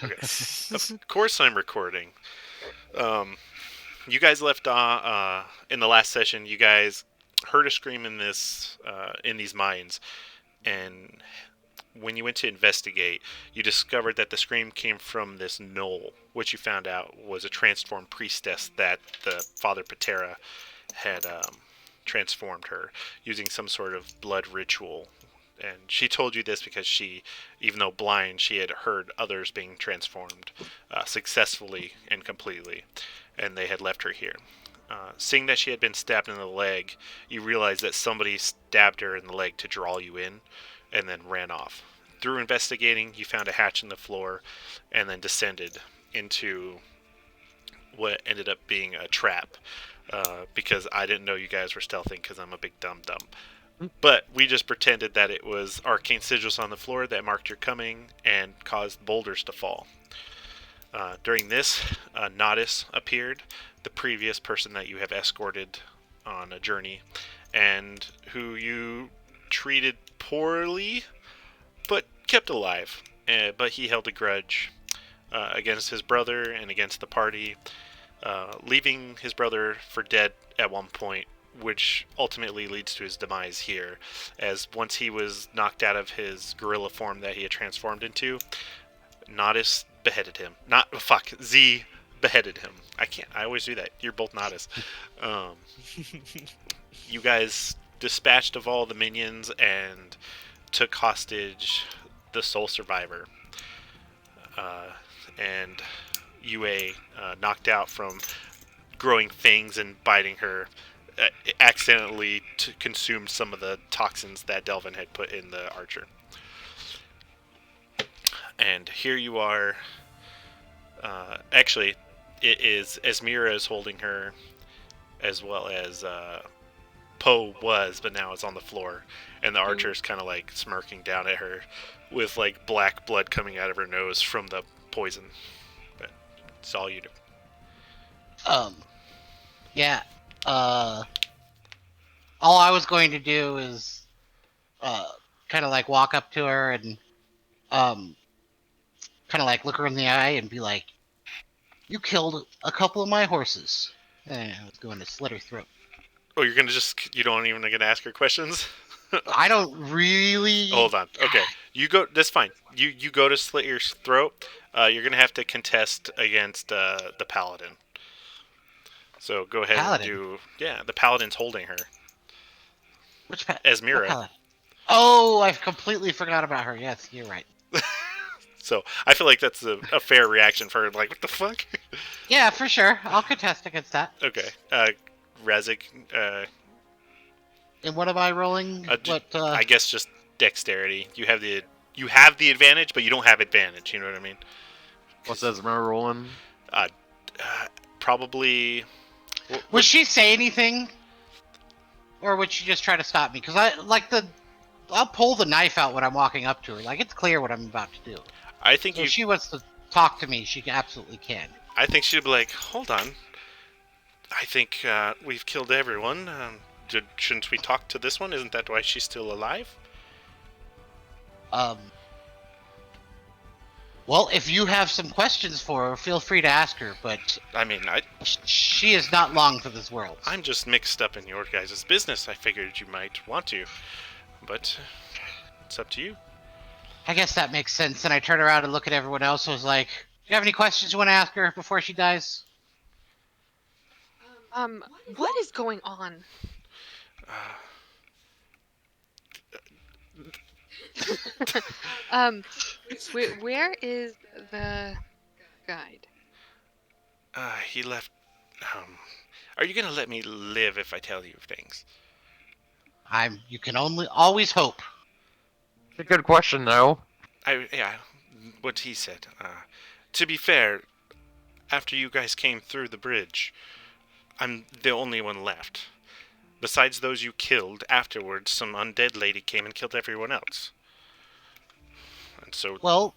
Okay. Of course I'm recording. You guys left in the last session. You guys heard a scream in these mines, and when you went to investigate, you discovered that the scream came from this knoll, which you found out was a transformed priestess that the Father Patera had transformed her using some sort of blood ritual. And she told you this because she, even though blind, she had heard others being transformed successfully and completely, and they had left her here. Seeing that she had been stabbed in the leg, you realized that somebody stabbed her in the leg to draw you in, and then ran off. Through investigating, you found a hatch in the floor, and then descended into what ended up being a trap. Because I didn't know you guys were stealthing because I'm a big dumb. But we just pretended that it was arcane sigils on the floor that marked your coming and caused boulders to fall. During this, Nodis appeared, the previous person that you have escorted on a journey, and who you treated poorly, but kept alive. But he held a grudge against his brother and against the party, leaving his brother for dead at one point, which ultimately leads to his demise here, as once he was knocked out of his gorilla form that he had transformed into, Nodis beheaded him. Z beheaded him. I always do that. You're both Nodis. You guys dispatched of all the minions and took hostage the sole survivor. And Yue, knocked out from growing fangs and biting her, accidentally consumed some of the toxins that Delvin had put in the archer. And here you are. Actually, it is Esmira is holding her, as well as Poe was, but now it's on the floor, and the archer's kind of like smirking down at her, with like black blood coming out of her nose from the poison. But it's all you do. Yeah. All I was going to do is, kind of like walk up to her and, kind of like look her in the eye and be like, "You killed a couple of my horses." And I was going to slit her throat. Oh, you don't even gonna ask her questions? I don't really. Hold on. Okay, you go. That's fine. You go to slit your throat. You're gonna have to contest against the paladin. So go ahead and Paladin. do. Yeah, the paladin's holding her. What Esmira. paladin? Oh, I completely forgot about her. Yes, you're right. So I feel like that's a fair reaction for her. Like, what the fuck? Yeah, for sure. I'll contest against that. Okay. Razik. And what am I rolling? I guess just dexterity. You have the advantage, but you don't have advantage. You know what I mean? What's Esmeralda rolling? Probably. Would she say anything, or would she just try to stop me? Because I'll pull the knife out when I'm walking up to her. Like, it's clear what I'm about to do. I think if she wants to talk to me, she absolutely can. I think she'd be like, "Hold on. I think we've killed everyone. Shouldn't we talk to this one? Isn't that why she's still alive?" Well, if you have some questions for her, feel free to ask her, but I mean, she is not long for this world. I'm just mixed up in your guys' business. I figured you might want to, but it's up to you. I guess that makes sense. And I turn around and look at everyone else. I was like, "Do you have any questions you want to ask her before she dies?" What is going on? Where is the guide? He left. Are you gonna let me live if I tell you things? You can always hope. It's a good question, though. Yeah, what he said. To be fair, after you guys came through the bridge, I'm the only one left. Besides those you killed, afterwards some undead lady came and killed everyone else. And so... Well,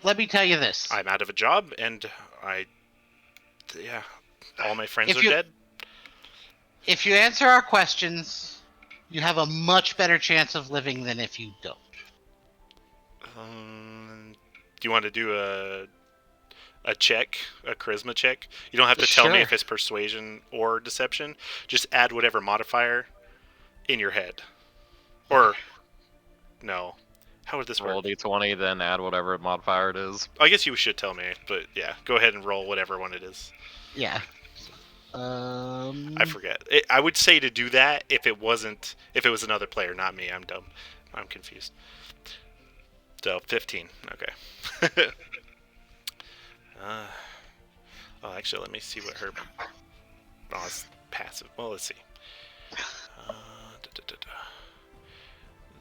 let me tell you this. I'm out of a job, and all my friends are dead. If you answer our questions, you have a much better chance of living than if you don't. you want to do a check, a charisma check? You don't have to tell me Sure. if it's persuasion or deception. Just add whatever modifier in your head. Or no. How would this Roll work? d20, then add whatever modifier it is. I guess you should tell me, but yeah, go ahead and roll whatever one it is. Yeah. I forget. I would say to do that if it was another player, not me. I'm dumb. I'm confused. So 15. Okay. Oh, actually, let me see what her boss passive. Well, let's see.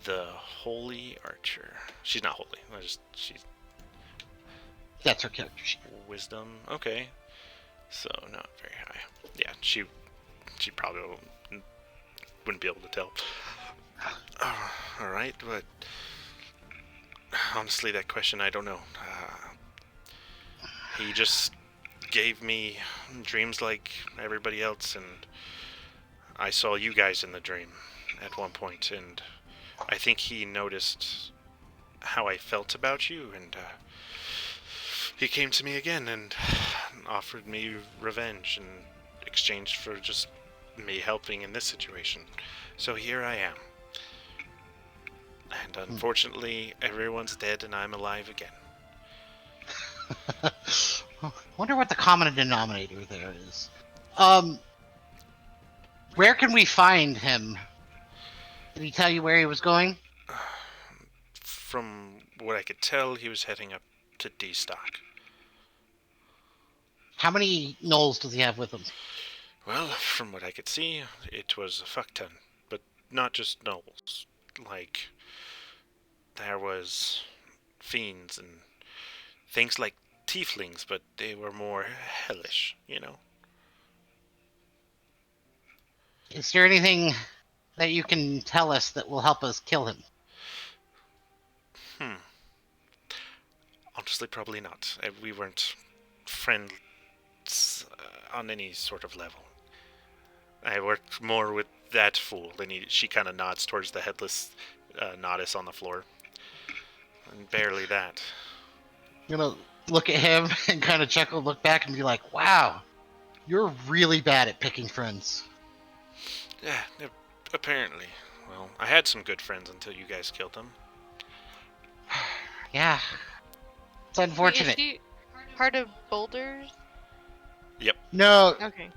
The Holy Archer. She's not holy. She's That's her character sheet. wisdom. Okay. So not very high. Yeah, she probably wouldn't be able to tell. All right, but honestly, that question I don't know. He just gave me dreams like everybody else, and I saw you guys in the dream at one point, and I think he noticed how I felt about you, and he came to me again and offered me revenge in exchange for just me helping in this situation. So here I am. And unfortunately, everyone's dead and I'm alive again. Wonder what the common denominator there is. Where can we find him? Did he tell you where he was going? From what I could tell, he was heading up to D-Stock. How many gnolls does he have with him? Well, from what I could see, it was a fuck ton. But not just gnolls. Like, there was fiends and things like tieflings, but they were more hellish, you know? Is there anything that you can tell us that will help us kill him? Honestly, probably not. We weren't friends on any sort of level. I worked more with that fool. And she kind of nods towards the headless Nodus on the floor. And barely that. I'm gonna look at him and kind of chuckle, look back, and be like, "Wow, you're really bad at picking friends." Yeah, apparently. Well, I had some good friends until you guys killed them. Yeah, it's Wait, is unfortunate. she part of Boulders? No, Okay.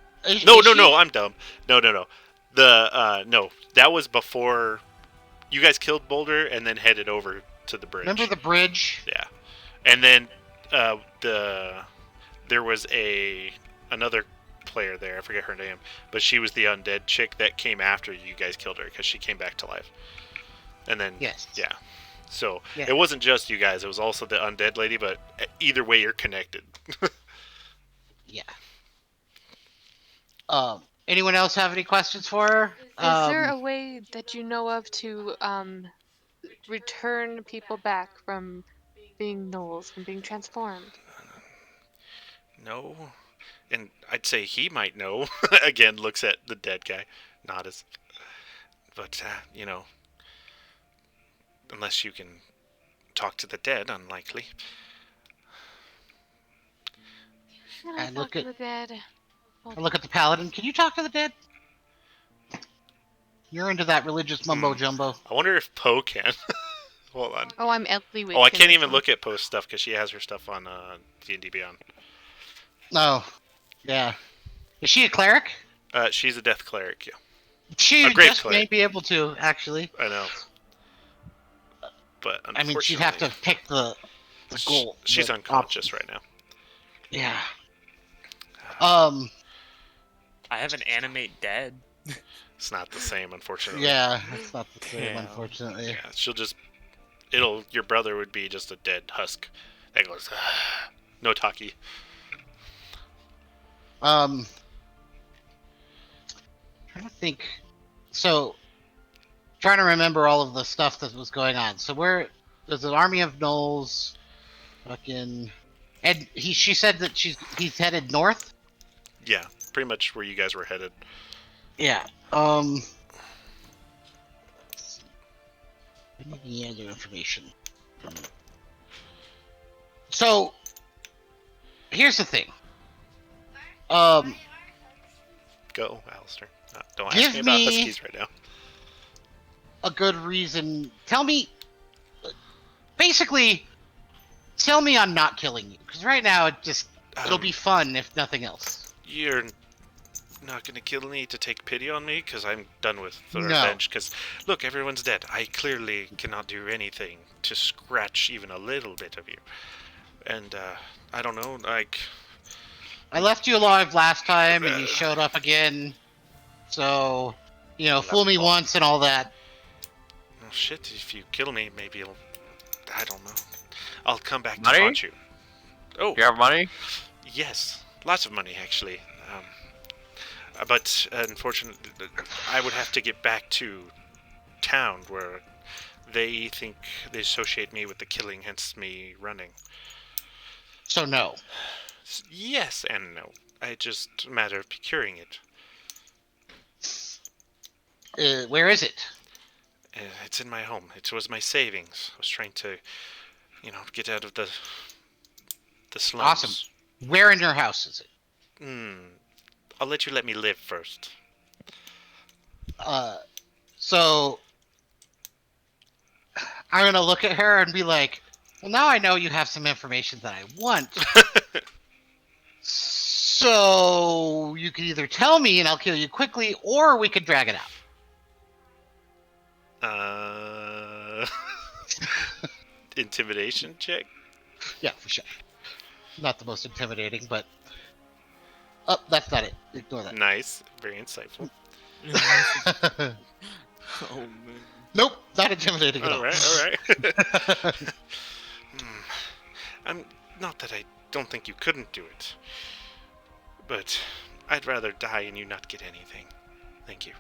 No, I'm dumb. No. No, that was before you guys killed Boulder and then headed over to the bridge. Remember the bridge? Yeah. And then there was another player there. I forget her name, but she was the undead chick that came after you guys killed her because she came back to life. And then Yes. yeah. So Yeah. it wasn't just you guys; it was also the undead lady. But either way, you're connected. Yeah. Anyone else have any questions for her? Is there a way that you know of to return people back from being gnolls, from being transformed? No, and I'd say he might know. Again, looks at the dead guy, nods. But unless you can talk to the dead, unlikely. Can I I look talk to at- the dead? I look at the paladin. Can you talk to the dead? You're into that religious mumbo jumbo. I wonder if Poe can. Hold on. Oh, I'm Ellie. Oh, I can't even look at Poe's stuff because she has her stuff on D&D Beyond. No. Yeah. Is she a cleric? She's a death cleric, yeah. She A great just may cleric. be able to, actually. I know. But I mean, she'd have to pick the goal. She's the unconscious option. right now. Yeah. I have an animate dead. It's not the same, unfortunately. Yeah, it's not the same, Damn. unfortunately. Yeah, your brother would be just a dead husk that goes, no talkie. Trying to think. So, trying to remember all of the stuff that was going on. So, there's an army of gnolls. Fucking. And she said that he's headed north? Yeah, pretty much where you guys were headed. Yeah. Any other information? So here's the thing. Um, Go, Alistair. Don't ask me give about me huskies right now. a good reason. Tell me, basically, tell me I'm not killing you, because right now it'll be fun if nothing else. You're not gonna kill me to take pity on me, because I'm done with the No. revenge. Because look, everyone's dead. I clearly cannot do anything to scratch even a little bit of you. And I don't know, like. I left you alive last time, and you showed up again. So, fool me once and all that. Oh shit! If you kill me, maybe I don't know. I'll come back Money? to haunt you. Oh, Do you have money? yes, lots of money actually. But unfortunately, I would have to get back to town where they think they associate me with the killing, hence me running. So no. Yes and no. It's just a matter of procuring it. Where is it? It's in my home. It was my savings. I was trying to, get out of the slums. Awesome. Where in your house is it? I'll let you let me live first. So I'm gonna look at her and be like, well, now I know you have some information that I want. So you can either tell me and I'll kill you quickly, or we could drag it out. Intimidation check? Yeah, for sure. Not the most intimidating, but... Oh, that's not it. Ignore that. Nice. Very insightful. Oh man. Nope, not intimidating at all. Alright. I'm not that I don't think you couldn't do it. But I'd rather die and you not get anything. Thank you.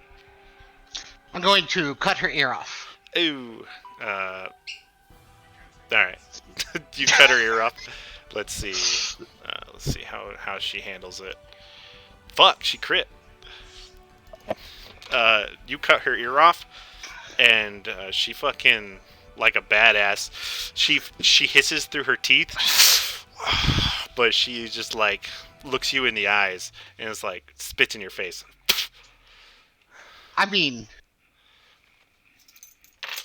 I'm going to cut her ear off. Ooh. Alright. You cut her ear off. Let's see. Let's see how she handles it. Fuck, she crit. You cut her ear off, and she fucking, like a badass, she hisses through her teeth, but she just like looks you in the eyes and is like spits in your face. I mean,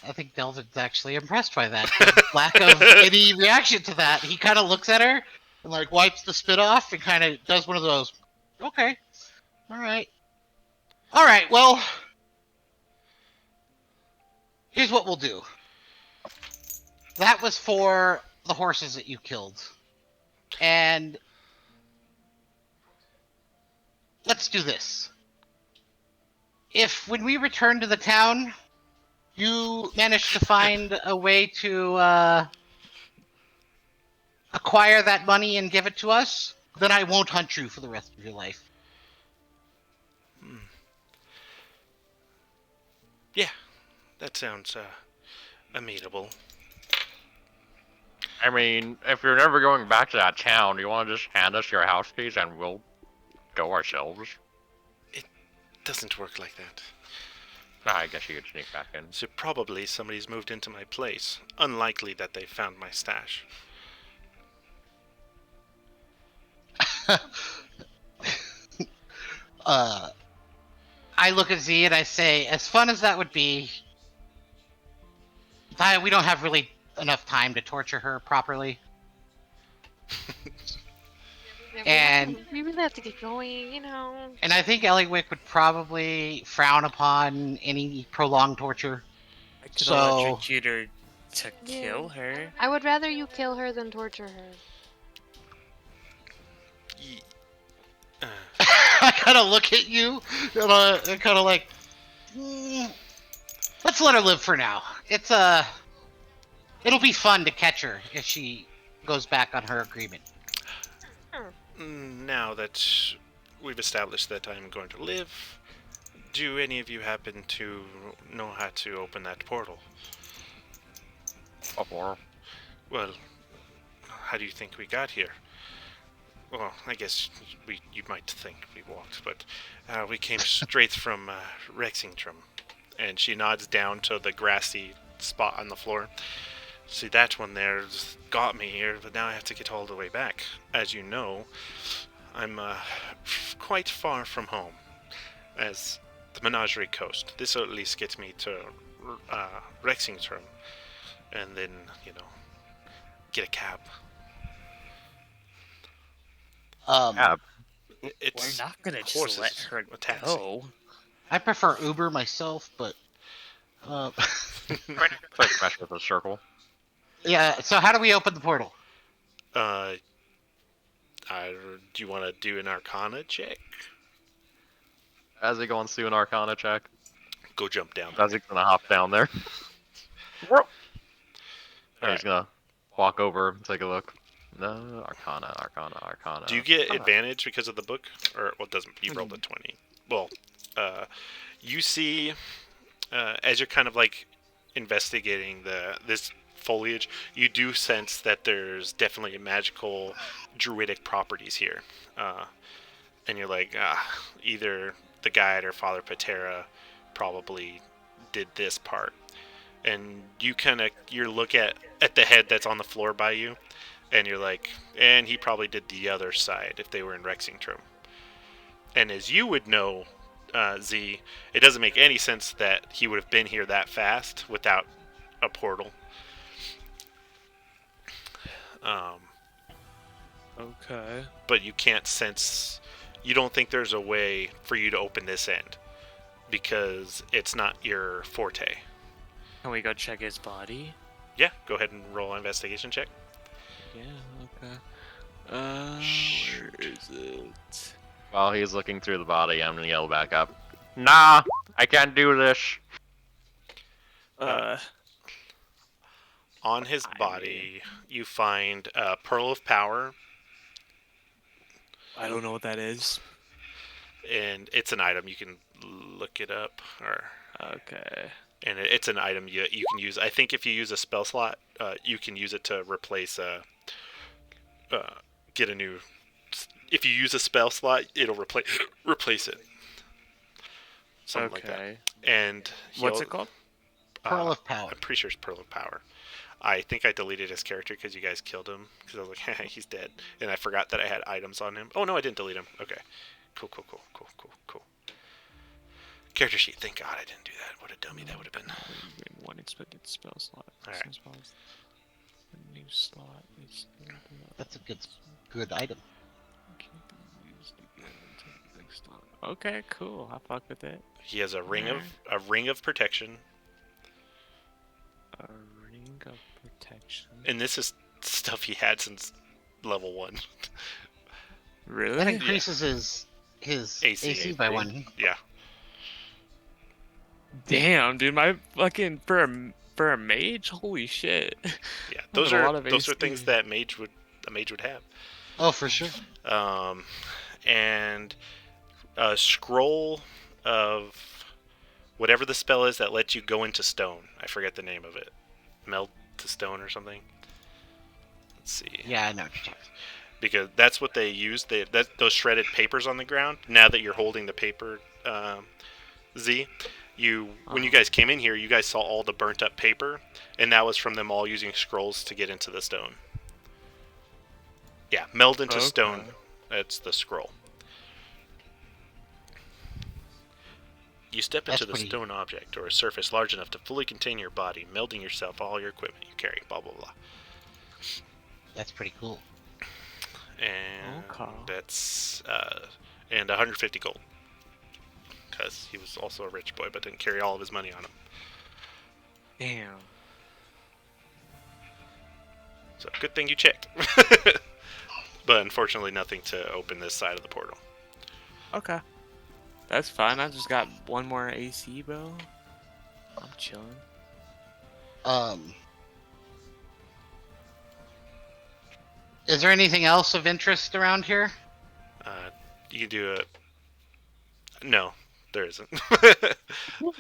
I think Delvin's actually impressed by that. The lack of any reaction to that. He kind of looks at her and like wipes the spit off and kind of does one of those. Okay, all right. Well, here's what we'll do. That was for the horses that you killed, and let's do this. If when we return to the town, you manage to find a way to acquire that money and give it to us, then I won't hunt you for the rest of your life. Yeah, that sounds amenable. I mean, if you're never going back to that town, you want to just hand us your house keys and we'll go ourselves? It doesn't work like that. I guess you could sneak back in. So probably somebody's moved into my place. Unlikely that they found my stash. I look at Z and I say, as fun as that would be, we don't have really enough time to torture her properly. And we really have to get going, And I think Eliwick would probably frown upon any prolonged torture. I could So- electrocute her to Yeah. kill her. I would rather you kill her than torture her. I kind of look at you and I kind of like, let's let her live for now. It'll be fun to catch her if she goes back on her agreement. Now that we've established that I'm going to live, do any of you happen to know how to open that portal? Before. Well, how do you think we got here? Well, I guess you might think we walked, but we came straight from Rexingtrum. And she nods down to the grassy spot on the floor. See, that one there just got me here, but now I have to get all the way back. As you know, I'm quite far from home, as the Menagerie Coast. This will at least gets me to Rexington, and then, get a cab. Yeah, We're It's not gonna just horses, let her a taxi. go. I prefer Uber myself, but I mean, it's like a mesh with a circle. yeah. So how do we open the portal? uh, do you want to do an Arcana check? As he goes through an Arcana check, Go jump down. as he's gonna hop down there. And All he's gonna walk over and take a look. No, Arcana. Do you get Arcana. advantage because of the book, or well, doesn't you rolled a 20? Well, you see, as you're kind of like investigating this foliage, you do sense that there's definitely magical, druidic properties here, and you're like, either the guide or Father Patera probably did this part, and you look at the head that's on the floor by you, and you're like, and he probably did the other side if they were in Rexington. And as you would know, Z, it doesn't make any sense that he would have been here that fast without a portal. Okay. But you can't sense. You don't think there's a way for you to open this end because it's not your forte. Can we go check his body? Yeah, go ahead and roll an investigation check. Yeah, okay. Where is it? While he's looking through the body, I'm gonna yell back up. Nah, I can't do this. On his body, you find a Pearl of Power, I don't know what that is. and it's an item. You can look it up, Okay. and it's an item you can use. I think if you use a spell slot, you can use it to replace get a new. If you use a spell slot, it'll replace it. Something like that. And What's it called? Pearl of Power. I'm pretty sure it's Pearl of Power. I think I deleted his character because you guys killed him. Because I was like, he's dead. And I forgot that I had items on him. Oh, no, I didn't delete him. Okay. Cool. Character sheet. Thank God I didn't do that. What a dummy that would have been. One expected spell slot. Alright. A new slot is That's a good item. can't be used again until the next slot. Okay, cool. I fuck with it. He has a ring of protection. A ring of protection. And this is stuff he had since level 1. That Really? increases his AC by 1. Yeah. Damn, dude, my fucking for a mage, holy shit. Yeah. Those a lot of are AC. things that a mage would have. Oh, for sure. And a scroll of whatever the spell is that lets you go into stone. I forget the name of it. Meld to stone or something. Let's see. Yeah, I know what you're talking. Because that's what they use. Those shredded papers on the ground. Now that you're holding the paper, Z, when you guys came in here, you guys saw all the burnt up paper, and that was from them all using scrolls to get into the stone. Yeah, meld into stone. That's the scroll. You step into the stone object or a surface large enough to fully contain your body, melding yourself all your equipment you carry. Blah blah blah. That's pretty cool. And Okay. that's and 150 gold. Because he was also a rich boy, but didn't carry all of his money on him. Damn. So good thing you checked. But unfortunately, nothing to open this side of the portal. Okay. That's fine. I just got one more AC bow. I'm chilling. Is there anything else of interest around here? You can do a... No, there isn't. I was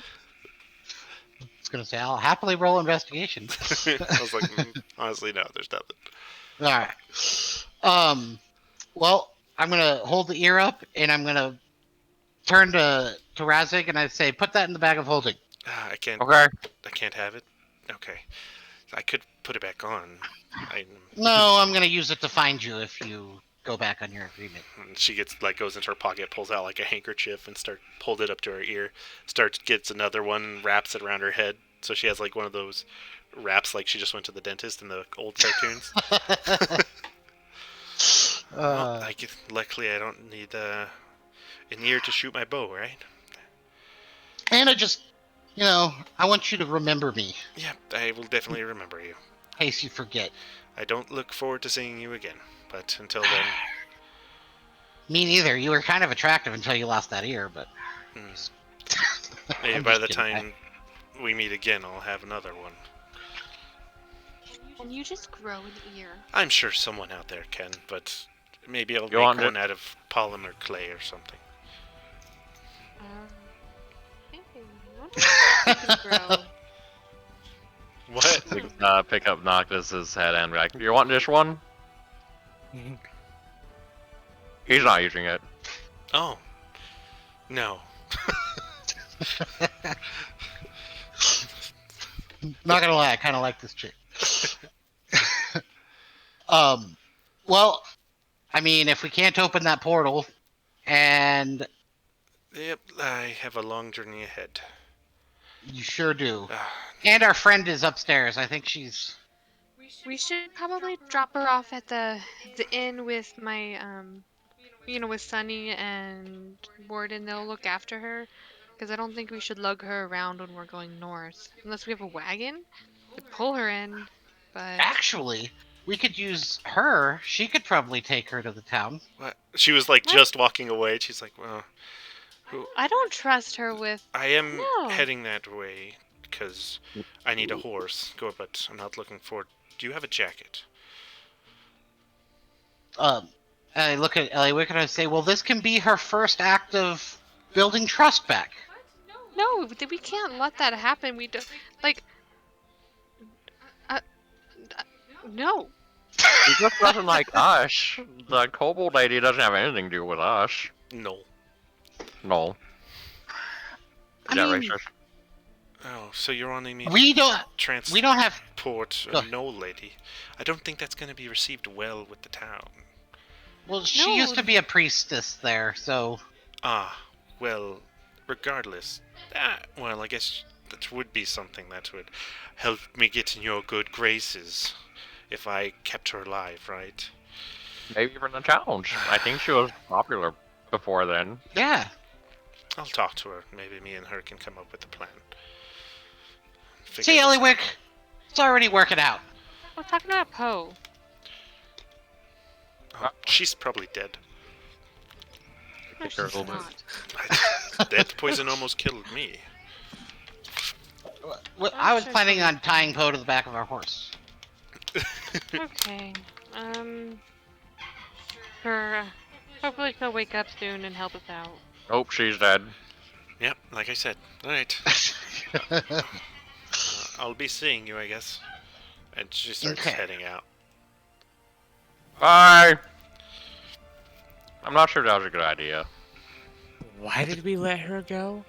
gonna say I'll happily roll investigation. I was like, honestly, no, there's nothing. All right. Well, I'm gonna hold the ear up, and I'm gonna turn to Razik, and I say, "Put that in the bag of holding." I can't. Okay. I can't have it. Okay. I could put it back on. I, No, I'm gonna use it to find you if you go back on your agreement. and she goes into her pocket, pulls out like a handkerchief, and hold it up to her ear. Gets another one, wraps it around her head, so she has like one of those wraps like she just went to the dentist in the old cartoons. Well, luckily I don't need an ear to shoot my bow, right? Anna, just, I want you to remember me Yeah, I will definitely remember you. in case you forget. I don't look forward to seeing you again, but until then, Me neither. You were kind of attractive until you lost that ear, but maybe I'm by just the kidding. time we meet again, I'll have another one. Can you just grow an ear? I'm sure someone out there can, but maybe I'll You make want one out of polymer clay or something. Hey, I wonder if you can grow. What? We can, pick up Noctis's head and be like, you want this one? He's not using it. Oh. No. Not gonna lie, I kind of like this chick. Well, I mean, if we can't open that portal, and Yep, I have a long journey ahead. you sure do, Ah, and our friend is upstairs. I think she's. We should probably drop her off at the inn with my with Sunny and Warden. They'll look after her, because I don't think we should lug her around when we're going north, unless we have a wagon to pull her in. But Actually, we could use her. She could probably take her to the town. what? She was like What? just walking away. She's like, well, I don't trust her with. I am No. heading that way because I need a horse. But I'm not looking forward. Do you have a jacket? I look at Ellie and I say, well, this can be her first act of building trust back. No, we can't let that happen. We don't like. No. He just doesn't like us. The kobold lady doesn't have anything to do with us. No. No. I Is that mean, racist? Oh, so you're wanting me to we don't have. transport Go a knoll lady? I don't think that's going to be received well with the town. Well, she No. used to be a priestess there, so Ah, well, regardless. Well, I guess that would be something that would help me get in your good graces if I kept her alive, right? Maybe even a challenge. I think she was popular before then. yeah. I'll talk to her. Maybe me and her can come up with a plan. Figure See, this out. Eliwick, it's already working out. We're talking about Poe. Oh, she's probably dead. No, Take her she's over. not. That poison almost killed me. Well, I was sure planning she- on tying Poe to the back of our horse. Okay. Sure. Hopefully she'll wake up soon and help us out. Nope, she's dead. Yep, like I said. Alright. I'll be seeing you, I guess. And she starts Okay. heading out. Bye! I'm not sure that was a good idea. Why did we let her go?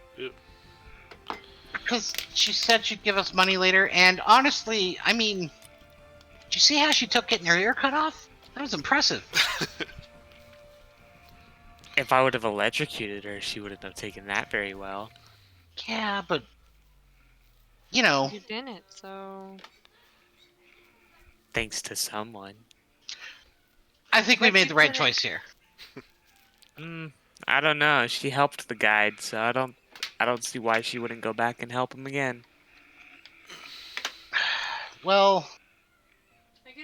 Because she said she'd give us money later, and honestly, I mean, did you see how she took getting her ear cut off? That was impressive. If I would have electrocuted her, she wouldn't have taken that very well. Yeah, but you know, You didn't, so. Thanks to someone. I think we But made you the right could've- choice here. I don't know. She helped the guide, so I don't see why she wouldn't go back and help him again. Well,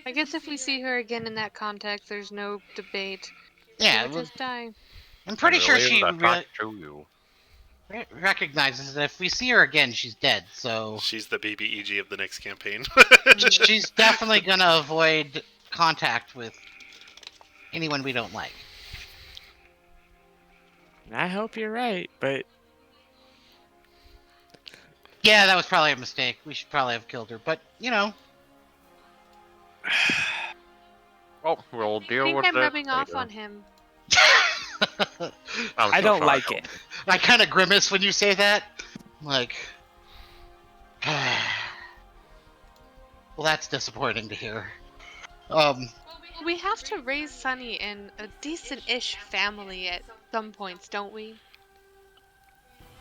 I guess if we see her again in that context, there's no debate. yeah, She would just die. I'm pretty sure she Relate that to you. recognizes that if we see her again, she's dead. So She's the BBEG of the next campaign. she's definitely gonna avoid contact with anyone we don't like. And I hope you're right, but Yeah, that was probably a mistake. We should probably have killed her, but you know, Well, we'll I deal think with I'm it rubbing off later. on him. I'm I so don't sorry. like it. I kind of grimace when you say that. Like, Well, that's disappointing to hear. We have to raise Sunny in a decent-ish family at some points, don't we?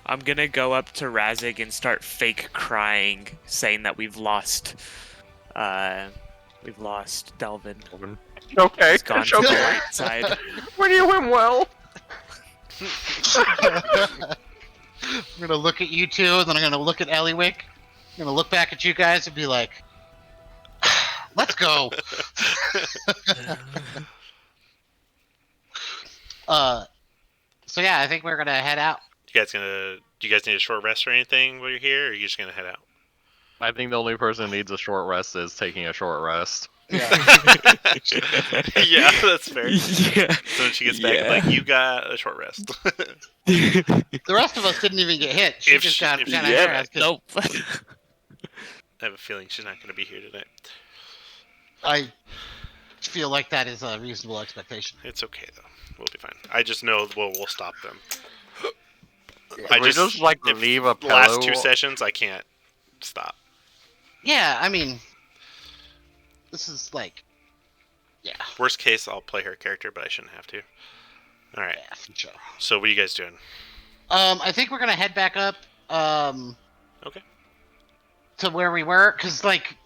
I'm gonna go up to Razig and start fake crying, saying that we've lost Delvin. Okay, He's gone it's to the okay. light side. We knew him well. I'm gonna look at you two, and then I'm gonna look at Eliwick. I'm gonna look back at you guys and be like, "Let's go." So yeah, I think we're gonna head out. Do you guys need a short rest or anything while you're here, or are you just gonna head out? I think the only person who needs a short rest is taking a short rest. Yeah, that's fair. Yeah. So when she gets back, like, you got a short rest. The rest of us didn't even get hit. She If just she- got if she kind of gets harassed. back. Nope. I have a feeling she's not gonna be here tonight. I feel like that is a reasonable expectation. It's okay though. We'll be fine. I just know we'll stop them. Can we just like if leave a the last pillow? 2 sessions, I can't stop. Yeah, I mean, this is like, yeah, Worst case, I'll play her character, but I shouldn't have to. All right. yeah, for sure. So what are you guys doing? I think we're gonna head back up. Okay. To where we were, because like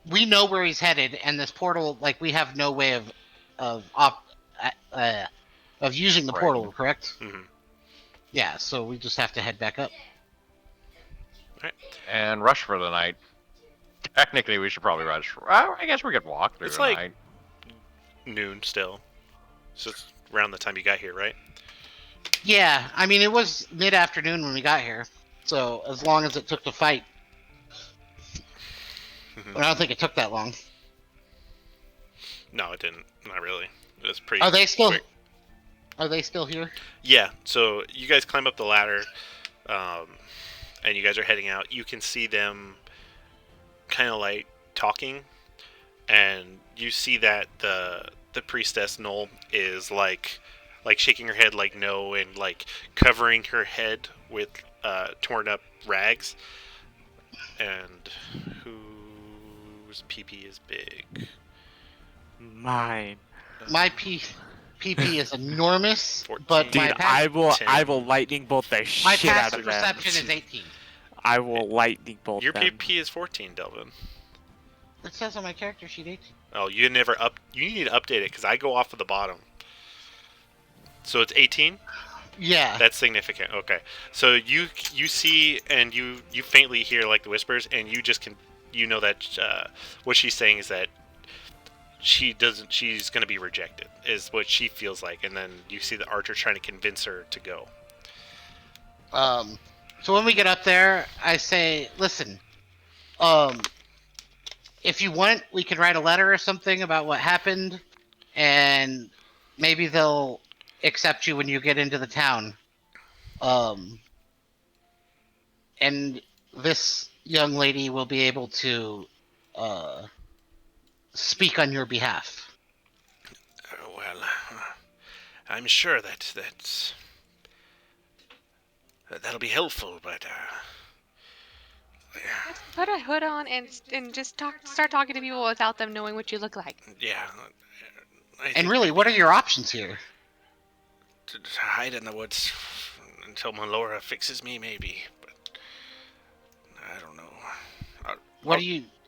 we know where he's headed, and this portal, like we have no way of using the Right. portal, correct? Mm-hmm. Yeah, so we just have to head back up. And rush for the night. Technically, we should probably rush. I guess we could walk through It's the like- night. Noon still. So it's around the time you got here, right? Yeah, I mean it was mid-afternoon when we got here, so as long as it took to fight, Mhm. I don't think it took that long. No, it didn't. Not really. It was pretty. Are they still? quick. Are they still here? Yeah. So you guys climb up the ladder, and you guys are heading out. You can see them, kind of like talking, and you see that the priestess Null is like shaking her head like no, and like covering her head with torn up rags. And whose PP is big? Mine. My PP is enormous, 14. but Dude, my I will lightning bolt the my shit out passive of them. perception is 18. I will lightning bolt Your them. PP is 14, Delvin. It says on my character sheet 18. Oh, you need to update it because I go off of the bottom. So it's 18. Yeah. That's significant. Okay. So you see and you faintly hear like the whispers, and you just know that what she's saying is that she's going to be rejected is what she feels like, and then you see the archer trying to convince her to go. So when we get up there, I say, listen, if you want, we could write a letter or something about what happened, and maybe they'll accept you when you get into the town. And this young lady will be able to speak on your behalf. Well, I'm sure that'll be helpful, but Put a hood on and just start talking to people without them knowing what you look like. yeah. I And think really, what are your options here? to hide in the woods until Melora fixes me, maybe. But I don't know.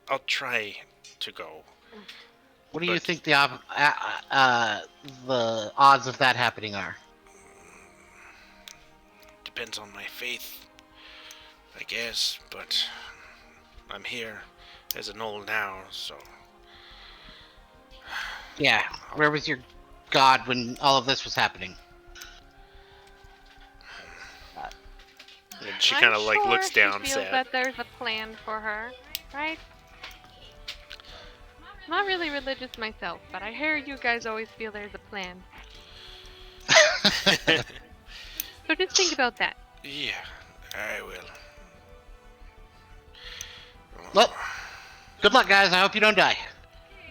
I'll try to go. What do you But- think the odds of that happening are? Depends on my faith, I guess. But I'm here as a Knoll now, so Yeah, where was your god when all of this was happening? and she I'm kind of like sure looks down, she feels sad. that there's a plan for her, right? Not really religious myself, but I hear you guys always feel there's a plan. So just think about that. Yeah, I will. Well, good luck, guys. I hope you don't die.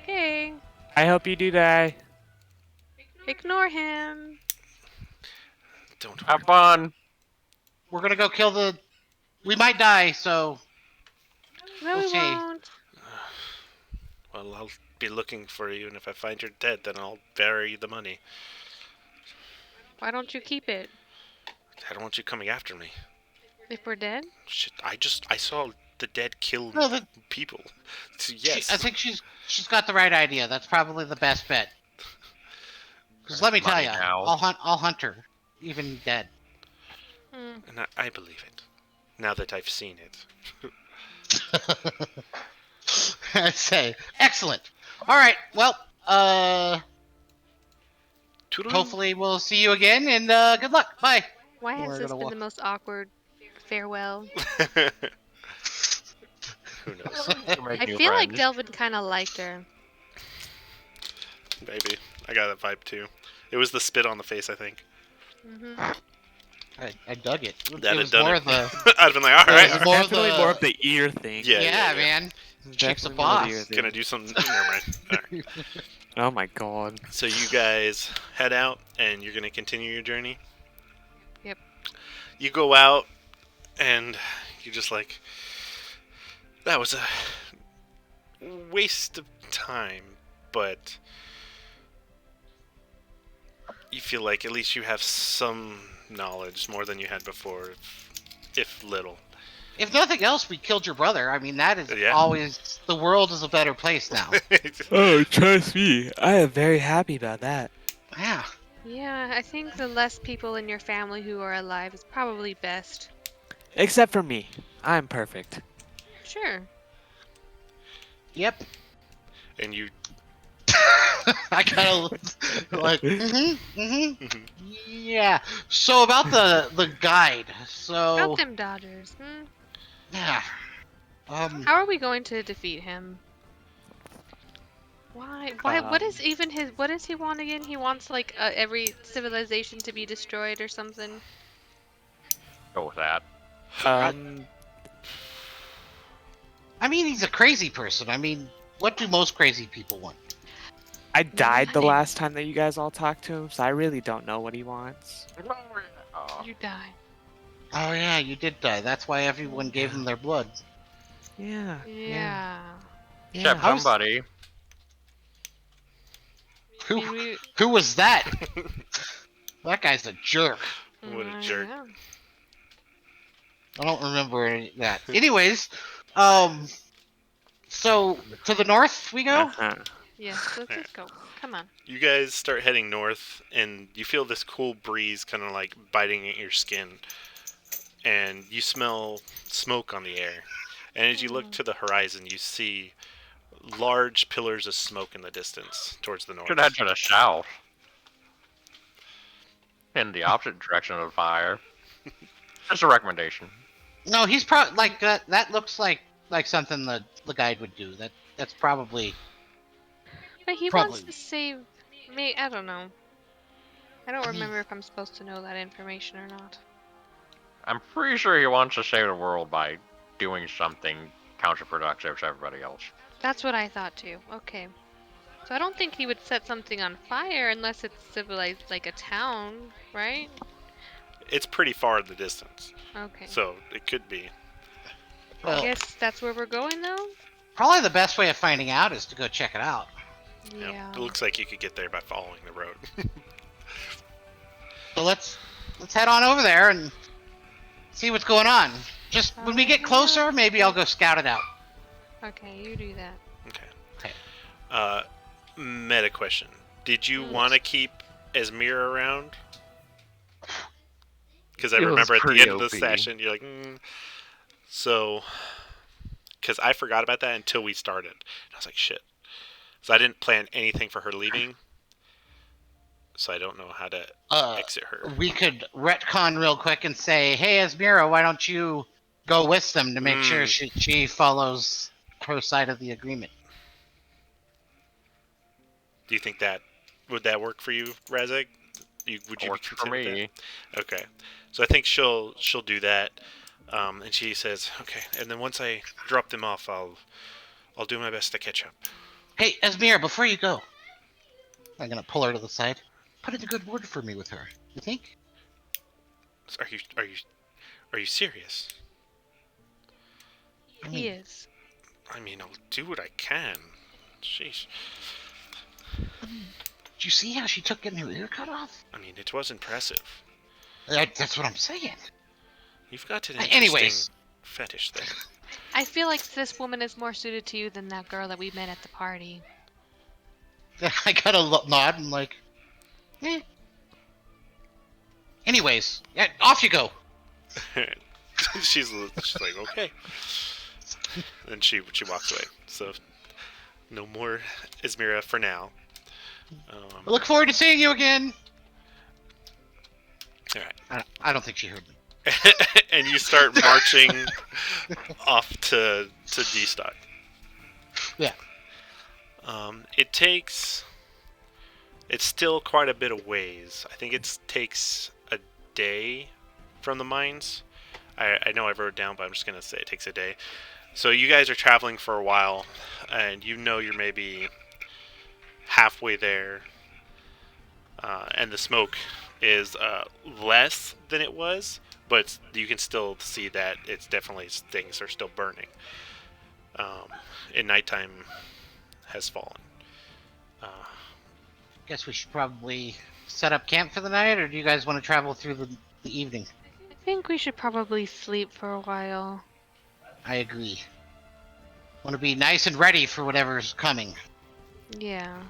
Okay, I hope you do die. ignore him. Don't worry. Have fun. We're gonna go kill the. We might die, so No, We'll we see. won't. Well, I'll be looking for you, and if I find you're dead, then I'll bury the money. Why don't you keep it? I don't want you coming after me. If we're dead? Shit, I saw the dead kill No, that people. So I yes. think she's got the right idea. That's probably the best bet. Because let me tell Money you, now. I'll hunt her, even dead. Hmm. And I believe it. Now that I've seen it. I say, excellent. All right, well, Toodaloo. hopefully we'll see you again, and good luck. Bye. Why has We're this gonna been walk. the most awkward farewell? Who knows? You make I new feel like friends. Delvin kind of liked her. Maybe. I got that vibe too. It was the spit on the face, I think. Hmm. I dug it. That It had was done more it. of the. I'd have been like, It alright. was more of Definitely the. more of the ear thing. Yeah, Yeah, man. Chick's a Definitely more of the boss. ear thing. Gonna do something. Never mind. Alright. Oh my god. So you guys head out, and you're gonna continue your journey. Yep. You go out, and you're just like, that was a waste of time, but you feel like at least you have some knowledge, more than you had before, if little. If nothing else, we killed your brother. I mean, that is Yeah. always the world is a better place now. Oh, trust me. I am very happy about that. Yeah. Yeah, I think the less people in your family who are alive is probably best. Except for me. I'm perfect. Sure. Yep. And you I kind of like. Yeah. So about the guide. So About them Dodgers. Hmm? yeah. How are we going to defeat him? Why? What is even his? What does he want again? He wants like every civilization to be destroyed or something. Go with that. Um, I mean, he's a crazy person. I mean, what do most crazy people want? I died the Nothing. last time that you guys all talked to him, so I really don't know what he wants. You die. Oh yeah, you did die. That's why everyone gave Yeah. him their blood. Yeah. Yeah. Except I was- somebody. I mean, Who was that? That guy's a jerk. What a jerk. Yeah. I don't remember that. Anyways, so to the north we go. Uh-huh. Yes. Let's just go. Come on. You guys start heading north, and you feel this cool breeze kind of like biting at your skin, and you smell smoke on the air. And as you look to the horizon, you see large pillars of smoke in the distance towards the north. Should head to the south. In the opposite direction of the fire. Just a recommendation. No, he's probably like that. That looks like something the guide would do. That's probably. But he Probably. wants to save me. I don't know. I don't I mean- remember if I'm supposed to know that information or not. I'm pretty sure he wants to save the world by doing something counterproductive to everybody else. That's what I thought too. Okay. So I don't think he would set something on fire unless it's civilized, like a town, right? It's pretty far in the distance, Okay. so it could be. I Well, guess that's where we're going though? probably the best way of finding out is to go check it out. Yeah. It looks like you could get there by following the road. So let's head on over there and see what's going on. Just when we get closer, maybe I'll go scout it out. Okay, you do that. Okay. Meta question. Did you Mm. want to keep Esmir around? Because I He was remember at the pretty end of the OP. session, you're like, So, because I forgot about that until we started. And I was like, shit. So I didn't plan anything for her leaving. So I don't know how to exit her. We could retcon real quick and say, "Hey, Esmira, why don't you go with them to make sure she follows her side of the agreement?" Do you think that would that work for you, Razek? Would you Works be for content with me. that? Okay, so I think she'll do that, and she says, okay, and then once I drop them off, I'll do my best to catch up. Hey, Esmira, before you go, I'm gonna pull her to the side. Put in a good word for me with her. You think? Are you serious? I He mean, is. I mean, I'll do what I can. Sheesh. Did you see how she took getting her ear cut off? I mean, it was impressive. That's what I'm saying. You've got an interesting Anyways, fetish there. I feel like this woman is more suited to you than that girl that we met at the party. I got a nod and like, eh. Anyways, yeah, off you go. she's like, okay. And she walks away. So no more Izmira for now. I look forward to seeing you again. All right. I don't think she heard me. And you start marching off to D-Stock. Yeah. It's still quite a bit of ways. I think it takes a day from the mines. I know I wrote it down, but I'm just going to say it takes a day. So you guys are traveling for a while, and you know you're maybe halfway there, and the smoke is less than it was, but you can still see that it's definitely things are still burning. And nighttime has fallen. Guess we should probably set up camp for the night, or do you guys want to travel through the evening? I think we should probably sleep for a while. I agree. Want to be nice and ready for whatever's coming. Yeah.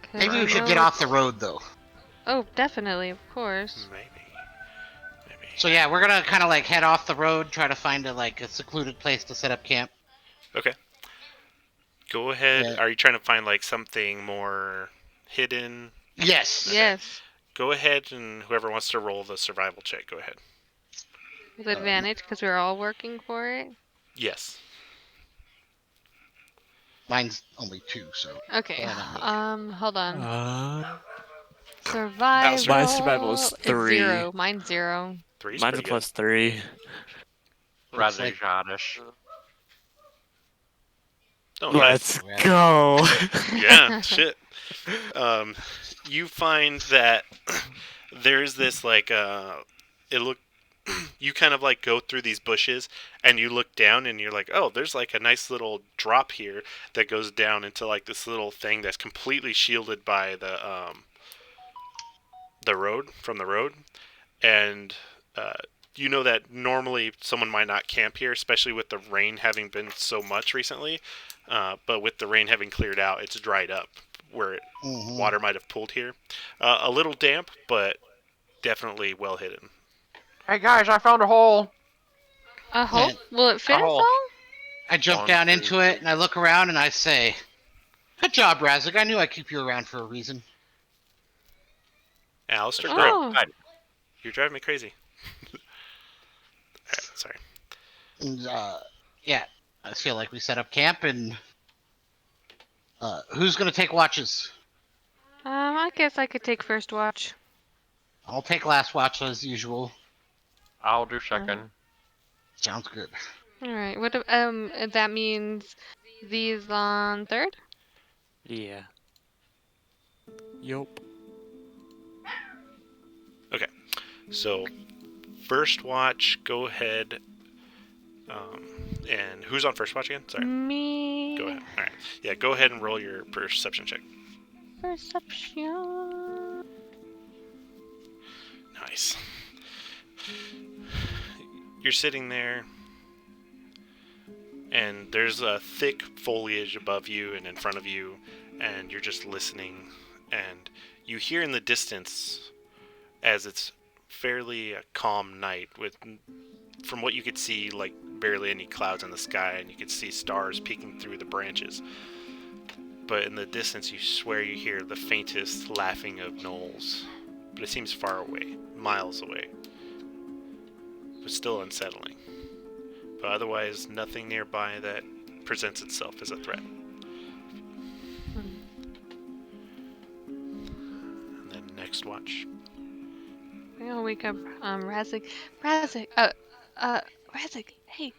'Cause Maybe I we should know get off the it's- road, though. Oh, definitely, of course. Maybe. So yeah, we're gonna kind of like head off the road, try to find a secluded place to set up camp. Okay. Go ahead. Yeah. Are you trying to find like something more hidden? Yes. Yes. Go ahead, and whoever wants to roll the survival check, go ahead. With advantage, because we're all working for it. Yes. Mine's only 2, so. Okay. Why not me? Hold on. That Survival. was My survival is It's 3. 0. Mine's 0. Three's Mine's a pretty +3. Rather like- Jadish. good. Oh, nice. Let's go. Yeah, shit. You find that there's this like you kind of like go through these bushes and you look down and you're like, oh, there's like a nice little drop here that goes down into like this little thing that's completely shielded by the road from the road, and you know that normally someone might not camp here, especially with the rain having been so much recently. But with the rain having cleared out, it's dried up where water might have pooled here. A little damp, but definitely well hidden. Hey guys, I found a hole. A hole? Will it fit us hole. all? I jump 1, down 2, into it and I look around and I say, "Good job, Razik. I knew I'd keep you around for a reason." Alistair, Oh. Good. you're driving me crazy. Alright, sorry. And, yeah, I feel like we set up camp and who's gonna take watches? I guess I could take first watch. I'll take last watch as usual. I'll do second. Sounds good. All right. What? That means these on third. Yeah. Yup. So, first watch, go ahead. And who's on first watch again? Sorry. Me. Go ahead. Alright. Yeah, go ahead and roll your perception check. Perception. Nice. You're sitting there, and there's a thick foliage above you and in front of you, and you're just listening, and you hear in the distance, as it's fairly a calm night, with, from what you could see, like barely any clouds in the sky, and you could see stars peeking through the branches. But in the distance, you swear you hear the faintest laughing of gnolls. But it seems far away, miles away. But still unsettling. But otherwise, nothing nearby that presents itself as a threat. And then next watch. I'll wake up, Razik. Razik, Razik, hey,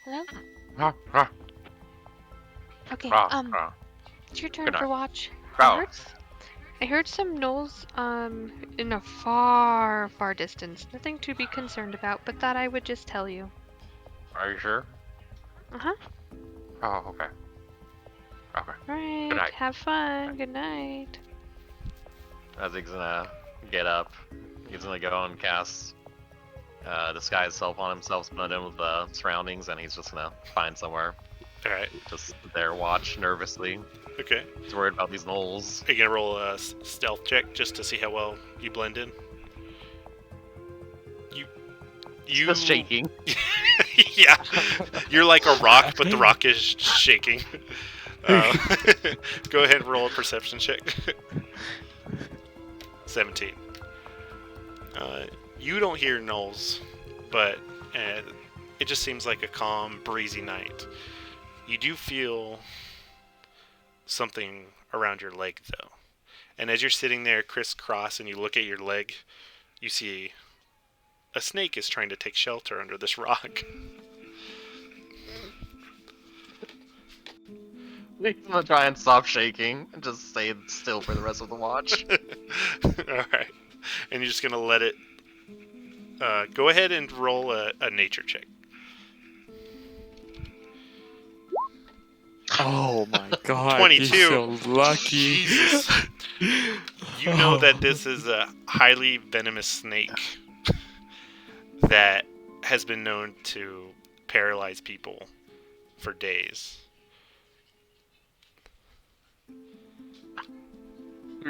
hello? Okay, it's your turn Good for night. watch. Oh. I heard some gnolls, in a far, far distance. Nothing to be concerned about, but thought I would just tell you. Are you sure? Uh-huh. Oh, okay. Okay. Alright, Good night. have fun. Good night. Razik's gonna get up. He's gonna go and cast disguise self on himself, blend in with the surroundings, and he's just gonna find somewhere. Alright, Just sit there, watch nervously. okay. He's worried about these gnolls. Are you gonna roll a stealth check just to see how well you blend in? You Just shaking. yeah, you're like a rock, but the rock is shaking. Go ahead and roll a perception check. 17. You don't hear gnolls, but it just seems like a calm, breezy night. You do feel something around your leg, though. And as you're sitting there crisscross and you look at your leg, you see a snake is trying to take shelter under this rock. He's gonna try and stop shaking and just stay still for the rest of the watch. Alright. And you're just going to let it... go ahead and roll a nature check. Oh my god. 22. You're so lucky. Jesus. You know that this is a highly venomous snake that has been known to paralyze people for days.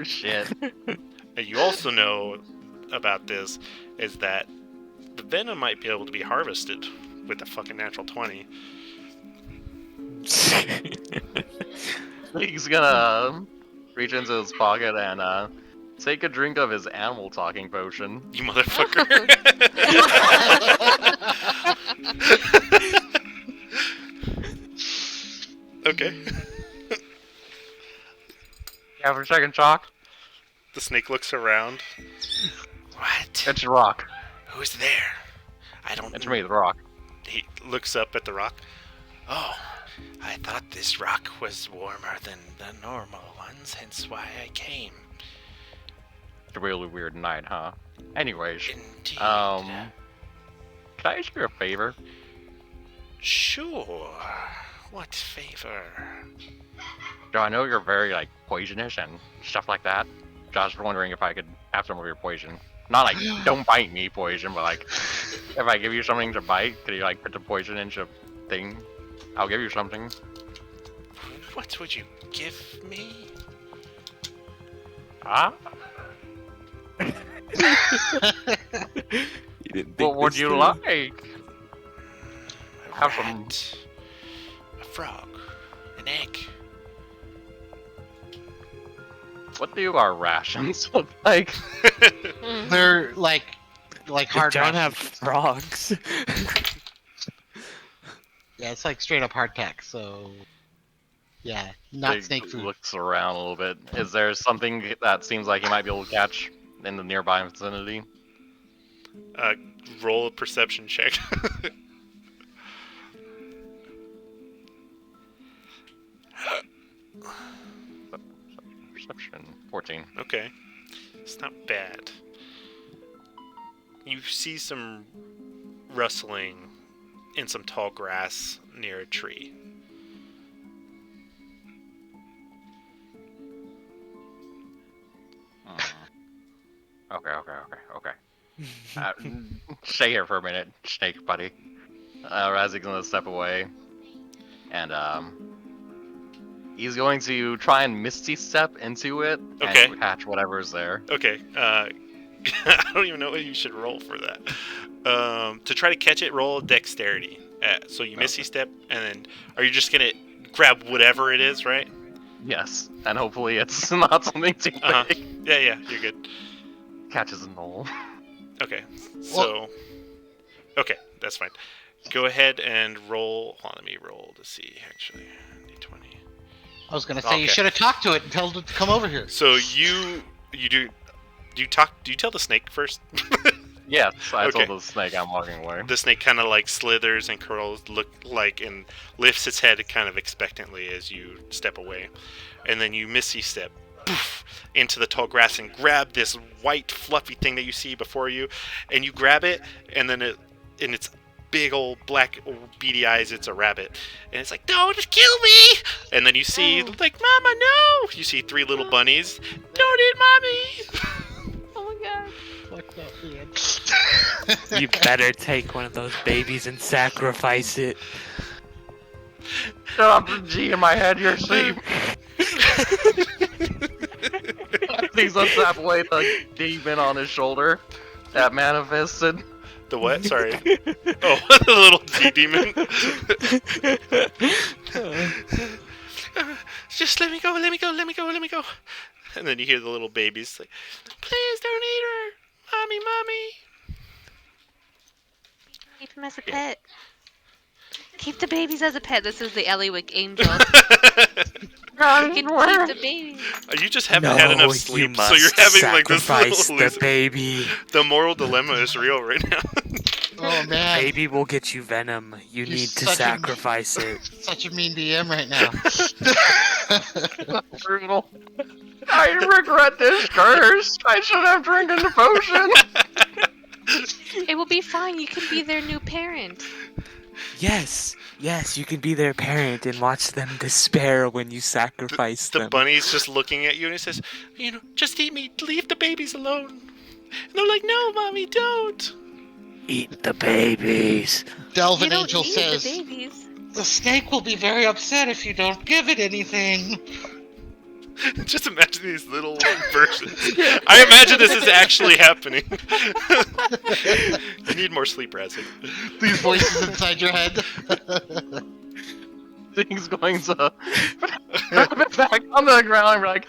Shit. And you also know about this is that the venom might be able to be harvested with a fucking natural 20. He's gonna reach into his pocket and take a drink of his animal talking potion. You motherfucker. Okay. You have a second shock? The snake looks around. What? It's your rock. Who's there? I don't It's know. me, the rock. He looks up at the rock. Oh, I thought this rock was warmer than the normal ones, hence why I came. It's a really weird night, huh? Anyways, Indeed. can I ask you a favor? Sure. What favor? Joe, I know you're very, like, poisonous and stuff like that. So I was wondering if I could have some of your poison. Not like, don't bite me poison, but like, if I give you something to bite, could you, like, put the poison into a thing? I'll give you something. What would you give me? Huh? You didn't think What would this you through? like? A Have some- rat, a frog, an egg. What do our rations look like? They're like They hard don't have rations. frogs. Yeah, it's like straight up hardtack. So yeah, not He snake food. looks around a little bit. Is there something that seems like you might be able to catch in the nearby vicinity? Roll a perception check. Perception 14. Okay. It's not bad. You see some rustling in some tall grass near a tree. Okay. Stay here for a minute, snake buddy. Razik's gonna step away, and he's going to try and misty step into it Okay. and catch whatever's there. Okay. I don't even know what you should roll for that. To try to catch it, roll dexterity. So you misty step, and then are you just gonna grab whatever it is, right? Yes, and hopefully it's not something too Uh-huh. big. Yeah, you're good. Catches a knoll. Okay. So. Okay, that's fine. Go ahead and roll. Hold on, let me roll to see. Actually, D20. I was gonna say you Okay. should have talked to it and told it to come over here. So you do. Do you talk? Do you tell the snake first? Yes, I Okay. told the snake I'm walking away. The snake kind of like slithers and curls, and lifts its head kind of expectantly as you step away, and then you misty step poof, into the tall grass and grab this white fluffy thing that you see before you, and you grab it, and then its big old black beady eyes. It's a rabbit, and it's like, no, just kill me. And then you see Oh. like, Mama, no. You see 3 little bunnies. Don't eat mommy. Oh my god. Fucked up, man. You better take one of those babies and sacrifice it. Shut up, G in my head, you're asleep. He's untap away the demon on his shoulder that manifested. The what? Sorry. Oh, the little demon. Just let me go, let me go, let me go, let me go. And then you hear the little babies like, please don't eat her. Mommy, mommy. Keep him as a pet. Keep the babies as a pet. This is the Eliwick angel. God, You can where? keep the babies. You just haven't had enough sleep, so you're having like this sacrifice little the loser. baby. The moral dilemma is real right now. Oh man, Baby will get you venom. You You're need to such a- sacrifice it. such a mean DM right now. Brutal. I regret this curse. I should have drinking the potion. It will be fine. You can be their new parent. Yes, yes, you can be their parent and watch them despair when you sacrifice The them. bunny's just looking at you and he says, just eat me. Leave the babies alone. And they're like, no, mommy, don't. Eat the babies. Delvin You don't Angel need says, the babies. the snake will be very upset if you don't give it anything. Just imagine these little versions. I imagine this is actually happening. You need more sleep, Razzie. These voices inside your head. Thing's going to drop it back on the ground and be like,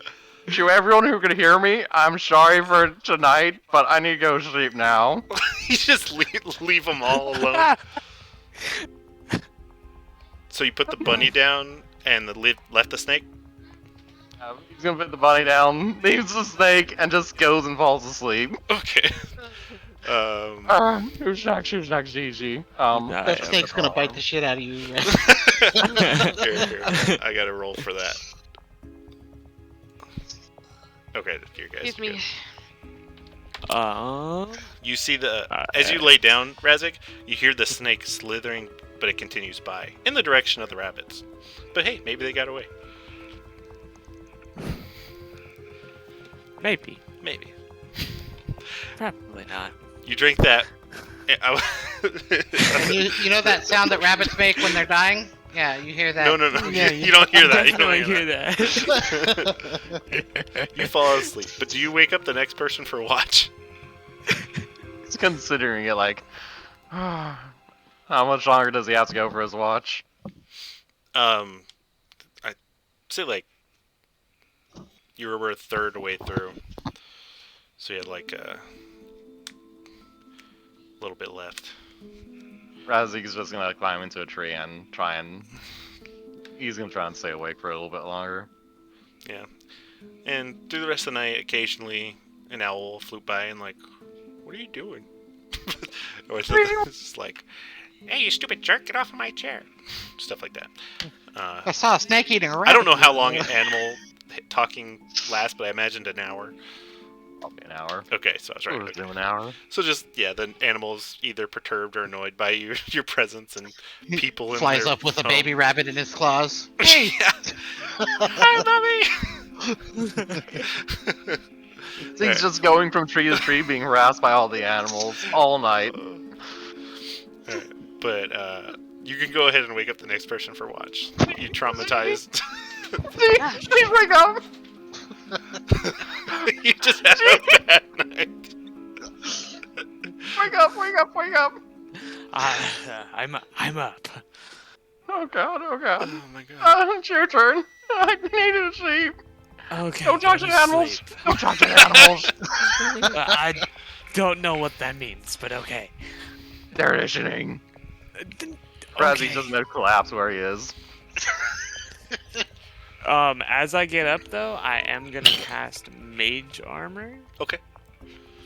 to everyone who could hear me, I'm sorry for tonight, but I need to go to sleep now. You just leave them all alone. So you put the bunny down and left the snake? He's gonna put the bunny down, leaves the snake, and just goes and falls asleep. Okay. Who's next? Who's next? Easy. That snake's gonna bite the shit out of you. Here, I gotta roll for that. Okay, you guys. Excuse me. You see as you lay down, Razik, you hear the snake slithering, but it continues by in the direction of the rabbits. But hey, maybe they got away. Maybe. Maybe. Probably not. You drink that. You know that sound that rabbits make when they're dying? Yeah, you hear that. No. Yeah, you don't hear that. You don't Definitely hear that. You fall asleep. But do you wake up the next person for watch? He's considering it like, how much longer does he have to go for his watch? I'd say like you were a third way through, so you had like a little bit left. Razik's just gonna climb into a tree and he's gonna try and stay awake for a little bit longer. Yeah, and through the rest of the night, occasionally an owl will float by and like, what are you doing? Or it's just like, hey, you stupid jerk, get off of my chair. Stuff like that. I saw a snake eating a rabbit. I don't know how long an animal talking lasts, but I imagined an hour. Probably an hour. Okay, so I was right. We'll Okay. do an hour. So just, the animal's either perturbed or annoyed by your presence and He people in flies their up with a home. baby rabbit in his claws. Hey! Hi, mommy! He's just going from tree to tree being harassed by all the animals all night. Alright, but, you can go ahead and wake up the next person for watch. You traumatized. Please wake up! You just had a bad night. Wake up, wake up, wake up! I'm up. Oh god, oh god. Oh my god. It's your turn. I need to sleep. Okay. Don't talk to go the animals. sleep. Don't talk to the animals. I don't know what that means, but okay. They're listening. Razzie Okay. doesn't know collapse where he is. As I get up though, I am gonna cast Mage Armor. Okay.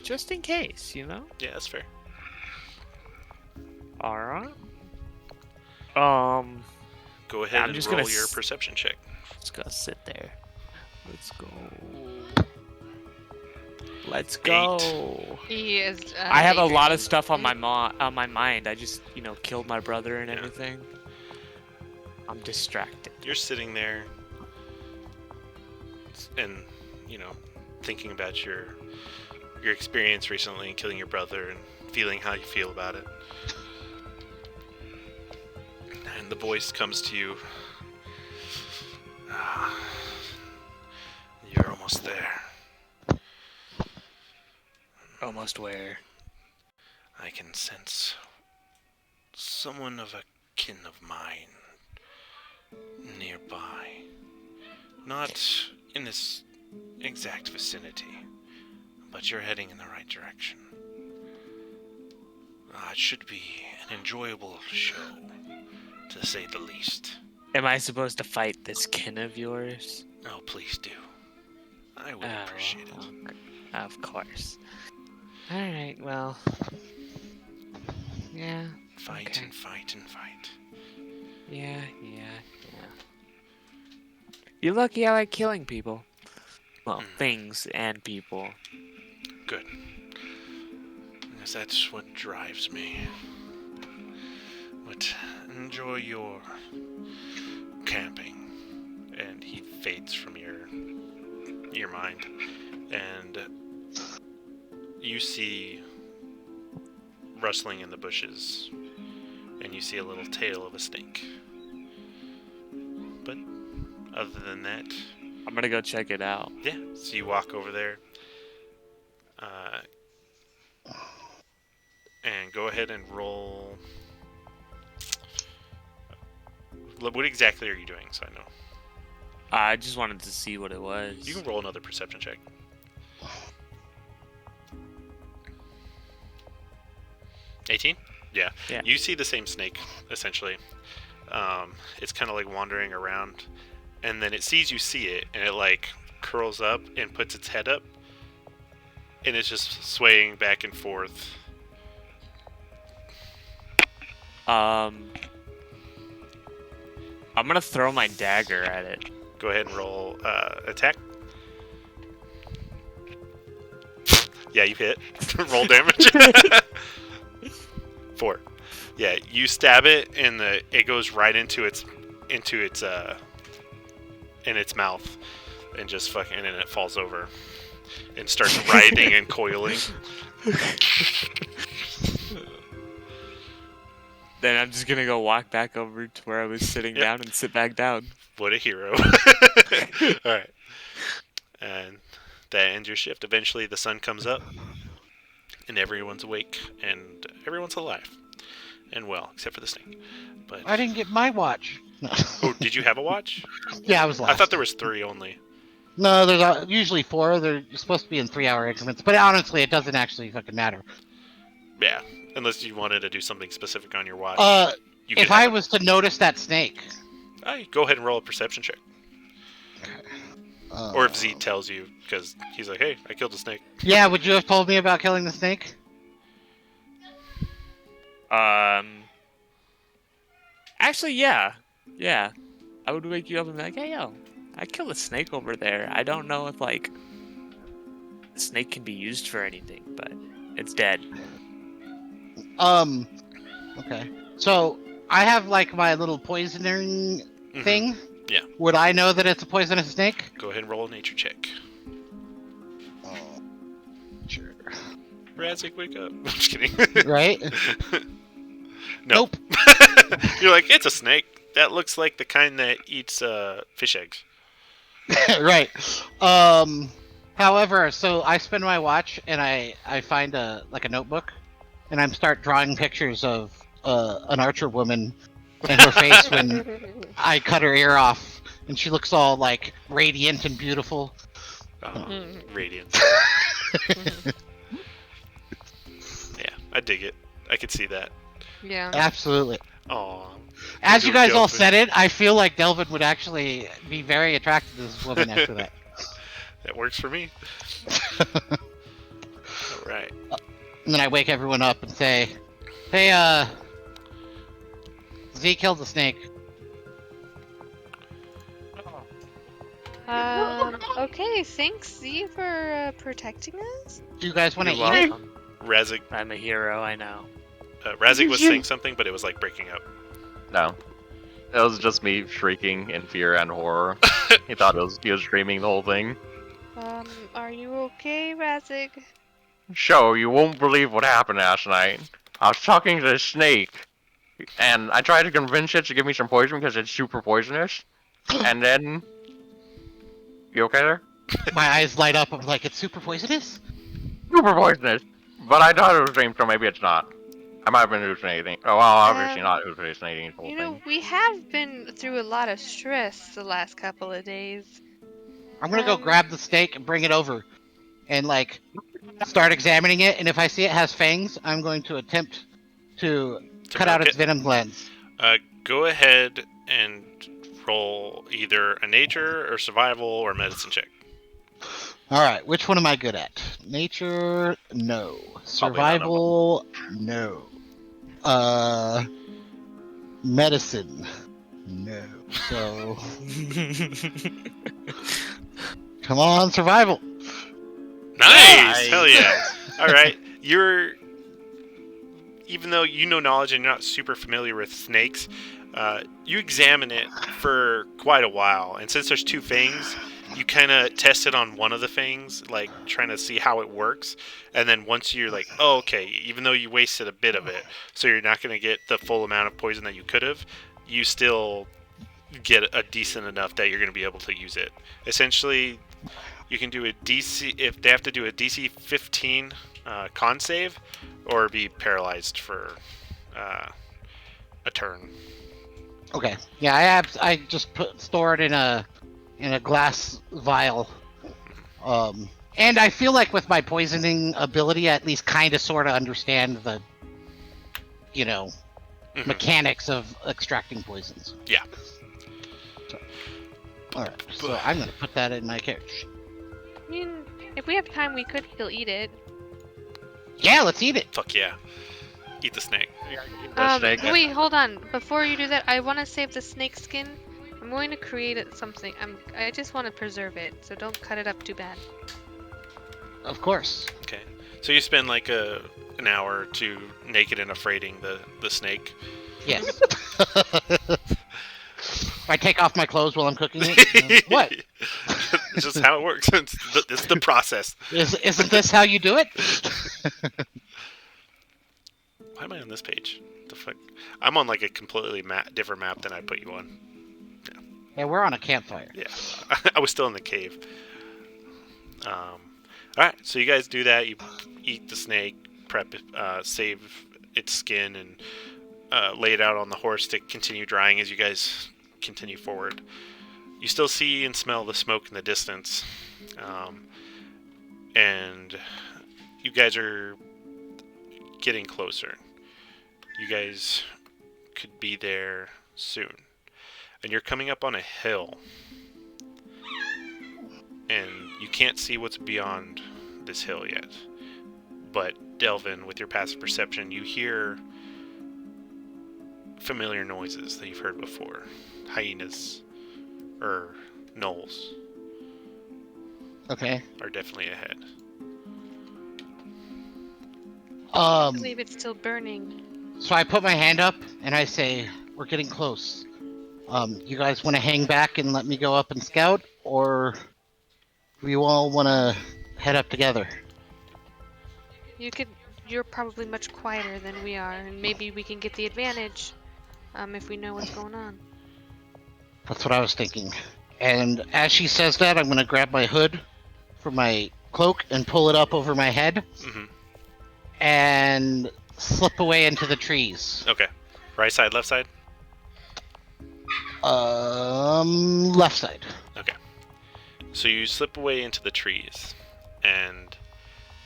Just in case, you know? Yeah, that's fair. Alright. Go ahead I'm and just roll gonna your s- perception check. Let's go sit there. Let's go. Let's go. He is. I have a lot of daydreaming. stuff on my mind. I just, killed my brother and Yeah. everything. I'm distracted. You're sitting there and, thinking about your experience recently and killing your brother and feeling how you feel about it. And the voice comes to you. "Ah, you're almost there. Almost where? I can sense someone of a kin of mine nearby. Not in this exact vicinity, but you're heading in the right direction. It should be an enjoyable show, to say the least. Am I supposed to fight this kin of yours? Oh, please do. I would Oh, appreciate it. okay. Of course. Alright, well. Yeah. Fight okay. and fight and fight. Yeah. You're lucky I like killing people. Well, things and people. Good. Because that's what drives me. But enjoy your camping. And he fades from your mind. And you see rustling in the bushes. And you see a little tail of a snake. But other than that, I'm gonna go check it out. yeah. So you walk over there. And go ahead and roll. What exactly are you doing, so I know? I just wanted to see what it was. You can roll another perception check. 18? Yeah. You see the same snake, essentially. It's kind of like wandering around, and then it sees you see it, and it like curls up and puts its head up, and it's just swaying back and forth. I'm gonna throw my dagger at it. Go ahead and roll attack. Yeah, you hit. Roll damage. 4. Yeah, you stab it, and it goes right into its in its mouth, and just and then it falls over and starts writhing and coiling. Then I'm just gonna go walk back over to where I was sitting down and sit back down. What a hero. Alright. And that ends your shift. Eventually the sun comes up, and everyone's awake, and everyone's alive. And well, except for the snake. But I didn't get my watch. No. Oh, did you have a watch? Yeah, I was lost. I thought there was 3 only. No, there's usually 4. They're supposed to be in 3-hour increments, but honestly, it doesn't actually fucking matter. Yeah, unless you wanted to do something specific on your watch. You if I was to notice that snake... go ahead and roll a perception check. Or if Z tells you, because he's like, hey, I killed a snake. Yeah, would you have told me about killing the snake? Actually, yeah. Yeah. I would wake you up and be like, hey, yo, I killed a snake over there. I don't know if, like, the snake can be used for anything, but it's dead. Okay. So, I have, like, my little poisoning thing. Yeah. Would I know that it's a poisonous snake? Go ahead and roll a nature check. Sure. Razik, wake up. I'm just kidding. Right? Nope. You're like, it's a snake. That looks like the kind that eats fish eggs. Right. However, so I spend my watch and I find a notebook, and I start drawing pictures of an archer woman and her face when I cut her ear off, and she looks all like radiant and beautiful. Radiant. Yeah, I dig it. I could see that. Yeah. Absolutely. Aw. As you guys all Delvin. said it, I feel like Delvin would actually be very attracted to this woman after that. That works for me. Alright. And then I wake everyone up and say, hey, Z killed the snake. Okay, thanks, Z, for protecting us. Do you guys want to You're eat it? welcome. Razik, I'm a hero, I know. Razik was saying something, but it was like breaking up. No. It was just me shrieking in fear and horror. He thought he was screaming the whole thing. Are you okay, Razik? So, you won't believe what happened last night. I was talking to the snake, and I tried to convince it to give me some poison because it's super poisonous. And then... You okay there? My eyes light up. I'm like, it's super poisonous? Super poisonous! But I thought it was a dream, so maybe it's not. I might have been hallucinating. Oh, well, obviously not hallucinating the whole You know, thing. we have been through a lot of stress the last couple of days. I'm gonna go grab the steak and bring it over, and like start examining it. And if I see it has fangs, I'm going to attempt to cut out milk its it. venom glands. Go ahead and roll either a nature or survival or medicine check. All right, which one am I good at? Nature, no. Probably none of them. Survival, no. Medicine, no. So come on, survival. Nice! Hell yeah! All right, even though you know knowledge and you're not super familiar with snakes, you examine it for quite a while. And since there's two fangs, you kind of test it on one of the fangs, like trying to see how it works. And then once you're like, oh, okay, even though you wasted a bit of it, so you're not going to get the full amount of poison that you could have, you still get a decent enough that you're going to be able to use it. Essentially, you can do a DC, if they have to do a DC 15 con save, or be paralyzed for a turn. Okay. Yeah, I just store it in a glass vial. And I feel like with my poisoning ability, I at least kind of sort of understand the, mechanics of extracting poisons. Yeah. All right. So I'm gonna put that in my carriage. I mean, if we have time, we could still eat it. Yeah, let's eat it. Fuck yeah. Eat the snake. Snake. Wait, hold on. Before you do that, I want to save the snake skin. I'm going to create something. I just want to preserve it, so don't cut it up too bad. Of course. Okay. So you spend like an hour or two naked and affraiding the snake. Yes. I take off my clothes while I'm cooking it. What? It's just how it works. It's the process. Isn't this how you do it? Why am I on this page? The fuck? I'm on like a completely different map than I put you on. Yeah, we're on a campfire. Yeah, I was still in the cave. All right, so you guys do that. You eat the snake, prep, save its skin, and lay it out on the horse to continue drying as you guys continue forward. You still see and smell the smoke in the distance, and you guys are getting closer. You guys could be there soon. And you're coming up on a hill. And you can't see what's beyond this hill yet. But Delvin, with your passive perception, you hear familiar noises that you've heard before. Hyenas or gnolls Okay. are definitely ahead. I believe it's still burning. So I put my hand up and I say, "We're getting close. You guys want to hang back and let me go up and scout, or we all want to head up together?" You're probably much quieter than we are, and maybe we can get the advantage, if we know what's going on. That's what I was thinking. And as she says that, I'm gonna grab my hood from my cloak and pull it up over my head, and slip away into the trees. Okay. Right side, left side? Left side. Okay. So you slip away into the trees, and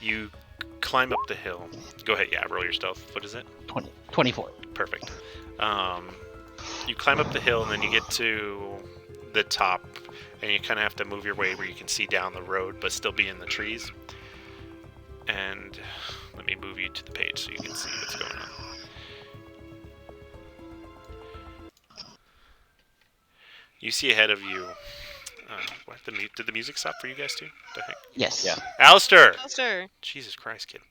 you climb up the hill. Go ahead, yeah, roll your stealth. What is it? 24. Perfect. You climb up the hill, and then you get to the top, and you kind of have to move your way where you can see down the road, but still be in the trees. And let me move you to the page so you can see what's going on. You see ahead of you What? Did the music stop for you guys too? The heck? Yes. Yeah. Alistair! Alistair. Jesus Christ, kid.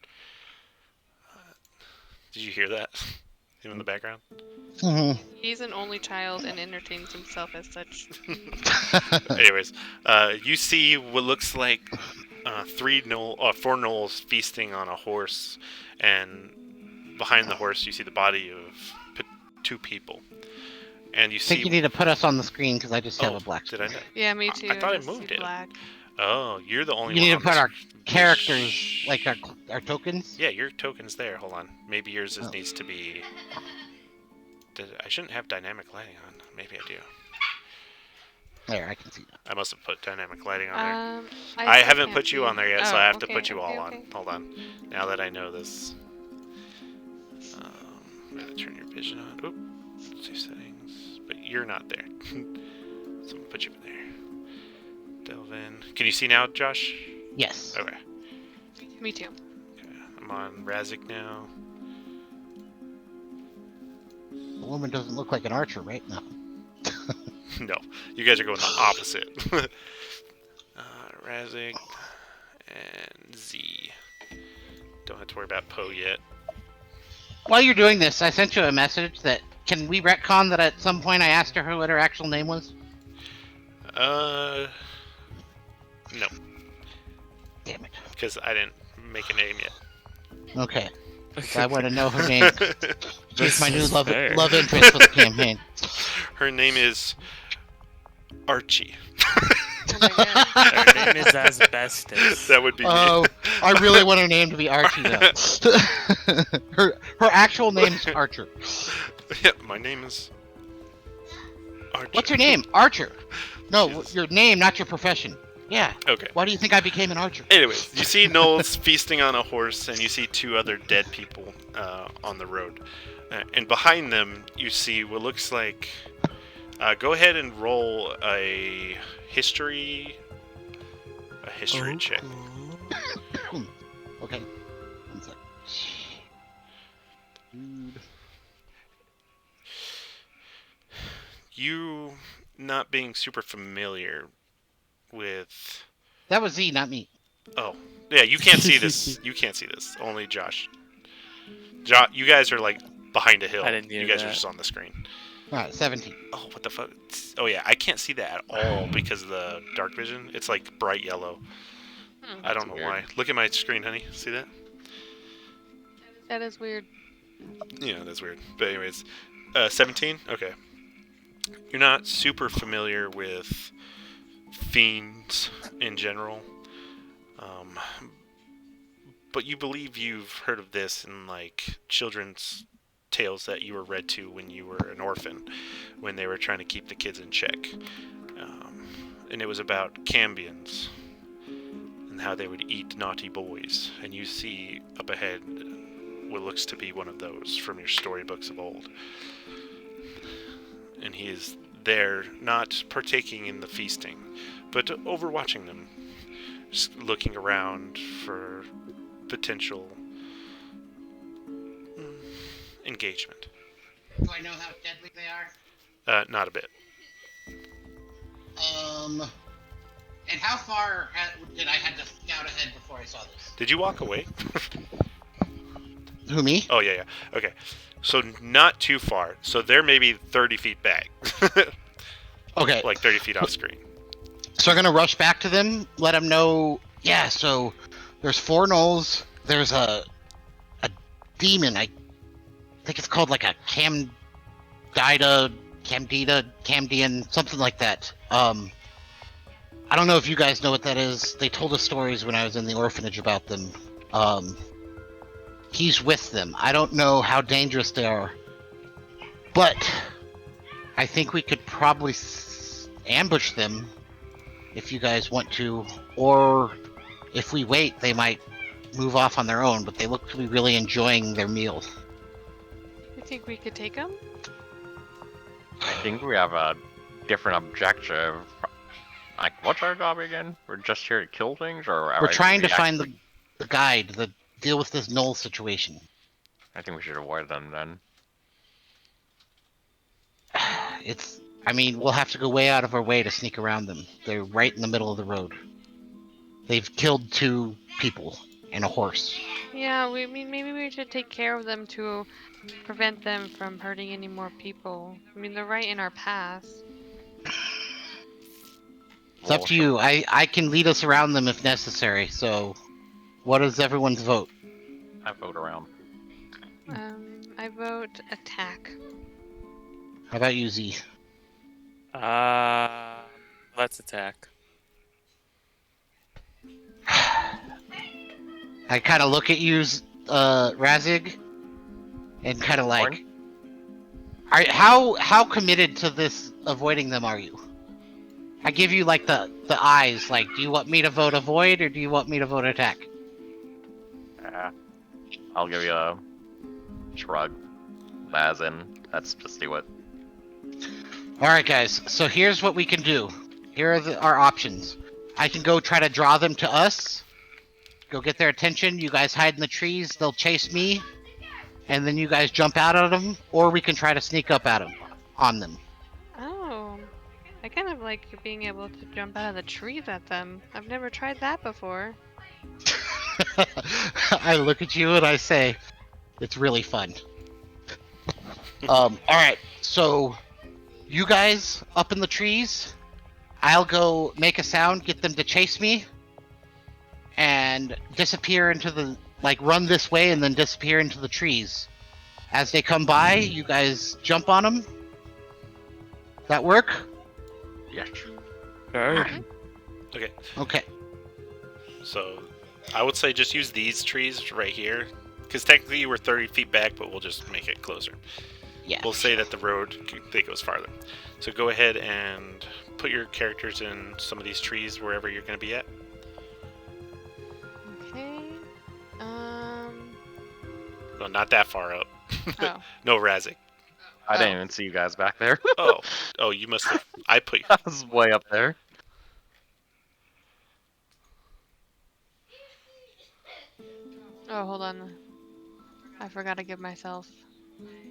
Did you hear that? Him in the background? Mhm. He's an only child and entertains himself as such. Anyways, you see what looks like four gnolls feasting on a horse, and behind the horse you see the body of two people. And you I think see... you need to put us on the screen because I just have Oh, a black did screen. I not? Yeah, me too. I thought I just see moved it. black. Oh, you're the only You one need on to put this... our characters, like our tokens. Yeah, your token's there. Hold on. Maybe yours Oh. needs to be... I shouldn't have dynamic lighting on. Maybe I do. There, I can see that. I must have put dynamic lighting on there. I I still haven't can't put you see. on there yet, so Oh, I have to okay, put you all okay. on. Hold on. Now that I know this. I'm going to turn your vision on. Oop. See settings. But you're not there. So I'm going to put you in there. Delve in. Can you see now, Josh? Yes. Okay. Me too. Okay. I'm on Razik now. The woman doesn't look like an archer, right? No. No. You guys are going the opposite. Razik and Z. Don't have to worry about Poe yet. While you're doing this, I sent you a message that can we retcon that at some point I asked her what her actual name was? No. Damn it. Because I didn't make a name yet. Okay. So I want to know her name. She's my new This is love fair. interest for the campaign. Her name is Archie. Oh my god. Her name is Asbestos. That would be Oh, me. I really want her name to be Archie though. her actual name's Archer. Yeah, my name is Archie. What's your name? Archer. No, Jesus. your name, not your profession. Yeah. Okay. Why do you think I became an archer? Anyways, you see Knowles feasting on a horse, and you see two other dead people on the road. And behind them, you see what looks like... go ahead and roll a history check. Okay. One sec. Dude. You not being super familiar with... That was Z, not me. Oh, yeah, you can't see this. You can't see this. Only Josh. You guys are like behind a hill. I didn't hear You guys are that. just on the screen. Alright, 17. Oh, what the fuck? Oh yeah, I can't see that at all because of the dark vision. It's like bright yellow. I don't know weird. why. Look at my screen, honey. See that? That is weird. Yeah, that's weird. But anyways, 17? Okay. You're not super familiar with fiends in general. But you believe you've heard of this in like children's tales that you were read to when you were an orphan, when they were trying to keep the kids in check. And it was about Cambions and how they would eat naughty boys. And you see up ahead what looks to be one of those from your storybooks of old. And he is there, not partaking in the feasting, but overwatching them, just looking around for potential engagement. Do I know how deadly they are? Not a bit. And how far did I have to scout ahead before I saw this? Did you walk away? Who, me? Oh, yeah. Okay. So not too far. So they're maybe 30 feet back. Okay. Like 30 feet off screen. So I'm gonna rush back to them, let them know. Yeah. So there's 4 gnolls. There's a demon. I think it's called like a Camdian, something like that. I don't know if you guys know what that is. They told us stories when I was in the orphanage about them. He's with them. I don't know how dangerous they are, but I think we could probably ambush them if you guys want to, or if we wait, they might move off on their own, but they look to be really enjoying their meal. You think we could take him? I think we have a different objective. Like, what's our job again? We're just here to kill things, or We're trying to find actually- the guide, the deal with this Knoll situation. I think we should avoid them then. It's I mean, we'll have to go way out of our way to sneak around them. They're right in the middle of the road. They've killed 2 people and a horse. Yeah, we mean maybe we should take care of them to prevent them from hurting any more people. I mean, they're right in our path. It's up to you. I can lead us around them if necessary. So, what is everyone's vote? I vote around. I vote attack. How about you, Z? Let's attack. I kind of look at you, Razig, and kind of like, how committed to this avoiding them are you? I give you like the eyes. Like, do you want me to vote avoid or do you want me to vote attack? I'll give you a shrug. As in, let's just do it. All right, guys. So here's what we can do. Here are our options. I can go try to draw them to us. Go get their attention. You guys hide in the trees. They'll chase me, and then you guys jump out at them. Or we can try to sneak up at them, on them. Oh, I kind of like being able to jump out of the trees at them. I've never tried that before. I look at you and I say, it's really fun. All right. So you guys up in the trees. I'll go make a sound, get them to chase me, and disappear into the, like, run this way and then disappear into the trees. As they come by, you guys jump on them. That work? Yes. Alright. Okay, Okay. so I would say just use these trees right here, because technically you were 30 feet back, but we'll just make it closer. Yeah. We'll say that the road goes farther. So go ahead and put your characters in some of these trees wherever you're going to be at. Okay. Well, not that far up. Oh. No Razik. I didn't even see you guys back there. Oh, you must have. I put you. I was way up there. Oh, hold on. I forgot to give myself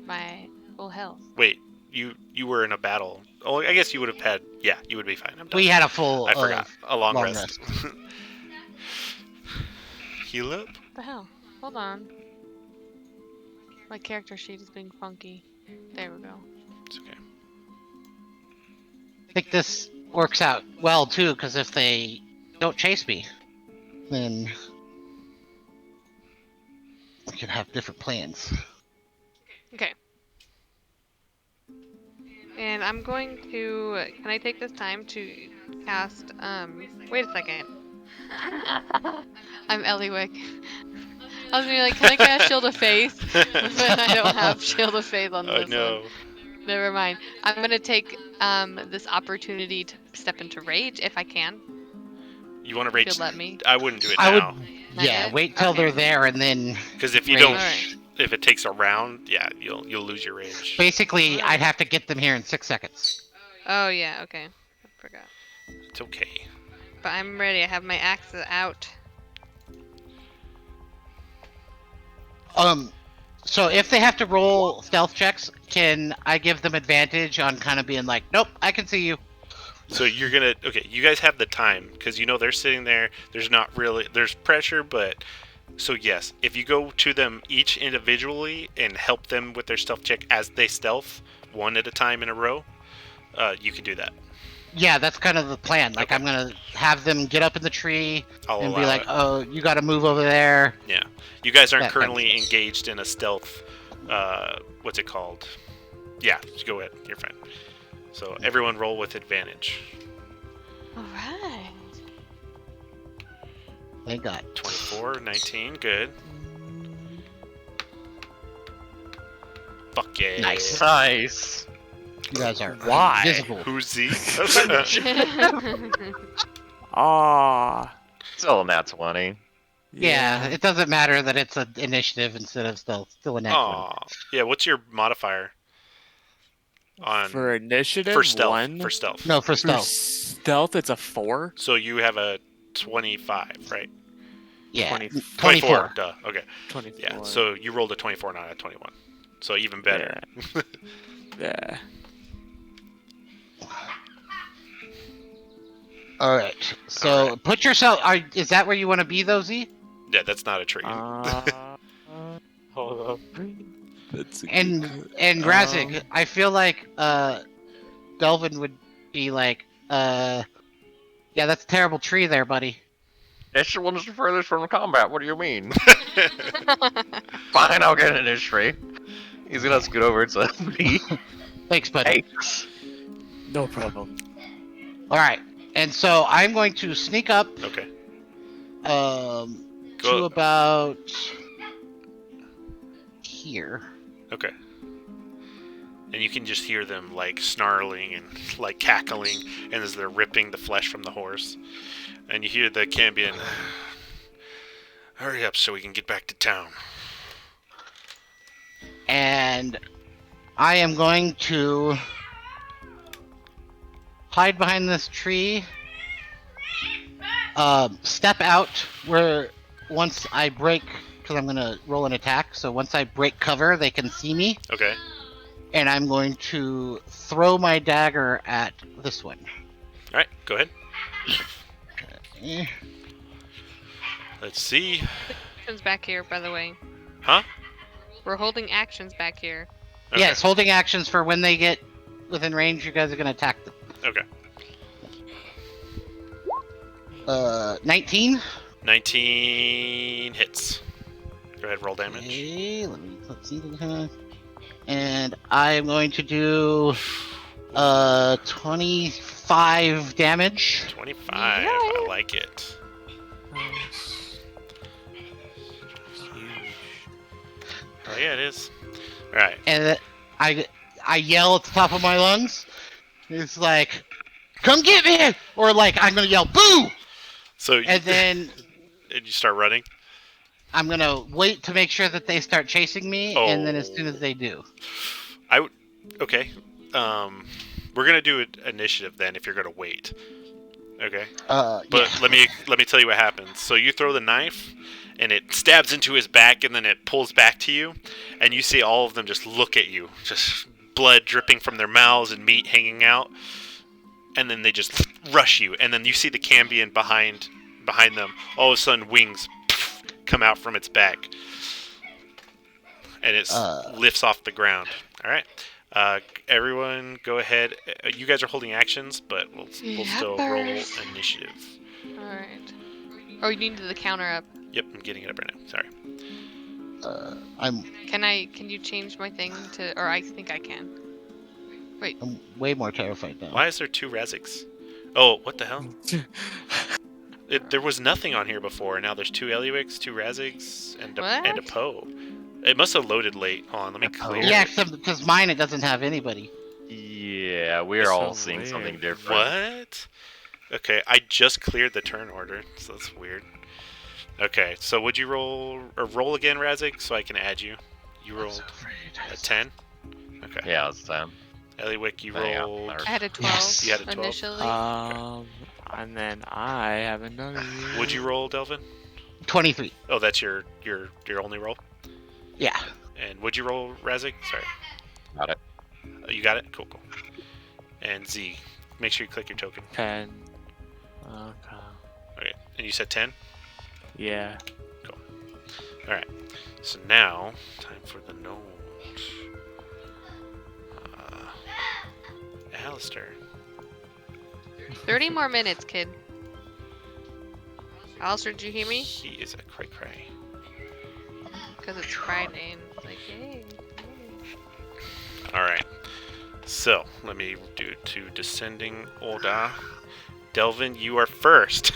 my full health. Wait, you were in a battle. Oh, I guess you would have had. Yeah, you would be fine. I'm done. We had a full. I forgot. A long long rest. Heal up. What the hell? Hold on. My character sheet is being funky. There we go. It's okay. I think this works out well too, because if they don't chase me, then we can have different plans. Okay. And I'm going to. Can I take this time to cast? Wait a second. I'm Eliwick. I was gonna be like, can I cast Shield of Faith? But I don't have Shield of Faith on Oh this no. one. Never mind. I'm gonna take this opportunity to step into rage if I can. You want to If rage? you'll let me. I wouldn't do it I now. would, yeah, wait till they're there and then. Because if you Rage. don't, Alright. if it takes a round, yeah, you'll lose your rage. Basically, I'd have to get them here in 6 seconds. Oh yeah. Okay. I forgot. It's okay. But I'm ready. I have my axe out. So if they have to roll stealth checks, can I give them advantage on kind of being like, nope, I can see you. So you're gonna okay. You guys have the time because you know they're sitting there. There's pressure, but so yes, if you go to them each individually and help them with their stealth check as they stealth one at a time in a row, you can do that. Yeah, that's kind of the plan. Like, Okay. I'm gonna have them get up in the tree I'll and be allow like, it. oh, you gotta move over there. Yeah, you guys aren't That kind of currently stuff. engaged in a stealth. What's it called? Yeah, just go ahead. You're fine. So everyone roll with advantage. All right. Thank God. 24, 19, good. Fuck yeah. Nice. Nice. You guys are Why? invisible. Who's Z? Ah. Still a nat 20. Yeah, it doesn't matter that it's an initiative instead of stealth. Still a nat 20. Aw. Yeah, what's your modifier? On For initiative, for stealth. 1. For stealth. No, for For stealth. stealth, it's a 4. So you have a 25, right? Yeah, 20 24. Duh. Okay. 24. Yeah. So you rolled a 24, not a 21. So even better. Yeah. All right. So Alright. put yourself. Is that where you want to be, though, Z? Yeah, that's not a tree. Hold up. That's a And good. and Razig, I feel like Delvin would be like, yeah, that's a terrible tree there, buddy. It's the one that's the furthest from combat. What do you mean? Fine, I'll get in this tree. He's gonna scoot over to me. Thanks, buddy. Hey. No problem. All right. And so I'm going to sneak up Okay. to Go. about here. Okay. And you can just hear them like snarling and like cackling, and as they're ripping the flesh from the horse, and you hear the Cambion. Hurry up so we can get back to town. And I am going to hide behind this tree. Step out where once I break, because I'm gonna roll an attack. So once I break cover, they can see me. Okay. And I'm going to throw my dagger at this one. All right. Go ahead. Okay. Let's see. Actions back here, by the way. Huh? We're holding actions back here. Okay. Yes, holding actions for when they get within range. You guys are gonna attack them. Okay. 19. 19 hits. Go ahead. Roll damage. Okay, let's see. And I'm going to do 25 damage. 25. I like it. Oh yeah, it is. All right. And I yell at the top of my lungs. It's like, "Come get me!" Or like I'm gonna yell, "Boo!" So And then and you start running. I'm gonna wait to make sure that they start chasing me, and then as soon as they do, Okay. We're gonna do an initiative then. If you're gonna wait. Okay. But yeah. let me tell you what happens. So you throw the knife, and it stabs into his back, and then it pulls back to you, and you see all of them just look at you, just blood dripping from their mouths and meat hanging out, and then they just rush you, and then you see the Cambion behind them. All of a sudden, wings come out from its back, and it lifts off the ground. All right. Everyone, go ahead. You guys are holding actions, but we'll still roll Yappers. initiative. All right. Oh, you need the counter up. Yep, I'm getting it up right now. Sorry. I'm Can you change my thing to? Or I think I can. I'm way more terrified now. Why is there 2 Raziks? Oh, what the hell? There was nothing on here before, and now there's 2 Eliwiks, 2 Raziks, and a What? Poe. It must have loaded late. Hold on, let me clear. Yeah, because mine it doesn't have anybody. Yeah, we're It's all so seeing weird. something different. What? Okay, I just cleared the turn order, so that's weird. Okay, so would you roll again, Razik, so I can add you? You rolled a 10? Okay. Yeah, it's them. Eliwick, you Hang out rolled... there. I had a 12 Yes. You had a 12? initially. And then I haven't done it yet. Would you roll, Delvin? 23. Oh, that's your only roll? Yeah. And would you roll, Razik? Sorry. Got it. You got it? Cool. And Z, make sure you click your token. 10. Okay. Okay, and you said 10? Yeah. Alright, so now, time for the gnomes. Alistair. 30 more minutes, kid. Alistair, did you hear me? He is a cray-cray. Because it's Friday and it's like, hey. Alright, so let me do to descending order. Delvin, you are first.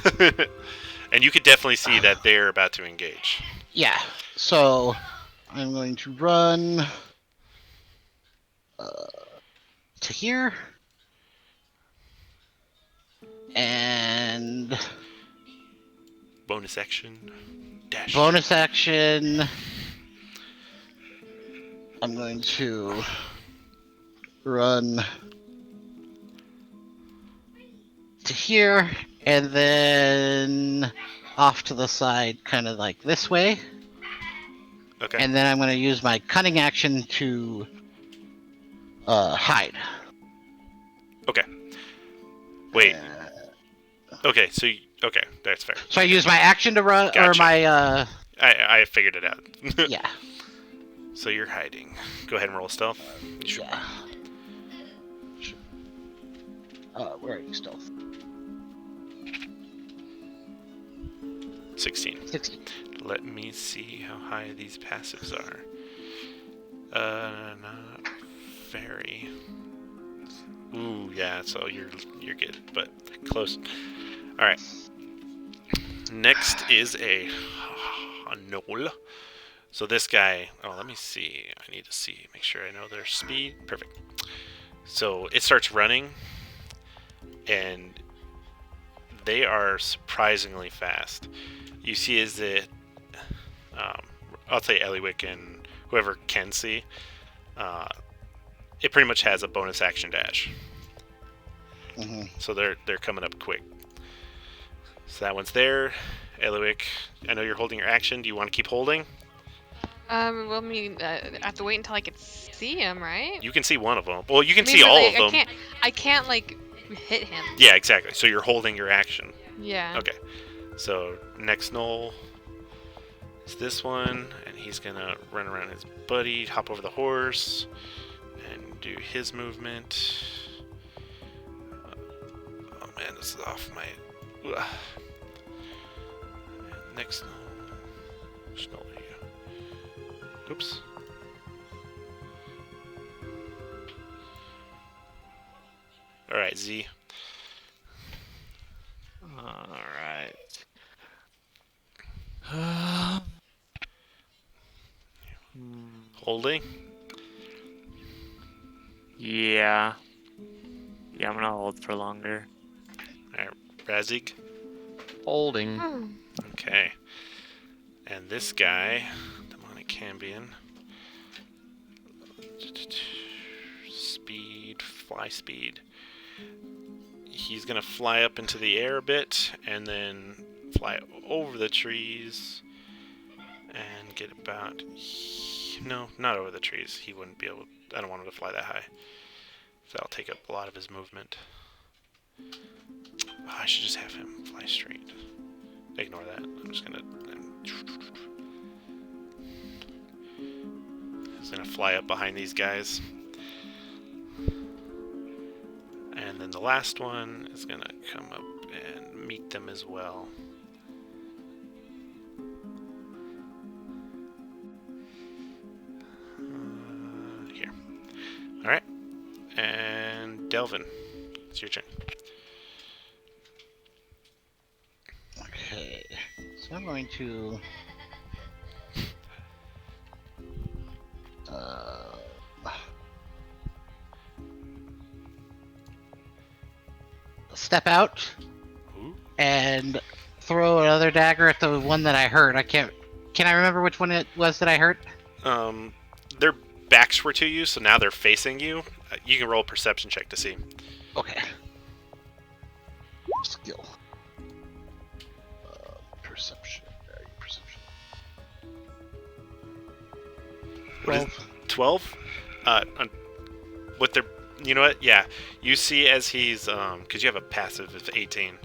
And you could definitely see that they're about to engage. Yeah. So I'm going to run to here. And Bonus action. Dash. bonus action. I'm going to run to here and then off to the side, kind of like this way. Okay. And then I'm going to use my cunning action to hide. Okay. Wait. Okay, so okay, that's fair. So I use my action to run, or Gotcha. my I figured it out. yeah. So you're hiding. Go ahead and roll stealth. Sure. Yeah. Sure. Where are you, stealth? 16. 16. Let me see how high these passives are. Not very. Ooh, yeah. So you're good, but close. All right. Next is a knoll. So this guy. Oh, let me see. I need to see. Make sure I know their speed. Perfect. So it starts running, and they are surprisingly fast. You see, is it? I'll say Eliwick and whoever can see. It pretty much has a bonus action dash, so they're coming up quick. So that one's there. Eliwick, I know you're holding your action. Do you want to keep holding? Well, I mean, I have to wait until I can see him, right? You can see one of them. Well, you can I mean, see but, all like, of them. I can't like hit him. Yeah, exactly. So you're holding your action. Yeah. Okay. So next knoll is this one, and he's gonna run around his buddy, hop over the horse, and do his movement. Oh man, this is off my. Ugh. Next knoll. Oops. All right, Z. All right. Holding. Yeah. Yeah, I'm gonna hold for longer. All right, Razig. Holding. Oh. Okay. And this guy, Demonic Cambion. Speed, fly speed. He's gonna fly up into the air a bit, and then fly over the trees, and get about. No, not over the trees. He wouldn't be able. I don't want him to fly that high. So that'll take up a lot of his movement. Oh, I should just have him fly straight. Ignore that. I'm just gonna. He's gonna fly up behind these guys. And then the last one is gonna come up and meet them as well. Here. Alright. And Delvin, it's your turn. Okay. So I'm going to step out Ooh. and throw another dagger at the one that I hurt. I can't. Can I remember which one it was that I hurt? Their backs were to you, so now they're facing you. You can roll a perception check to see. Okay. Skill. Perception. Perception. What is 12? What they're, you know what? Yeah, you see as he's because you have a passive of 18.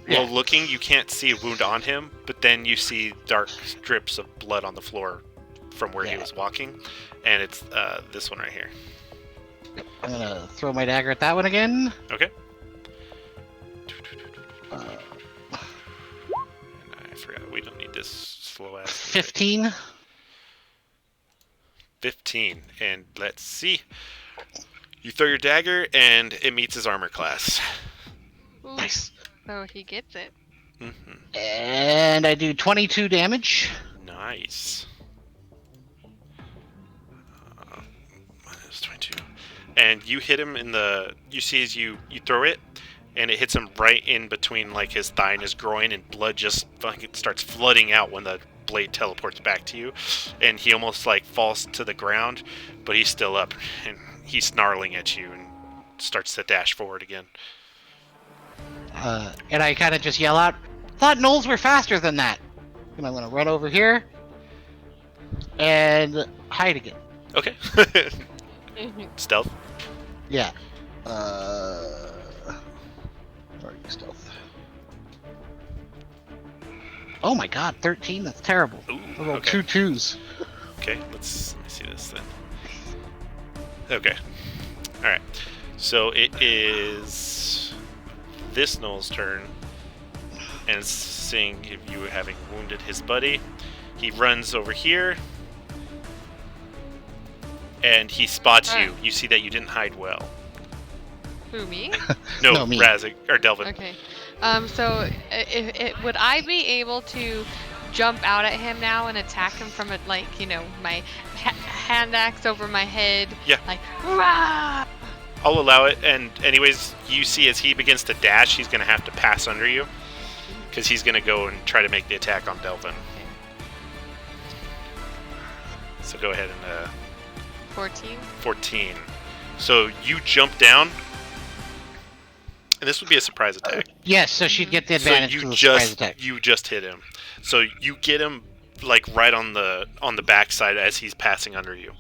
Yeah. While looking, you can't see a wound on him, but then you see dark strips of blood on the floor from where he Yeah. was walking, and it's this one right here. I'm gonna throw my dagger at that one again. Okay. Uh, And I forgot we don't need this slow ass. 15. 15, and let's see. You throw your dagger, and it meets his armor class. Ooh, Nice. so he gets it. And I do 22 damage. Nice. Minus 22. And you hit him in the. You see as you throw it, and it hits him right in between like his thigh and his groin, and blood just fucking starts flooding out when the blade teleports back to you, and he almost like falls to the ground, but he's still up, and he's snarling at you, and starts to dash forward again. And I kind of just yell out, "Thought gnolls were faster than that." And I'm gonna run over here and hide again. Okay. Stealth. Yeah. Where are you, stealth? Oh my god, 13? That's terrible. Ooh, I rolled okay. 2 2s. Okay, let me see this then. Okay. Alright. So it is this Noel's turn. And seeing if you having wounded his buddy, he runs over here. And he spots you. You see that you didn't hide well. Who, me? No, me. Razik, or Delvin. Okay. So would I be able to jump out at him now and attack him from a, like, you know, my hand axe over my head? Yeah. Like, rah! I'll allow it. And anyways, you see as he begins to dash, he's going to have to pass under you. Because he's going to go and try to make the attack on Delvin. So go ahead and... 14. 14. So you jump down. And this would be a surprise attack. Yes, so she'd get the advantage so to you the surprise just attack. you just hit him. So you get him like right on the backside as he's passing under you.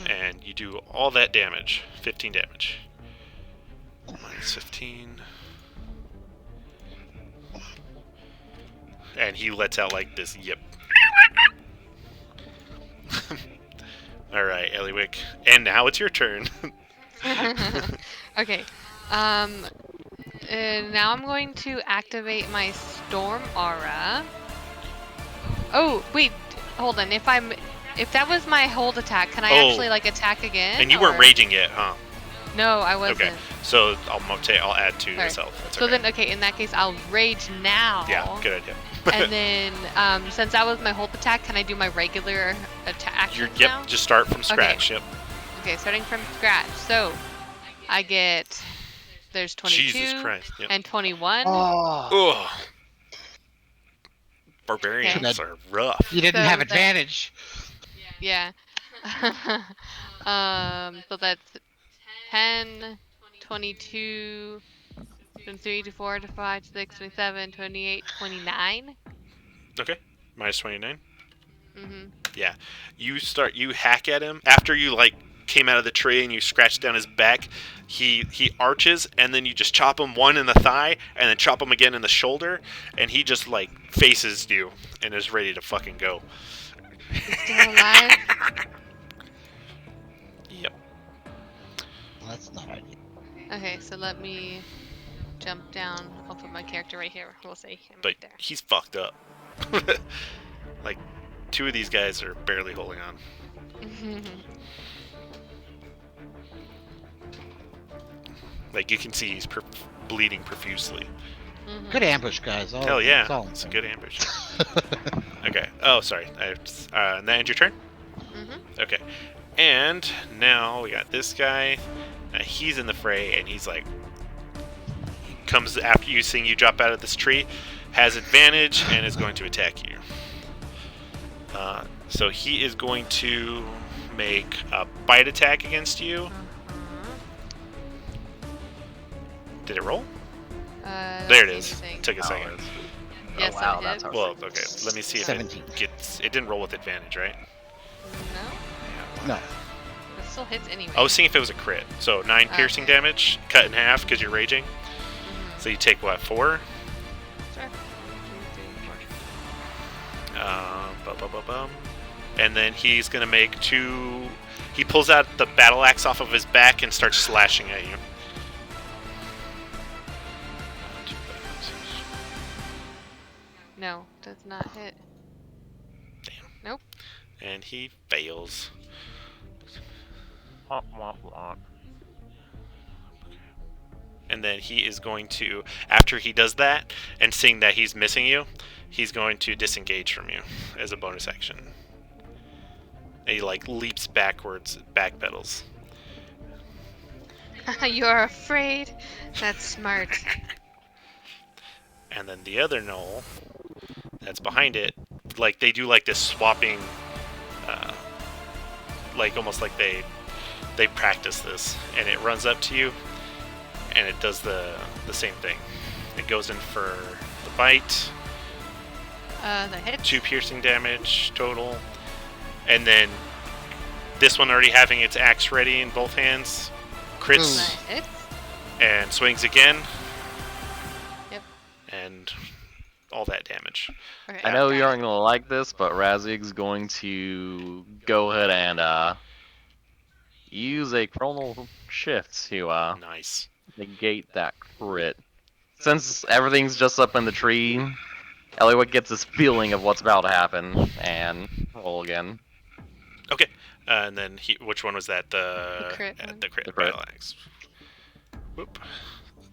And you do all that damage. 15 damage. Minus 15. And he lets out like this yip. Alright, Eliwick. And now it's your turn. Okay. Now I'm going to activate my storm aura. Oh, wait. Hold on. If that was my hold attack, can I actually like attack again? And you weren't raging yet, huh? No, I wasn't. Okay. So I'll add 2 Sorry. yourself. That's So okay. then, okay, in that case, I'll rage now. Yeah, good idea. And then, since that was my hold attack, can I do my regular attack now? Yep, just start from scratch. Yep. Okay, starting from scratch. So, I get... There's 22 Jesus Christ. Yep. and 21. Oh, Ugh. Barbarians Okay. are rough. you didn't So have that- advantage. Yeah. So that's 10, 22, 23, 24, 25, 26, 27, 28, 29. Okay. Minus 29. Mm-hmm. Yeah. You hack at him. After you, like, came out of the tree and you scratched down his back, he arches, and then you just chop him one in the thigh, and then chop him again in the shoulder, and he just, like, faces you and is ready to fucking go. Still alive? Yep. Well, that's not ideal. Okay, so let me jump down. I'll put my character right here. We'll say him But right there. he's fucked up. Like, 2 of these guys are barely holding on. Like, you can see he's bleeding profusely. Good ambush, guys. Hell yeah. That's all I'm It's a saying. good ambush. Okay. Oh, sorry. And that ends your turn? Okay. And now we got this guy. He's in the fray, and he's like... Comes after you, seeing you drop out of this tree, has advantage, and is going to attack you. So he is going to make a bite attack against you. Did it roll? There it is. Took a second. Yes, oh, wow, I that's did. how Well, okay. Let me see if 17. it gets... It didn't roll with advantage, right? No, No. it still hits anyway. I was seeing if it was a crit. So 9 piercing Okay. damage, cut in half because you're raging. So you take what, 4? Sure. Bum. And then he's gonna make 2. He pulls out the battle axe off of his back and starts slashing at you. No, does not hit. Damn. Nope. And he fails. Womp, womp, womp. And then he is going to, after he does that, and seeing that he's missing you, he's going to disengage from you as a bonus action. And he, like, leaps backwards, backpedals. You are afraid? That's smart. And then the other knoll that's behind it, like, they do, like, this swapping, like, almost like they practice this. And it runs up to you, and it does the same thing. It goes in for the bite, The hit. 2 piercing damage total, and then this one already having its axe ready in both hands, crits That hits. and swings again. Yep. And all that damage. Okay, I know got you it. aren't gonna like this, but Razig's going to go ahead and use a chronal shift to Nice. negate that crit. Since everything's just up in the tree, Eliot gets this feeling of what's about to happen and roll again. Okay. And then which one was that? The crit one. The crit The crit. battle axe. Whoop.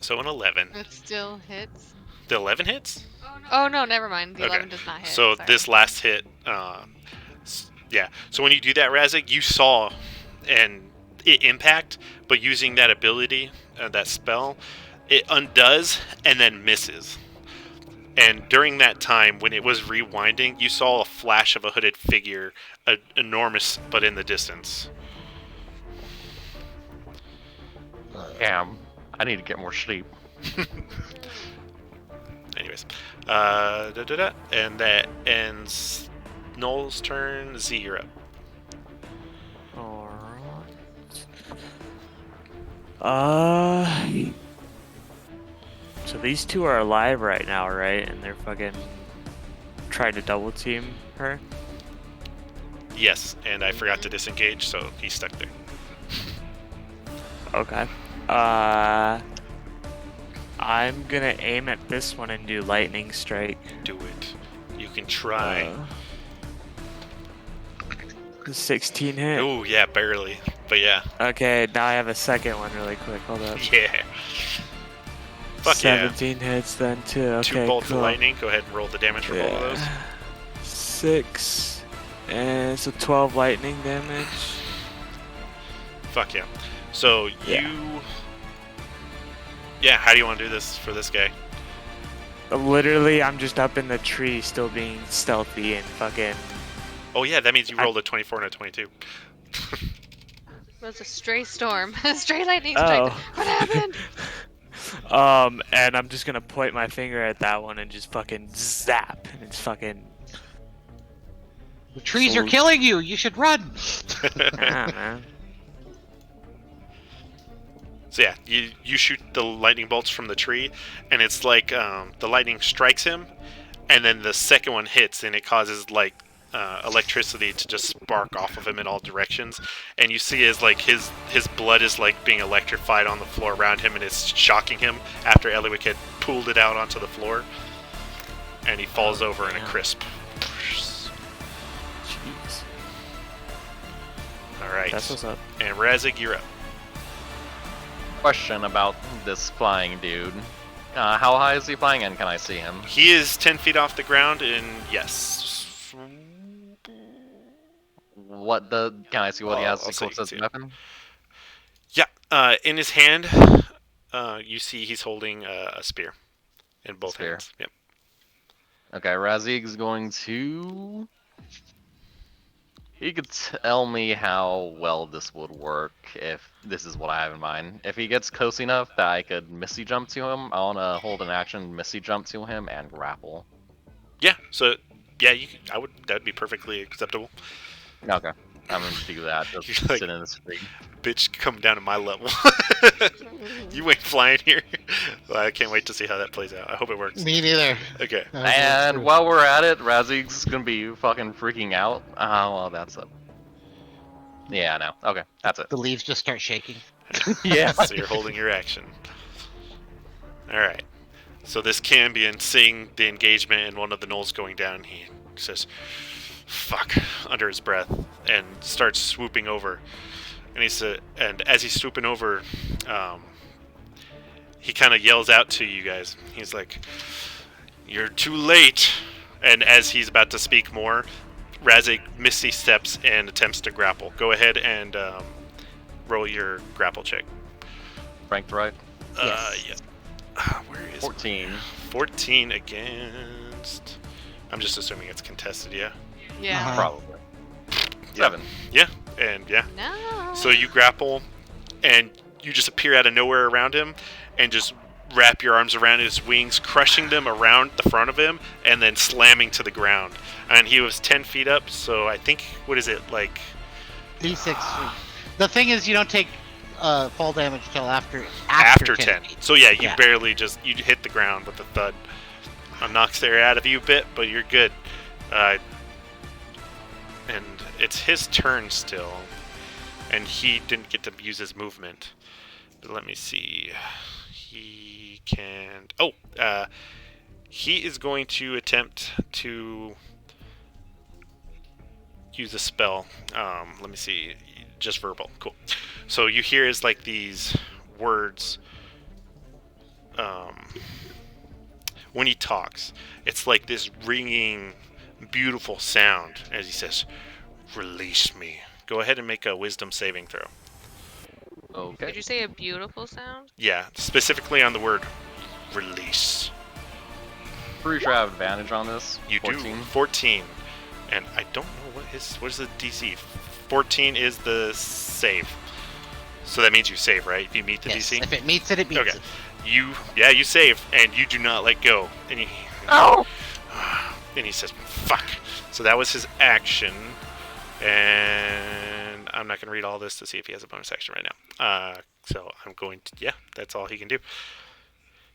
So an 11. It still hits. The 11 hits? Oh no, never mind. The Okay. 11 does not hit. So sorry. this last hit, yeah. So when you do that, Razig, you saw and it impact, but using that ability, that spell, it undoes and then misses. And during that time, when it was rewinding, you saw a flash of a hooded figure, enormous but in the distance. Damn, I need to get more sleep. Anyways, and that ends Noel's turn. Z, you're up. Alright. So these two are alive right now, right? And they're fucking trying to double team her. Yes, and I forgot to disengage, so he's stuck there. Okay. I'm gonna aim at this one and do lightning strike. Do it. You can try. 16 hit. Oh yeah, barely, but yeah. Okay, now I have a second one really quick. Hold up. Yeah. Fuck 17 hits then too. yeah. Okay, 2 bolts cool. of lightning. Go ahead and roll the damage for both of those. 6 and so 12 lightning damage. Fuck yeah. So Yeah. Yeah, how do you want to do this for this guy? Literally, I'm just up in the tree, still being stealthy and fucking. Oh yeah, that means you rolled a 24 and a 22. It was a stray storm. Stray lightning strike. Oh. What happened? And I'm just gonna point my finger at that one and just fucking zap, and it's fucking. The trees are killing you. You should run. Ah, man. So yeah, you shoot the lightning bolts from the tree, and it's like the lightning strikes him, and then the second one hits, and it causes like electricity to just spark off of him in all directions, and you see his blood is like being electrified on the floor around him, and it's shocking him after Eliwick had pulled it out onto the floor, and he falls over in a crisp. Jeez. All right, That's what's up. and Razig, you're up. Question about this flying dude. How high is he flying, and can I see him? He is 10 feet off the ground, and yes. Can I see what he has I'll say you equipped can as see a it. weapon? Yeah, in his hand, you see he's holding a spear in both Spear. hands. Yep. Okay, Razig's going to. He could tell me how well this would work if this is what I have in mind. If he gets close enough that I could Misty Jump to him, I want to hold an action, Misty Jump to him, and grapple. Yeah. So yeah, that'd be perfectly acceptable. Okay, I'm going to do that. Just You're like- sit in this tree. Bitch, come down to my level. You ain't flying here. Well, I can't wait to see how that plays out. I hope it works. Me neither. Okay. And while we're at it, Razig's going to be fucking freaking out. Well, that's it. Yeah, no. Okay, that's it. The leaves just start shaking. Yeah. So you're holding your action. All right. So this Cambion, seeing the engagement and one of the gnolls going down, he says, "Fuck," under his breath, and starts swooping over. And as he's swooping over, he kind of yells out to you guys. He's like, "You're too late!" And as he's about to speak more, Razig misty steps and attempts to grapple. Go ahead and roll your grapple check. Ranked right? Yeah. Where is 14. 14 against? I'm just assuming it's contested, yeah? Yeah. Uh-huh. Probably. Yeah. 7. Yeah, and yeah. No. So you grapple, and you just appear out of nowhere around him, and just wrap your arms around his wings, crushing them around the front of him, and then slamming to the ground. And he was 10 feet up, so I think, what is it, like... D6. The thing is, you don't take fall damage till after 10. feet. So yeah, you Yeah. barely just, you hit the ground with a thud. knocks the air out of you a bit, but you're good. And it's his turn still, and he didn't get to use his movement. But let me see. He can. Oh, he is going to attempt to use a spell. Let me see. Just verbal. Cool. So you hear is like these words. When he talks, it's like this ringing, beautiful sound as he says, "Release me." Go ahead and make a wisdom saving throw. Okay. Did you say a beautiful sound? Yeah, specifically on the word release. Pretty sure I have advantage on this. You 14. do 14, and I don't know what is the DC. 14 is the save, so that means you save, right? If you meet the Yes, DC. if it meets it, it meets Okay. it. You save, and you do not let go. And Oh! and he says, "Fuck." So that was his action, and I'm not going to read all this to see if he has a bonus action right now. So I'm going to, yeah, that's all he can do.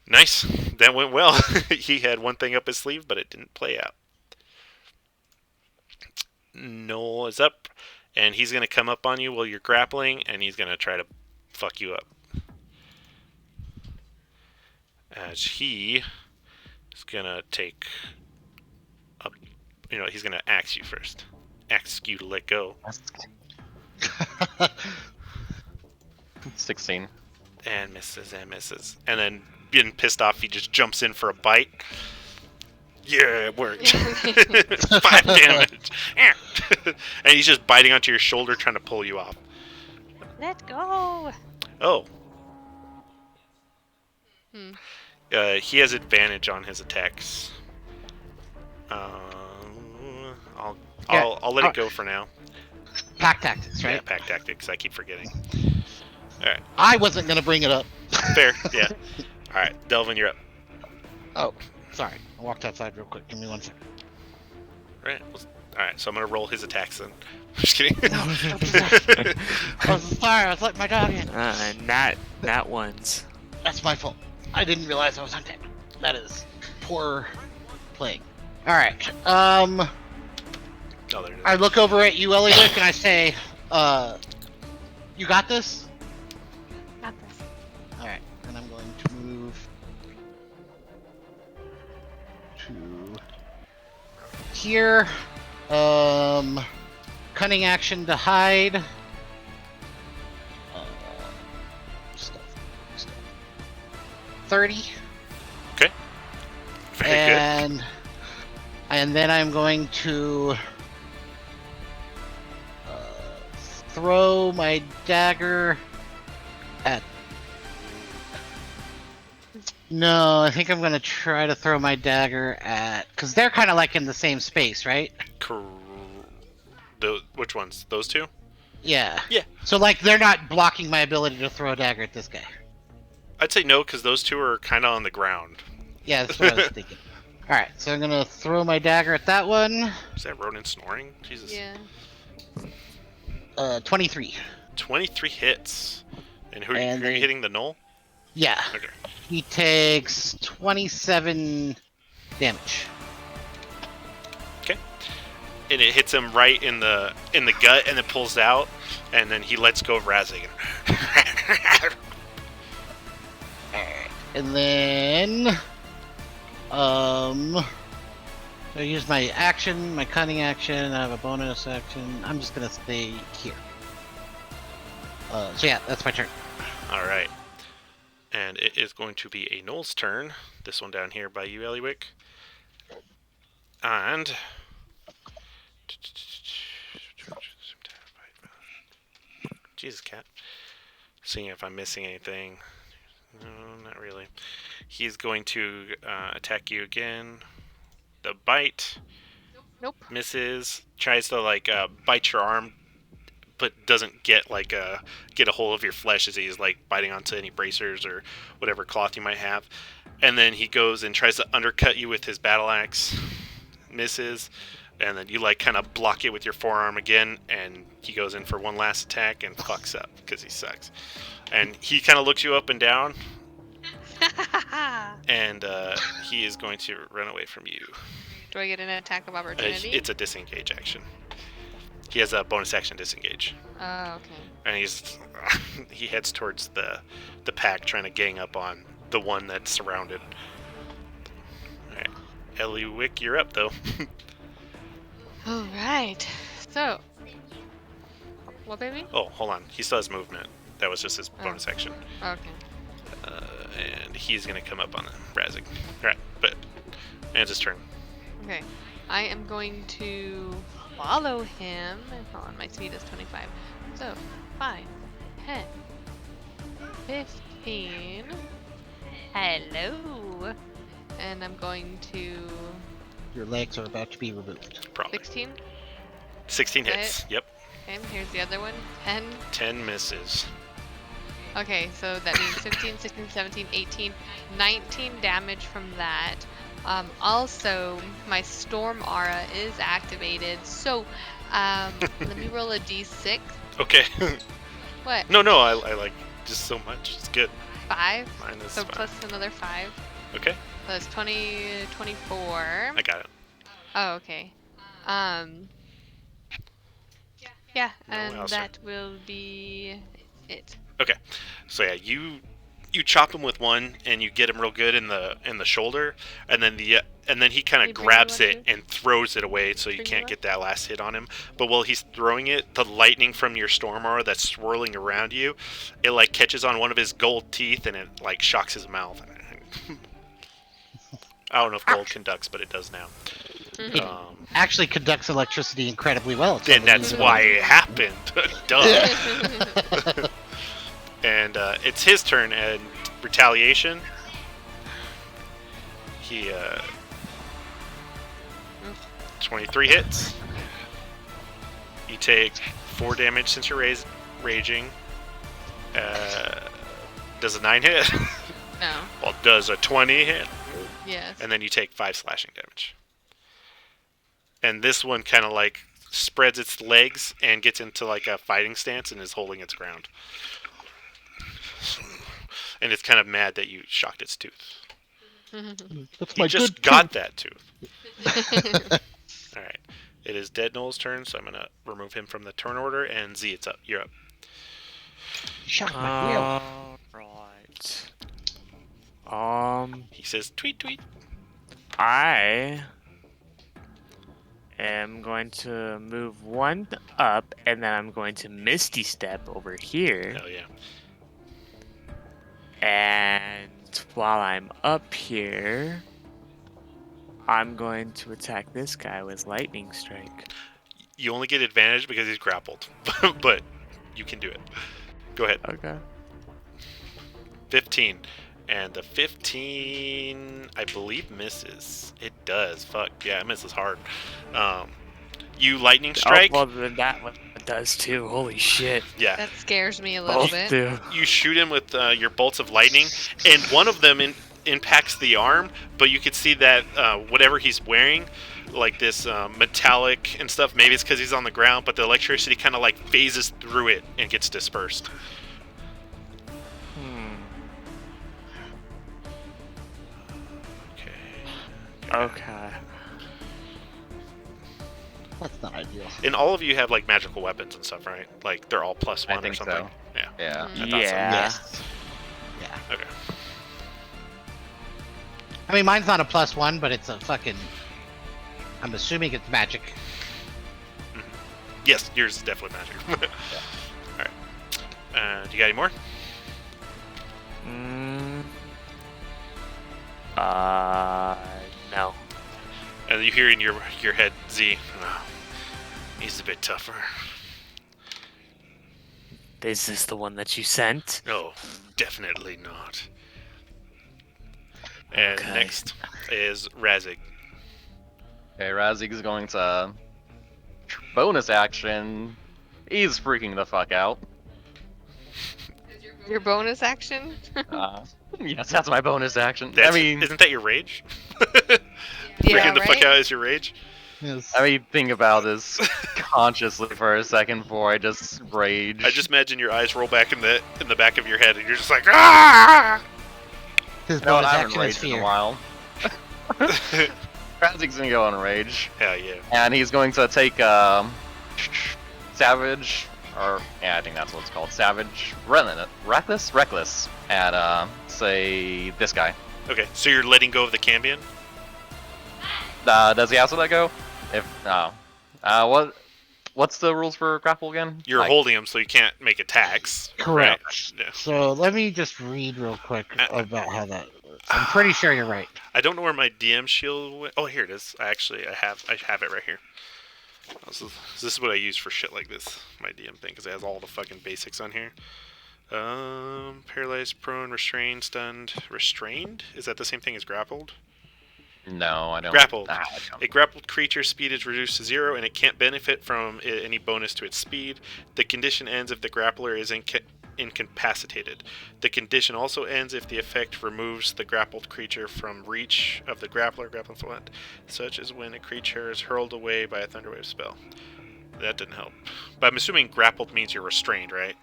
Nice. That went well. He had one thing up his sleeve, but it didn't play out. Noel is up, and he's going to come up on you while you're grappling, and he's going to try to fuck you up. As he is going to take up, he's going to axe you first. Ask you to let go. 16. And misses and misses. And then, being pissed off, he just jumps in for a bite. Yeah, it worked. 5 damage. And he's just biting onto your shoulder, trying to pull you off. Let go. Oh. Hmm. He has advantage on his attacks. I'll let it go for now. Pack tactics, right? Yeah, pack tactics. I keep forgetting. All right. I wasn't gonna bring it up. Fair. Yeah. All right, Delvin, you're up. Oh, sorry. I walked outside real quick. Give me 1 second. All right. All right. So I'm gonna roll his attacks then. Just kidding. I'm sorry. I was letting my dog in. Not ones. That's my fault. I didn't realize I was on deck. That is poor playing. All right. Oh, there it is. I look over at you, Elliot, and I say, you got this? Got this. All right. And I'm going to move to here. Cunning action to hide. Stuff. 30. Very good. And then I'm going to throw my dagger at. No, I think I'm gonna try to throw my dagger at, because they're kind of like in the same space, right? Which ones? Those two? Yeah. Yeah. So like they're not blocking my ability to throw a dagger at this guy. I'd say no, because those two are kind of on the ground. Yeah, that's what I was thinking. All right, so I'm gonna throw my dagger at that one. Is that Ronan snoring? Jesus. Yeah. 23. 23 hits. And who are And you then- hitting? The Knoll? Yeah. Okay. He takes 27 damage. And it hits him right in the gut, and it pulls out, and then he lets go of Razig. And then, I use my action, my cunning action. I have a bonus action. I'm just gonna stay here. So yeah, that's my turn. All right. And it is going to be a Knoll's turn. This one down here by you, Eliwick. And Jesus, cat. Seeing if I'm missing anything. No, not really. He's going to attack you again. The bite. Nope. Misses. Tries to bite your arm, but doesn't get get a hold of your flesh as he's biting onto any bracers or whatever cloth you might have. And then he goes and tries to undercut you with his battle axe. Misses. And then you kind of block it with your forearm again, and he goes in for one last attack and fucks up because he sucks. And he kind of looks you up and down, Ah. and he is going to run away from you. Do I get an attack of opportunity? It's a disengage action. He has a bonus action disengage, Oh, okay. and he heads towards the pack, trying to gang up on the one that's surrounded. All right, Eliwick, you're up though. All right. So. What, baby? Oh, hold on. He still has movement. That was just his Oh. bonus action. Okay. And he's going to come up on Razig. Alright, but... And it's his turn. Okay. I am going to follow him. Hold on, my speed is 25. So, 5, 10, 15. Hello. And I'm going to... Your legs are about to be removed. Probably. 16. 16 Right. hits. Yep. Okay, here's the other one. 10. 10 misses. Okay, so that means 15, 16, 17, 18, 19 damage from that. Also, my Storm Aura is activated, so let me roll a d6. Okay. What? no, I like just so much. It's good. 5? Minus So 5. plus another 5. Okay, So that's 20, 24. I got it. Oh, okay. Yeah, No, and I'll that will be it. Okay. So yeah, you chop him with one, and you get him real good in the shoulder, and then he kind Can you of bring me grabs one it too? and throws it away, so you Bring me can't one? get that last hit on him. But while he's throwing it, the lightning from your storm aura that's swirling around you, it like catches on one of his gold teeth, and it like shocks his mouth. I don't know if gold conducts, but it does now. Actually conducts electricity incredibly well. It's And something that's you why know. it happened. Duh. And it's his turn, and retaliation. He 23 hits. You take 4 damage since you're raging. Does a 9 hit? No. Well, does a 20 hit? Yes. And then you take 5 slashing damage. And this one kind of like spreads its legs and gets into like a fighting stance and is holding its ground. And it's kind of mad that you shocked its tooth. That's He my just good got tooth. that tooth. All right. It is Dead Noel's turn, so I'm going to remove him from the turn order. And Z, it's up. You're up. Shock my wheel. Right. He says, tweet, tweet. I am going to move one up, and then I'm going to Misty Step over here. Hell yeah. And while I'm up here, I'm going to attack this guy with Lightning Strike. You only get advantage because he's grappled. But you can do it. Go ahead. Okay. 15. And the 15, I believe, misses. It does. Fuck. Yeah, it misses hard. You lightning strike. Oh, well, then that one does too. Holy shit. Yeah. That scares me a little Both bit. do. You shoot him with your bolts of lightning, and one of them impacts the arm, but you could see that whatever he's wearing, like this metallic and stuff, maybe it's because he's on the ground, but the electricity kind of like phases through it and gets dispersed. Okay. That's not ideal. And all of you have like magical weapons and stuff, right? Like they're all +1 I or think something. so. Yeah. Yeah. I thought so. Yeah. Yes. Yeah. Okay. I mean, mine's not a +1, but it's a fucking. I'm assuming it's magic. Yes, yours is definitely magic. All right. Do you got any more? No. And you hear in your head, Z. Oh, he's a bit tougher. Is this the one that you sent? No, definitely not. And Okay. next is Razig. Okay, Razig's going to bonus action. He's freaking the fuck out. Your bonus action? Yes, that's my bonus action. Isn't that your rage? Yeah, Freaking the fuck right? out is your rage? Yes. think about this consciously for a second before I just rage. I just imagine your eyes roll back in the back of your head, and you're just like, ah! His You know what? bonus I haven't action is raged in a fear. while. Krazik's gonna go on rage, Hell yeah. and he's going to take Savage, or yeah, I think that's what it's called. Savage, Reckless, at say this guy. Okay, so you're letting go of the Cambion? Does he also let go? If what's the rules for grapple again? You're Like, holding him so you can't make attacks. Correct. Right? Yeah. So let me just read real quick about how that works. I'm pretty sure you're right. I don't know where my DM shield went. Oh, here it is. I have it right here. This is what I use for shit like this. My DM thing, because it has all the fucking basics on here. Paralyzed, prone, restrained, stunned. Restrained? Is that the same thing as grappled? no, I don't. Grappled. I don't. A grappled creature's speed is reduced to 0, and it can't benefit from any bonus to its speed. The condition ends if the grappler is incapacitated. The condition also ends if the effect removes the grappled creature from reach of the grappler, grappling foot, such as when a creature is hurled away by a thunderwave spell. That didn't help. But I'm assuming grappled means you're restrained, right?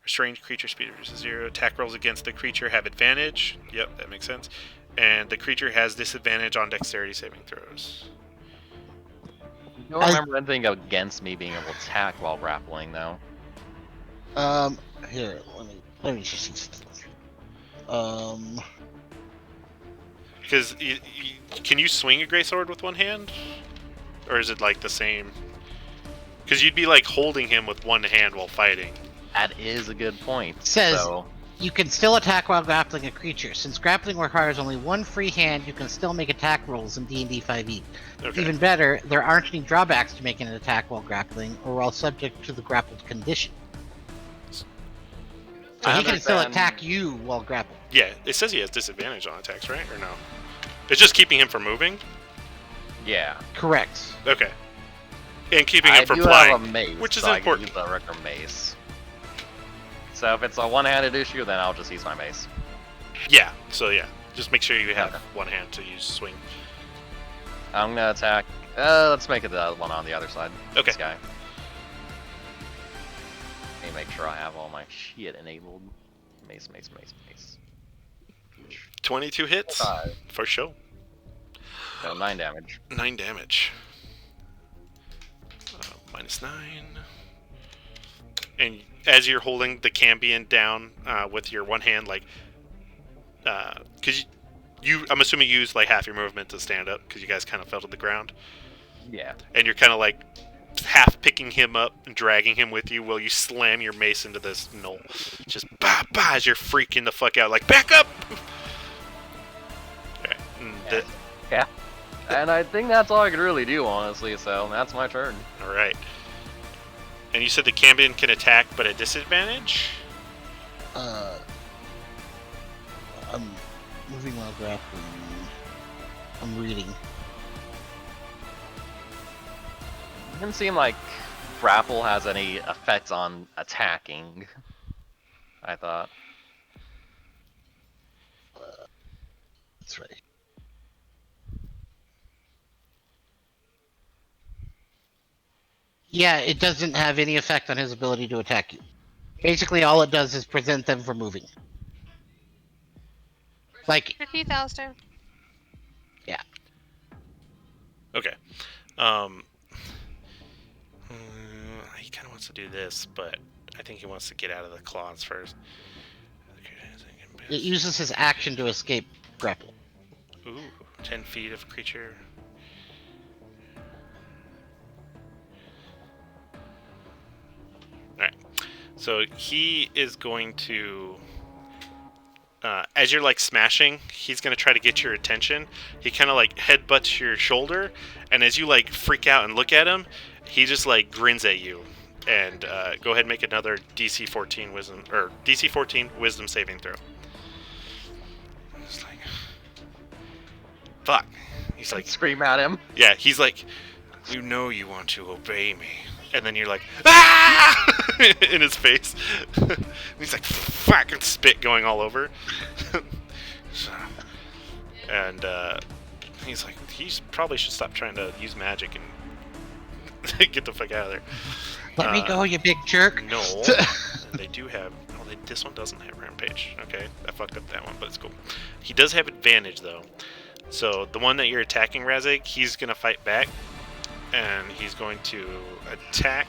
Restrained creature speed reduces to 0. Attack rolls against the creature have advantage. Yep, that makes sense. And the creature has disadvantage on dexterity saving throws. I don't remember anything against me being able to attack while grappling, though. Here, let me just see something. Because can you swing a greatsword with one hand? Or is it like the same? Because you'd be like holding him with one hand while fighting. That is a good point. Says- So, You can still attack while grappling a creature. Since grappling requires only one free hand, you can still make attack rolls in D&D 5e. Okay. Even better, there aren't any drawbacks to making an attack while grappling, or while subject to the grappled condition. So I he can still understand- attack you while grappled. Yeah, it says he has disadvantage on attacks, right? Or no? It's just keeping him from moving? yeah. Correct. Okay. And keeping him I from do flying. have a mace, which is so important. I can use a regular mace. So if it's a one-handed issue, then I'll just use my mace. Yeah, so yeah. Just make sure you have Okay. one hand to use swing. I'm gonna attack. Let's make it the one on the other side. Okay. This guy. Let me make sure I have all my shit enabled. Mace. 22 hits? 5. For sure. So 9 damage. 9 damage. -9. And as you're holding the Cambion down with your one hand, like, because I'm assuming you used like half your movement to stand up because you guys kind of fell to the ground, Yeah. and you're kind of like half picking him up and dragging him with you while you slam your mace into this knoll. Just bah bah as you're freaking the fuck out, like back up. Okay. Yeah. And I think that's all I could really do, honestly, so that's my turn. All right. And you said the Cambion can attack, but at disadvantage? I'm moving while grappling. I'm reading. It doesn't seem like grapple has any effect on attacking, I thought. That's right. Yeah, it doesn't have any effect on his ability to attack you. Basically, all it does is prevent them from moving. Like, Your teeth, Alistair. Okay. He kind of wants to do this, but I think he wants to get out of the claws first. it uses his action to escape grapple. Ooh, 10 feet of creature. Alright. So he is going to... as you're like smashing, he's going to try to get your attention. He kind of like headbutts your shoulder, and as you like freak out and look at him, he just like grins at you. And go ahead and make another DC 14 wisdom saving throw. It's like, fuck. He's like, Scream at him. yeah, he's like, you know you want to obey me. And then you're like, ah! in his face. He's like, fuck, and spit going all over. So, and he's like, he probably should stop trying to use magic and get the fuck out of there. Let me go, you big jerk. No, they do have. Oh, this one doesn't have rampage. Okay, I fucked up that one, but it's cool. He does have advantage though. So the one that you're attacking, Razig, he's gonna fight back, and he's going to attack.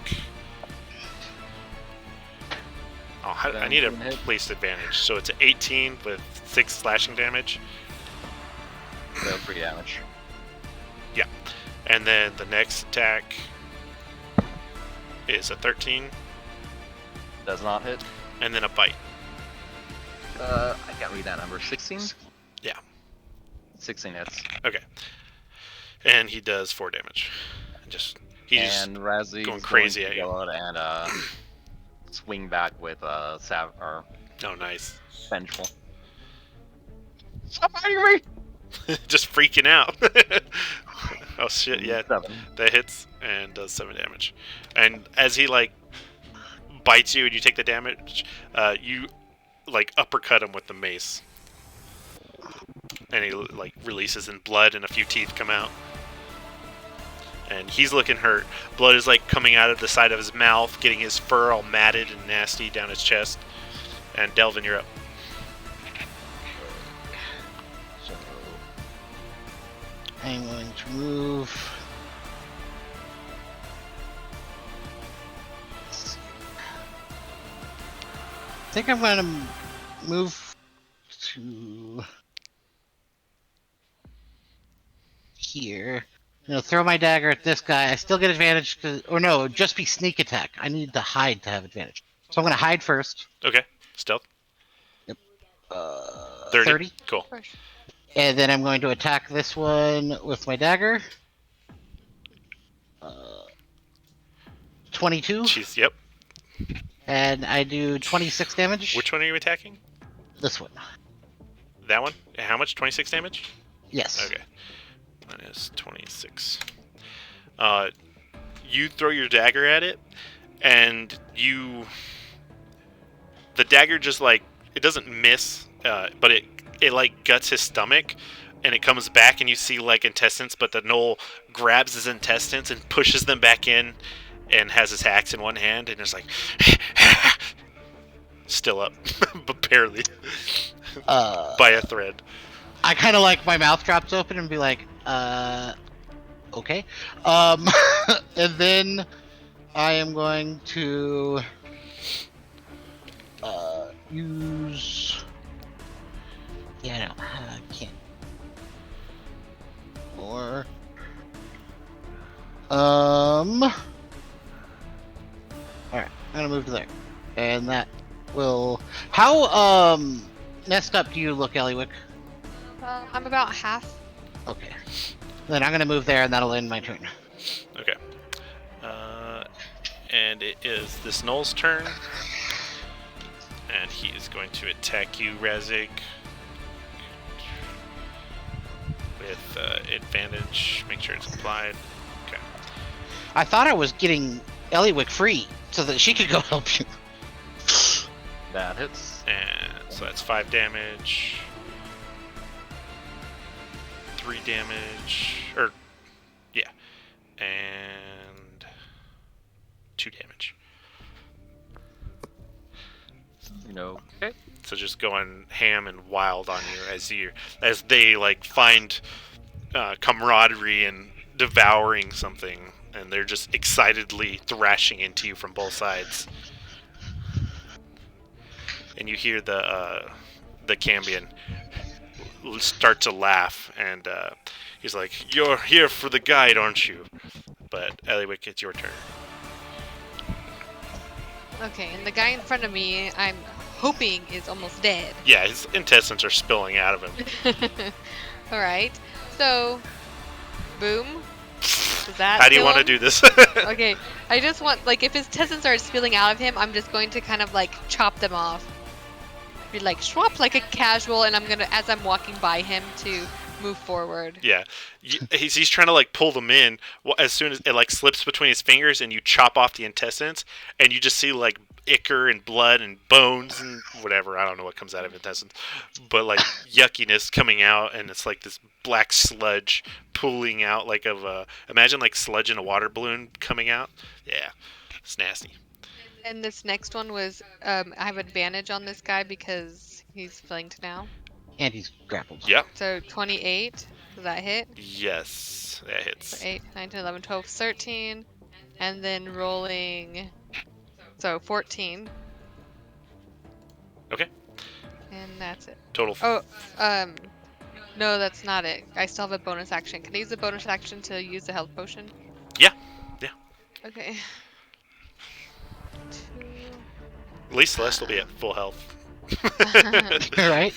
Oh, I need a placed advantage. So it's an 18 with 6 slashing damage. So 3 damage. Yeah, and then the next attack is a 13, Does not hit. and then a bite. I can't read that number. 16? Yeah. 16 hits. Okay. And he does 4 damage. He's And Razzie going crazy at you. go out and swing back with or oh, nice. vengeful. Stop fighting me! Just freaking out. Oh shit! Yeah, 7. that hits and does 7 damage. And as he like bites you and you take the damage, you like uppercut him with the mace, and he like releases in blood and a few teeth come out. And he's looking hurt. Blood is like coming out of the side of his mouth, getting his fur all matted and nasty down his chest. And Delvin, you're up. So I'm going to move. Let's see. I think I'm going to move to here. I'm going to throw my dagger at this guy. I still get advantage, or no, it would just be sneak attack. I need to hide to have advantage. So I'm going to hide first. Okay, stealth. 30. Cool. And then I'm going to attack this one with my dagger. 22. Jeez, yep. And I do 26 damage. Which one are you attacking? This one. That one? How much? 26 damage? Yes. Okay. Minus 26. You throw your dagger at it, and the dagger just like, it doesn't miss, but it like guts his stomach, and it comes back, and you see like intestines, but the gnoll grabs his intestines and pushes them back in, and has his axe in one hand, and it's like, still up, but barely, by a thread. I kind of like my mouth drops open and be like, okay. And then I am going to use. Yeah, no, I can't. Or Alright, I'm gonna move to there. And that will. How messed up do you look, Eliwick? I'm about half. Okay. Then I'm gonna move there and that'll end my turn. Okay. And it is this Knoll's turn. And he is going to attack you, Razig. With advantage. Make sure it's applied. Okay. I thought I was getting Eliwick free so that she could go help you. That hits. And so that's 5 damage. 3 damage. Or, yeah. And 2 damage. Okay. So just going ham and wild on you as they like find camaraderie and devouring something, and they're just excitedly thrashing into you from both sides. And you hear the Cambion start to laugh, and he's like, "You're here for the guide, aren't you?" But Eliwick, it's your turn. Okay, and the guy in front of me, I'm hoping is almost dead. Yeah, his intestines are spilling out of him. All right, so boom. Does that How do you kill want to him? do this? Okay, I just want, like, if his intestines are spilling out of him, I'm just going to kind of like chop them off. Be like swap like a casual, and I'm gonna, as I'm walking by him, to move forward. Yeah, he's trying to like pull them in. Well, as soon as it like slips between his fingers, and you chop off the intestines, and you just see like ichor and blood and bones and whatever. I don't know what comes out of intestines, but like yuckiness coming out, and it's like this black sludge pooling out, like imagine like sludge in a water balloon coming out. Yeah, it's nasty. And this next one was I have advantage on this guy because he's flanked now. And he's grappled. Yep. So 28. Does that hit? Yes, that So hits. 8, 9, 10, 11, 12, 13. And then rolling. So 14. Okay. And that's it. Total. Oh, no, that's not it. I still have a bonus action. Can I use a bonus action to use the health potion? Yeah. Yeah. Okay. 2. At least Celeste will be at full health. Right?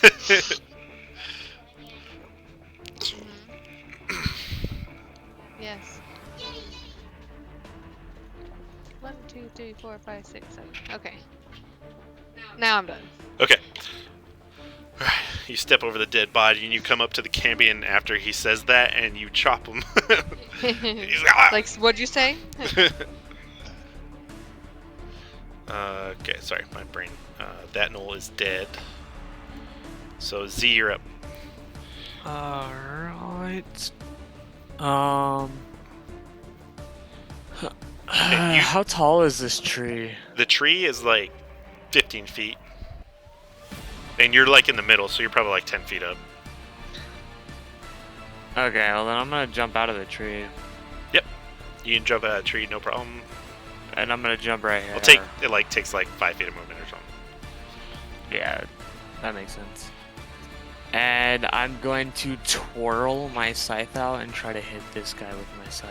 Yes. 1, 2, 3, 4, 5, 6, 7. Okay. Now I'm done. Okay. You step over the dead body and you come up to the Cambion after he says that and you chop him. He's Like, what'd you say? okay, sorry, my brain. That Knoll is dead. So Z, you're up. Alright. And you- How tall is this tree? The tree is like 15 feet. And you're like in the middle, so you're probably like 10 feet up. Okay, well then I'm gonna jump out of the tree. You can jump out of the tree, no problem. And I'm gonna jump right here. It takes like 5 feet of movement or something. Yeah, that makes sense. And I'm going to twirl my scythe out and try to hit this guy with my scythe.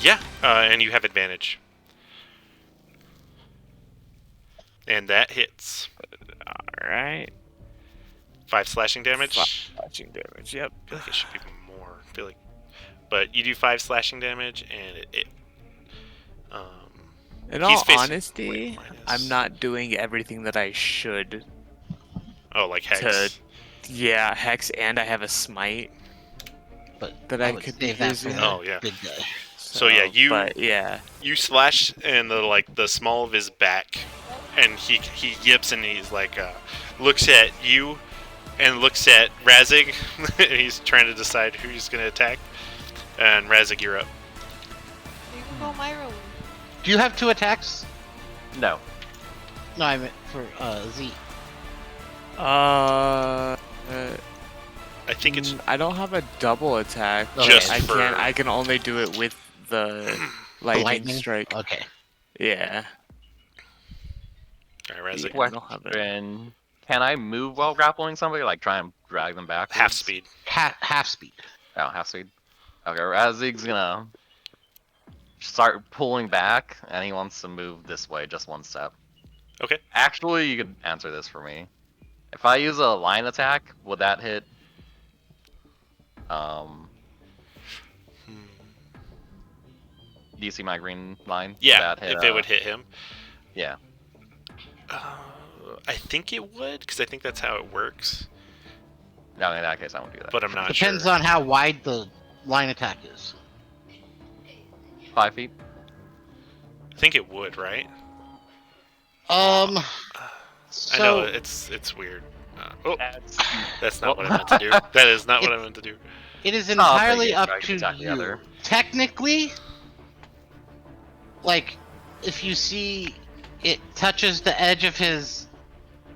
Yeah, and you have advantage. And that hits. Alright. 5 slashing damage. 5 slashing damage, yep. I feel like it should be more. But you do 5 slashing damage, and In he's all facing- honesty, wait, minus- I'm not doing everything that I should Oh, like Hex. Yeah, Hex, and I have a smite But that I I would could be save that for using. the Oh, yeah. big guy. So, yeah, you- But yeah, You slash in the small of his back, and he yips and he's like looks at you and looks at Razig. And he's trying to decide who he's gonna attack. And Razig, you're up. You can go my room. Do you have 2 attacks? No. No, I meant for Z. I think it's I don't have a double attack. Just I for- can. I can only do it with the lightning strike. Okay. Yeah. alright, Razig. Yeah. I don't have it. Question: Can I move while grappling somebody? Like try and drag them back? Half speed. Half speed. Oh, half speed. Okay, Razig's gonna start pulling back, and he wants to move this way, just 1 step. Okay. Actually, you could answer this for me. If I use a line attack, would that hit? Do you see my green line? Would Yeah, that hit, if it would hit him. Yeah. I think it would, because I think that's how it works. No, in that case, I won't do that. But I'm not Depends sure. on how wide the line attack is. 5 feet. I think it would, right? So I know it's weird. That's not what I meant to do. That is not what I meant to do. it is not a big entirely up impact to exactly you. either. Technically, like if you see it touches the edge of his,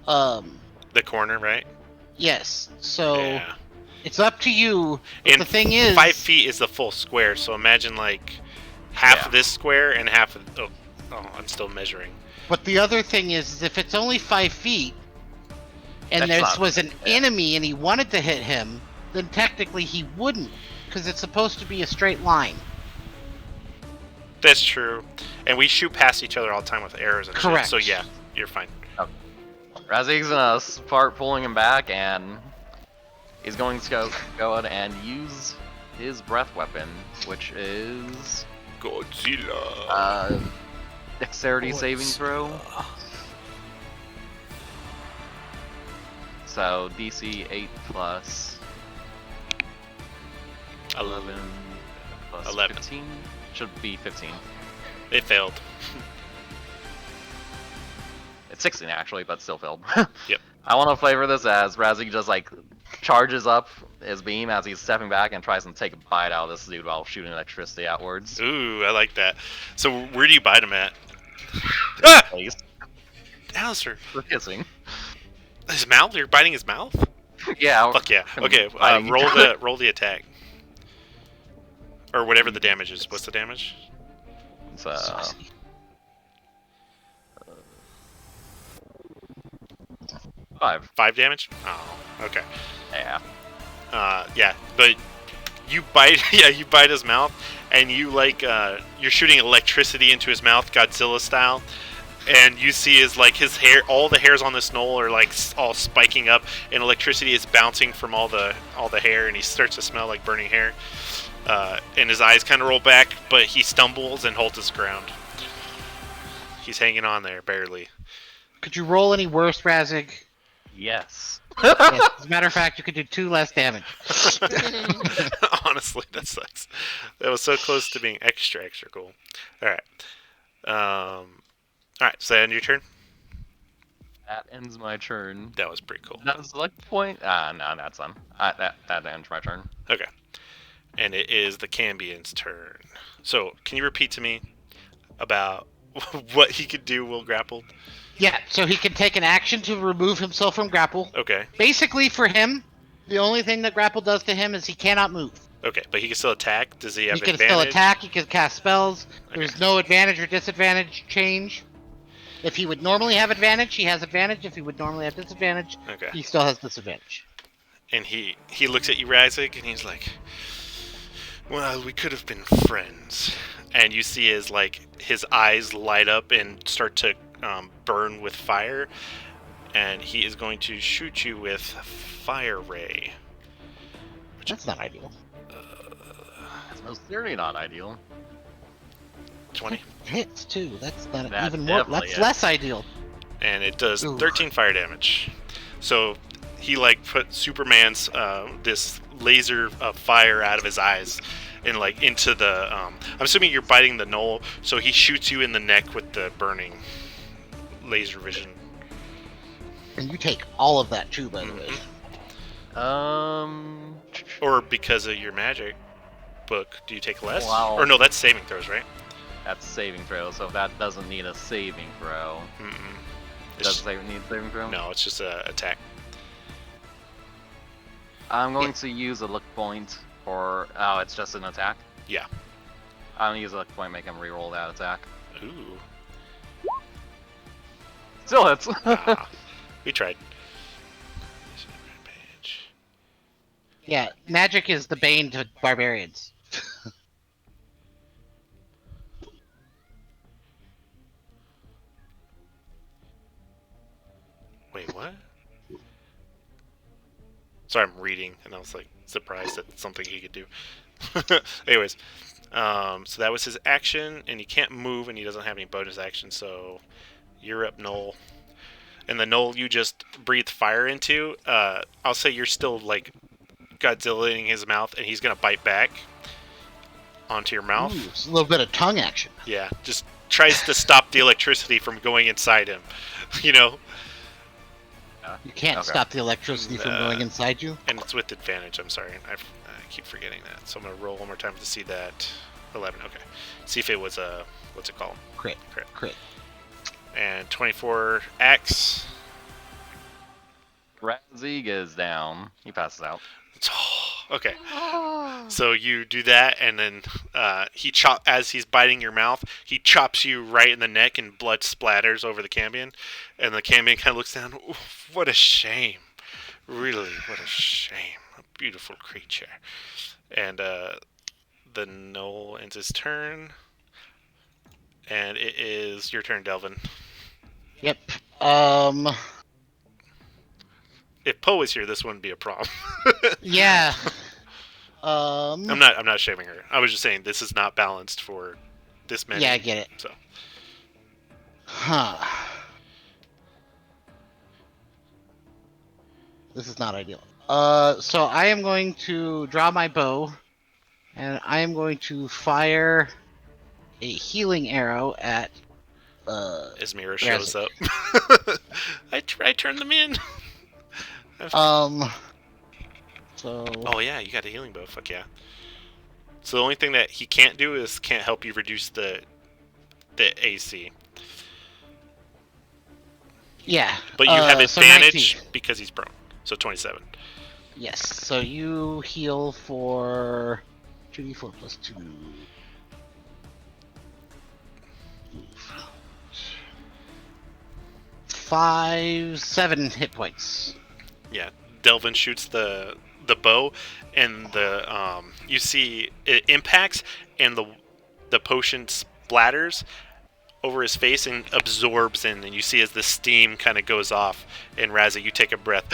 The corner, right? yes. So Yeah. it's up to you. But And the thing is, 5 feet is the full square, so imagine like half Yeah. of this square and half of. Oh, I'm still measuring. But the other thing is if it's only 5 feet, and That's there not- was an yeah. enemy and he wanted to hit him, then technically he wouldn't, because it's supposed to be a straight line. That's true. And we shoot past each other all the time with arrows and Correct. shit. So yeah, you're fine. Razig's gonna start pulling him back, and he's going to go ahead and use his breath weapon, which is Godzilla. dexterity saving throw. So DC 8 plus 11 plus 11. 15 should be 15. It failed. It's 16 actually, but still failed. Yep. I want to flavor this as Razig just like charges up his beam as he's stepping back and tries to take a bite out of this dude while shooting electricity outwards. Ooh, I like that. So where do you bite him at? Ah! Face Alistair, for kissing. his mouth? You're biting his mouth? Yeah. Fuck yeah. I'm Okay, biting each roll other. the attack. Or whatever the damage is. What's the damage? It's, Saucy. 5. 5 damage? Oh, okay. Yeah. Yeah, but you bite, yeah, you bite his mouth, and you you're shooting electricity into his mouth, Godzilla style, and you see his hair, all the hairs on this knoll are all spiking up, and electricity is bouncing from all the hair, and he starts to smell like burning hair, and his eyes kind of roll back, but he stumbles and holds his ground. He's hanging on there, barely. Could you roll any worse, Razig? Yes. Yes, as a matter of fact, you could do 2 less damage. Honestly, that sucks. That was so close to being extra cool. Alright. Alright, so that end your turn? That ends my turn. That was pretty cool. That select point? No, that's done. That ends my turn. Okay. And it is the Cambion's turn. So, can you repeat to me about what he could do while grappled? Yeah, so he can take an action to remove himself from grapple. Okay. Basically, for him, the only thing that grapple does to him is he cannot move. Okay, but he can still attack? Does he have He can advantage? still attack, he can cast spells. Okay. There's no advantage or disadvantage change. If he would normally have advantage, he has advantage. If he would normally have disadvantage, Okay. he still has disadvantage. And he looks at you, Razik, and he's like, well, we could have been friends. And you see his eyes light up and start to burn with fire. And he is going to shoot you with Fire Ray. That's not ideal. That's most certainly not ideal. 20. Hits too. That's not That even more. definitely That's is. less ideal. And it does Ooh. 13 fire damage. So he put Superman's this laser of fire out of his eyes and into the I'm assuming you're biting the knoll, so he shoots you in the neck with the burning laser vision. And you take all of that too, by the way. Or because of your magic book, do you take less? Wow. Or no, that's saving throws, right? That's saving throw, so that doesn't need a saving throw. Mm-mm. It doesn't need saving throw? No, it's just a attack. I'm going to use a look point for... Oh, it's just an attack? Yeah. I'm going to use a look point, make him reroll that attack. Ooh. Still hits! We tried. Yeah, magic is the bane to barbarians. Wait, what? Sorry, I'm reading, and I was surprised at something he could do. Anyways, so that was his action, and he can't move, and he doesn't have any bonus action, so you're up, Noel. And the Noel you just breathed fire into, I'll say you're still Godzilla-ing his mouth, and he's gonna bite back onto your mouth. Ooh, it's a little bit of tongue action. Yeah, just tries to stop the electricity from going inside him. You know? You can't Okay. stop the electricity from going inside you. And it's with advantage, I'm sorry. I keep forgetting that. So I'm going to roll one more time to see that. 11, okay. See if it was a, what's it called? Crit. And 24 axe. Razig is down. He passes out. Okay. Oh. So you do that, and then as he's biting your mouth, he chops you right in the neck, and blood splatters over the Cambion. And the Cambion kind of looks down. Oof, what a shame. Really, what a shame. A beautiful creature. And the Knoll ends his turn. And it is your turn, Delvin. Yep. If Poe was here, this wouldn't be a problem. Yeah. I'm not shaming her. I was just saying this is not balanced for this many. Yeah, I get it. So Huh. This is not ideal. So I am going to draw my bow, and I am going to fire a healing arrow at Esmira shows up. I turned them in. So. Oh yeah, you got a healing bow. Fuck yeah. So the only thing that he can't do is can't help you reduce the AC. Yeah. But you have So 19. advantage because he's prone. So 27. Yes. So you heal for 2d4 plus 2. 7 hit points. Yeah, Delvin shoots the bow, and the you see it impacts, and the potion splatters over his face and absorbs in, and you see as the steam kind of goes off. And Razzie, you take a breath.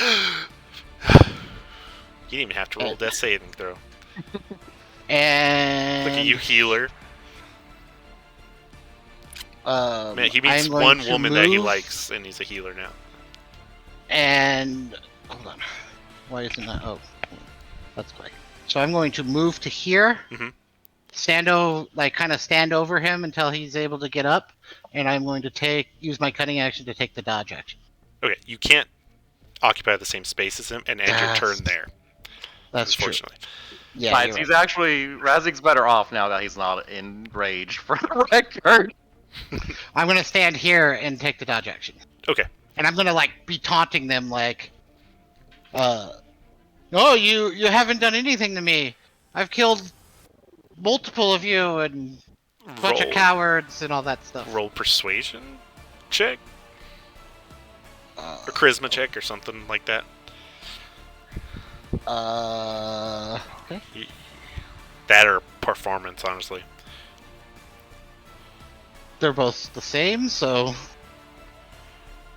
You didn't even have to roll a death saving throw. And Look at you, healer. Man, he meets I'm going one to woman that he move, likes, and he's a healer now. And hold on, why isn't that? Oh, that's why. So I'm going to move to here. Mhm. Stand over him until he's able to get up, and I'm going to use my cutting action to take the dodge action. Okay, you can't occupy the same space as him and end your turn there. That's true. Unfortunately. Yeah, Besides, you're he's right. actually Razik's better off now that he's not in rage. For the record. I'm going to stand here and take the dodge action. Okay. And I'm going to be taunting them oh, you haven't done anything to me. I've killed multiple of you and a bunch of cowards and all that stuff. Roll persuasion check Uh, or charisma check or something like that. Okay. That or performance, honestly. They're both the same, so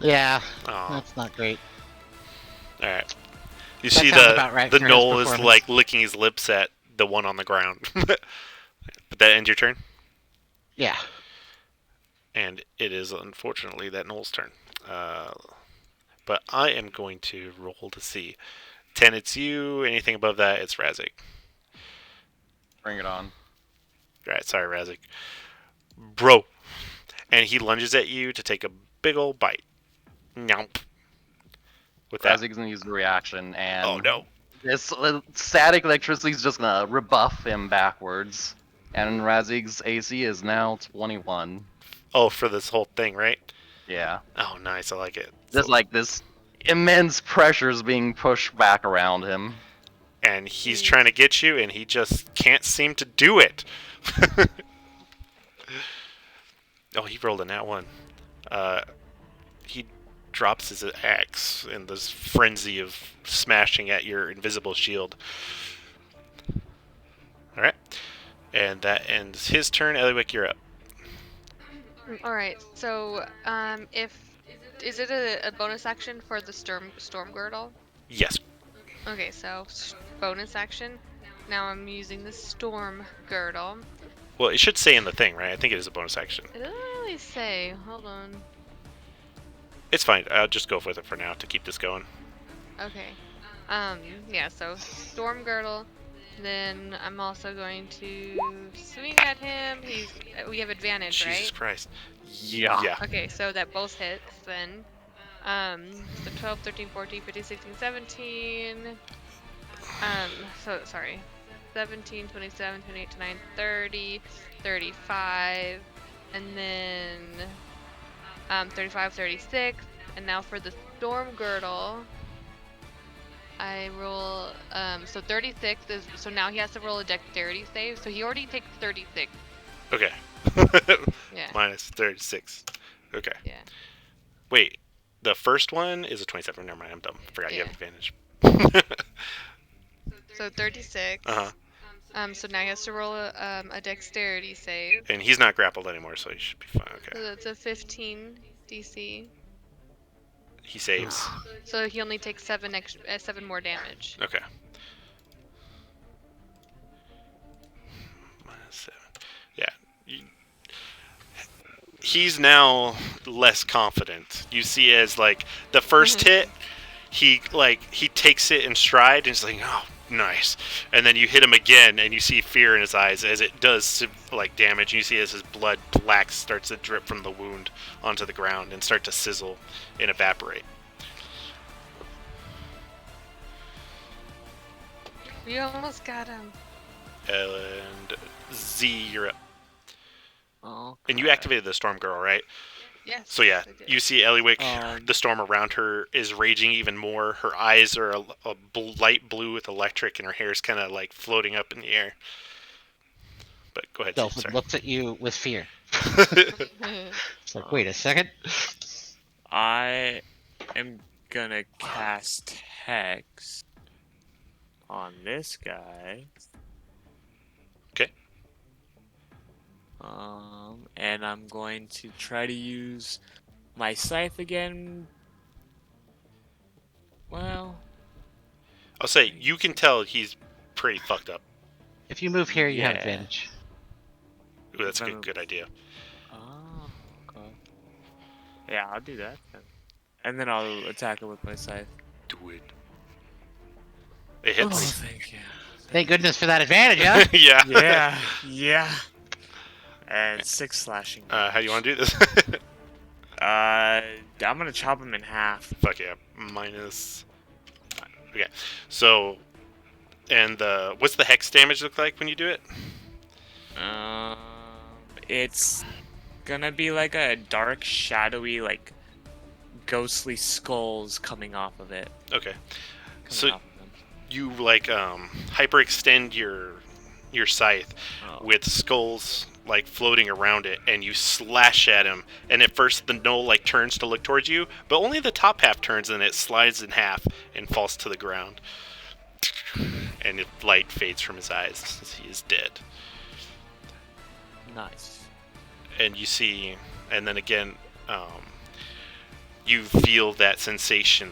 yeah, Oh. that's not great. All right. You That see sounds about right the for his gnoll is performance. licking his lips at the one on the ground. But that ends your turn, Yeah. and it is unfortunately that gnoll's turn. But I am going to roll to see. 10, it's you. Anything above that, it's Razik. Bring it on. Alright, sorry, Razik. Bro. And he lunges at you to take a big old bite. Nyomp. With that. Razik's gonna use the reaction, and Oh, no. this static electricity is just gonna rebuff him backwards. And Razik's AC is now 21. Oh, for this whole thing, right? Yeah. Oh, nice. I like it. Just like this immense pressure is being pushed back around him. And he's trying to get you, and he just can't seem to do it. Oh, he rolled a nat 1. He drops his axe in this frenzy of smashing at your invisible shield. Alright. And that ends his turn. Eliwick, you're up. All right. So, is it a bonus action for the storm girdle? Yes. Okay, so bonus action. Now I'm using the storm girdle. Well, it should say in the thing, right? I think it is a bonus action. It doesn't really say. Hold on. It's fine. I'll just go with it for now to keep this going. Okay. Yeah. So storm girdle. Then I'm also going to swing at him. We have advantage, Jesus right? Christ. Yeah. Okay, so that both hits then. So 12, 13, 14, 15, 16, 17. So sorry. 17, 27, 28, 29, 30, 35, and then 35, 36. And now for the storm girdle, I roll so 36 is so now he has to roll a dexterity save. So he already takes 36. Okay. Yeah. Minus 36. Okay. Yeah. Wait. The first one is a 27. Never mind. I'm dumb. Forgot you have advantage. So 36. Uh-huh. So now he has to roll a dexterity save. And he's not grappled anymore, so he should be fine. So Okay. that's a 15 DC. He saves. So he only takes 7 more damage. Okay. Minus 7. Yeah. He's now less confident. You see as the first hit, he takes it in stride and he's like, oh, nice. And then you hit him again and you see fear in his eyes as it does damage. You see as his blood black starts to drip from the wound onto the ground and start to sizzle and evaporate. You almost got him. And Z, you're up. Oh. And you activated the Storm Girl, right? Yes. So yeah, I did. you see Eliwick. Um, The storm around her is raging even more. Her eyes are light blue with electric, and her hair is kind of like floating up in the air. But go ahead, Delphin sorry. looks at you with fear. It's like, Um, wait a second. I am gonna cast Hex on this guy. Okay. And I'm going to try to use my scythe again. Well, I'll say you can tell he's pretty fucked up. If you move here, you have yeah. advantage. Ooh, that's a Remember- good idea. Oh, okay. Yeah, I'll do that then. And then I'll attack her with my scythe. Do it. It Oh, hits. thank you. Thank goodness for that advantage, huh? Yeah. Yeah, yeah. And 6 slashing. How do you want to do this? I'm gonna chop him in half. Fuck yeah. Minus. Okay. So, and what's the hex damage look like when you do it? It's gonna be like a dark, shadowy, like ghostly skulls coming off of it. Okay. Coming So off of them. you like hyperextend your scythe Oh. with skulls like floating around it, and you slash at him. And at first the knoll like turns to look towards you, but only the top half turns, and it slides in half and falls to the ground. And light fades from his eyes as he is dead. Nice. And you see, and then again, you feel that sensation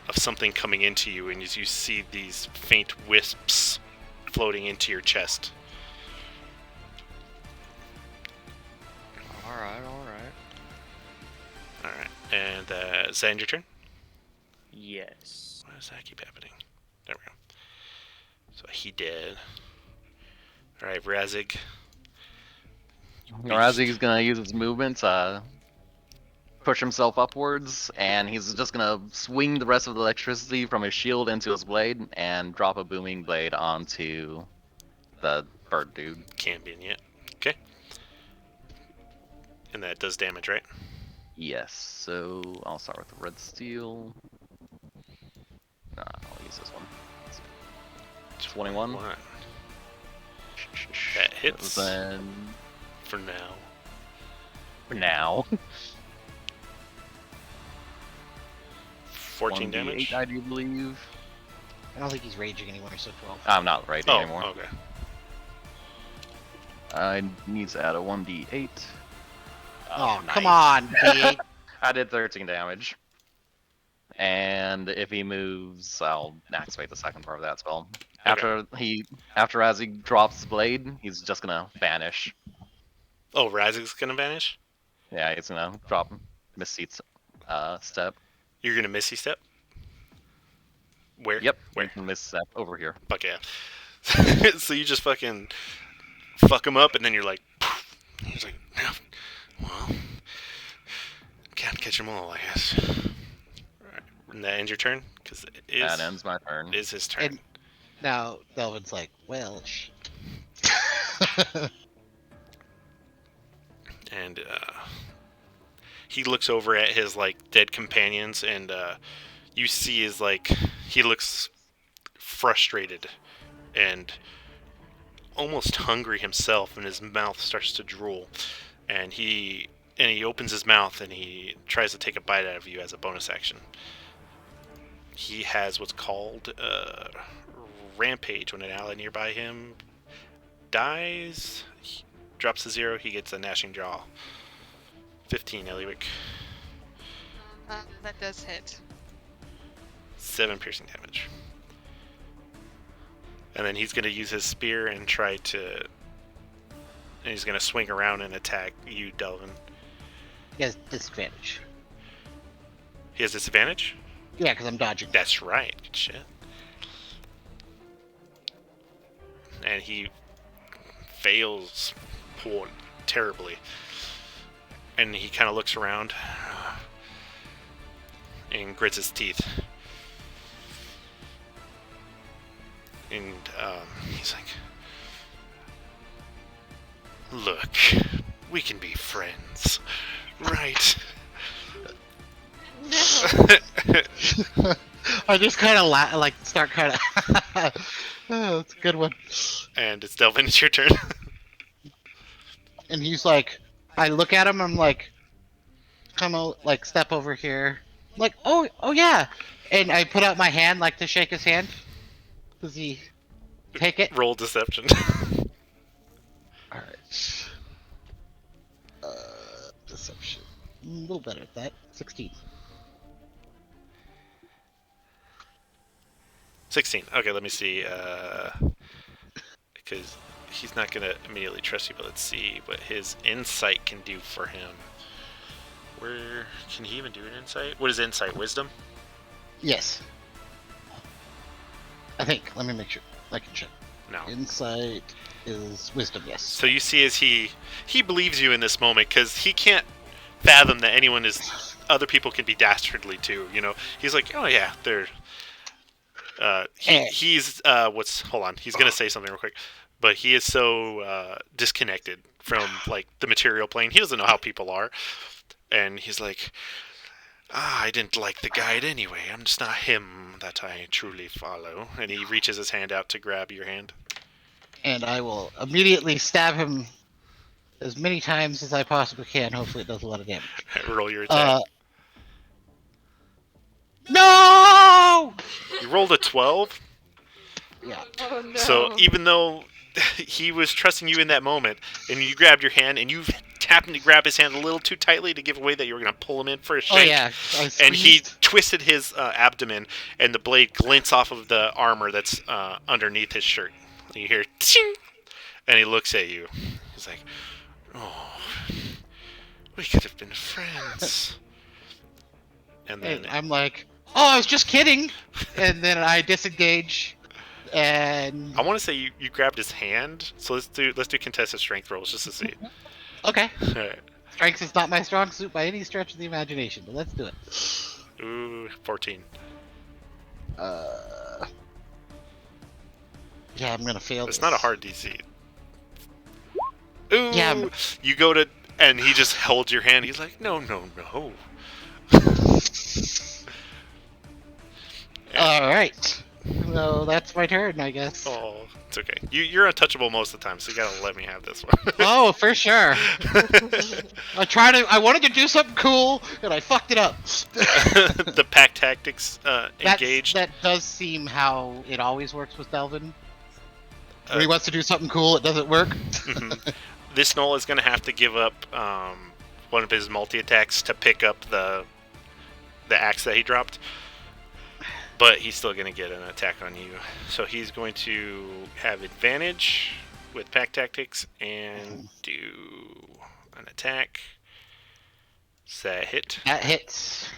of something coming into you, and as you see these faint wisps floating into your chest. Alright. Alright, and is that end your turn? Yes. Why does that keep happening? There we go. So he did. Alright, Razig. Razig's gonna use his movement to push himself upwards, and he's just gonna swing the rest of the electricity from his shield into his blade and drop a booming blade onto the bird dude. Can't be in yet. Okay. And that does damage, right? Yes, so I'll start with the red steel. I'll use this one. 21. One. That hits. Then For now. for now, 14 damage? 1d8, I do believe. I don't think he's raging anymore, so 12. I'm not raging Oh, anymore. okay. I need to add a 1d8. Oh, nice. come on, D8. I did 13 damage. And if he moves, I'll activate the second part of that spell. After as he drops his blade, he's just gonna vanish. Oh, Razig's gonna vanish? Yeah, he's gonna drop Misty step. You're gonna Misty Step? Where? Yep, Where? Misty step over here. Fuck yeah. So you just fucking fuck him up, and then you're like, he's like, well, can't catch them all, I guess. Alright, and that ends your turn? Because it is, That ends my turn. is his turn. And now Delvin's like, well, shit. And he looks over at his like dead companions, and you see his like he looks frustrated and almost hungry himself, and his mouth starts to drool, and he opens his mouth and he tries to take a bite out of you as a bonus action. He has what's called rampage. When an ally nearby him dies, he drops to 0, he gets a gnashing jaw. 15, Eliwick. That does hit. 7 piercing damage. And then he's going to use his spear and try to... And he's going to swing around and attack you, Delvin. He has disadvantage. He has disadvantage? Yeah, because I'm dodging. That's right. Good shit. And he fails terribly. And he kind of looks around and grits his teeth. And he's like, look, we can be friends, right? No. I just kind of start kind of. Oh, that's a good one. And it's Delvin. It's your turn. And he's like, I look at him. I'm like, come like step over here. I'm like, oh yeah. And I put out my hand like to shake his hand. Does he take it? Roll deception. All right. Deception. A little better at that. 16. 16. Okay, let me see. Because he's not gonna immediately trust you, but let's see what his insight can do for him. Where can he even do an insight? What is insight? Wisdom? Yes. I think. Let me make sure. I can check. No. Insight is wisdom. Yes. So you see, as he believes you in this moment, because he can't fathom that other people can be dastardly too. You know, he's like, oh yeah, they're. He's hold on, he's gonna say something real quick, but he is so disconnected from like the material plane. He doesn't know how people are, and he's like, I didn't like the guide anyway. I'm just not him that I truly follow. And he reaches his hand out to grab your hand. And I will immediately stab him as many times as I possibly can. Hopefully, it does a lot of damage. Roll your attack. No! You rolled a 12. Yeah. Oh no. So even though he was trusting you in that moment, and you grabbed your hand, and you happened to grab his hand a little too tightly to give away that you were going to pull him in for a Oh shank. yeah. And he twisted his abdomen, and the blade glints off of the armor that's underneath his shirt. And you hear, ting! And he looks at you. He's like, oh, we could have been friends. And then And I'm like, oh, I was just kidding. And then I disengage, and I want to say you grabbed his hand. So let's do contested strength rolls just to see. okay. All right. Strength is not my strong suit by any stretch of the imagination, but let's do it. Ooh, 14. Yeah, I'm gonna fail. It's this. not a hard DC. Ooh, Yeah, you go to, and he just holds your hand. He's like, no, no, no. All right. So that's my turn, I guess. Oh, it's okay. You're untouchable most of the time, so you gotta let me have this one. Oh, for sure. I wanted to do something cool, and I fucked it up. The pack tactics engaged. That does seem how it always works with Delvin. When he Uh, wants to do something cool, it doesn't work. Mhm. This Knoll is gonna have to give up one of his multi attacks to pick up the axe that he dropped. But he's still going to get an attack on you. So he's going to have advantage with pack tactics and do an attack. Does that hit? That hits.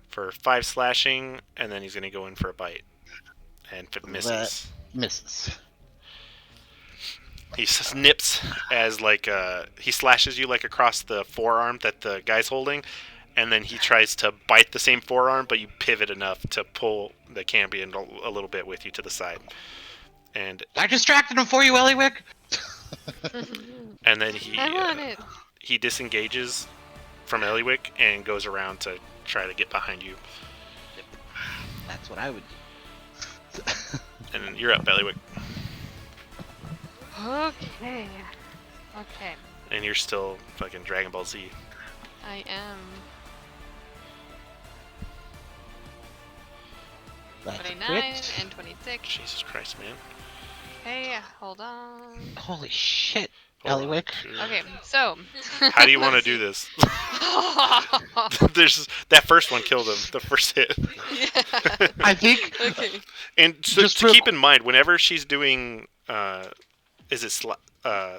For 5 slashing, and then he's going to go in for a bite. And if it misses, Misses. he snips as like he slashes you like across the forearm that the guy's holding. And then he tries to bite the same forearm, but you pivot enough to pull the cambion a little bit with you to the side. And I distracted him for you, Eliwick. then I want it. he disengages from Eliwick and goes around to try to get behind you. That's what I would do. And then you're up, Eliwick. Okay. Okay. And you're still fucking Dragon Ball Z. I am. That's a 29 crit. and 26. Jesus Christ, man. Okay, hold on. Holy shit, Hold on. Eliwick. Okay, so. How do you want to do this? There's that first one killed him. The first hit. Yeah. I think Okay. And so, Just to real- keep in mind, whenever she's doing, is it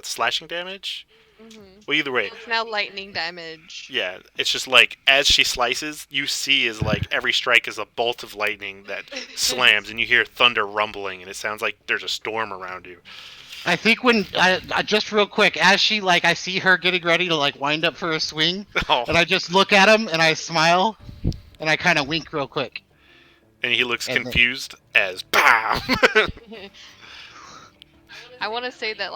slashing damage? Mhm. Well, either way, It's now lightning damage. yeah, it's just like as she slices, you see is like every strike is a bolt of lightning that slams, and you hear thunder rumbling, and it sounds like there's a storm around you. I think when I just real quick, as she I see her getting ready to wind up for a swing, Oh, and I just look at him and I smile, and I kind of wink real quick. and he looks And then- confused as BAM! I want to say that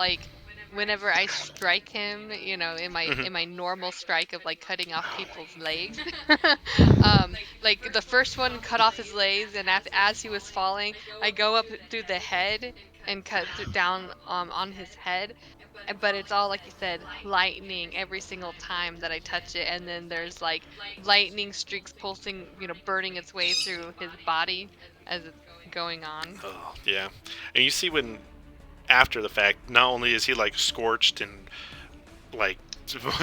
whenever I strike him, you know, in Mhm. my normal strike of like cutting off people's legs, like the first one cut off his legs, and as he was falling, I go up through the head and cut down on his head. But it's all like you said, lightning every single time that I touch it, and then there's like lightning streaks pulsing, you know, burning its way through his body as it's going on. Oh, yeah. And you see when after the fact, not only is he like scorched and like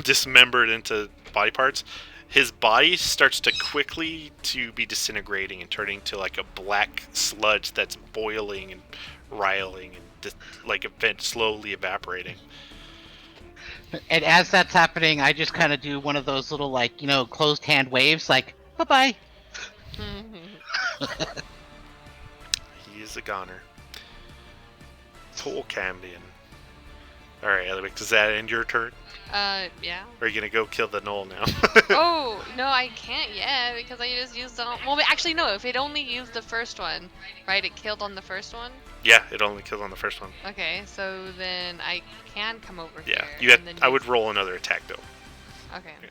dismembered into body parts, his body starts to quickly to be disintegrating and turning to like a black sludge that's boiling and riling and like event slowly evaporating. And as that's happening, I just kind of do one of those little, like, you know, closed hand waves, like, bye-bye. He's a goner. Toll Cambion. Alright, Eliwick, does that end your turn? Yeah. Or are you gonna go kill the Knoll now? Oh, no, I can't yet because I just used all. Well, actually, no. If it only used the first one, right? It killed on the first one. Yeah, it only kills on the first one. Okay, so then I can come over Yeah, here. you had. and then I would use- roll another attack though. Okay. Yeah.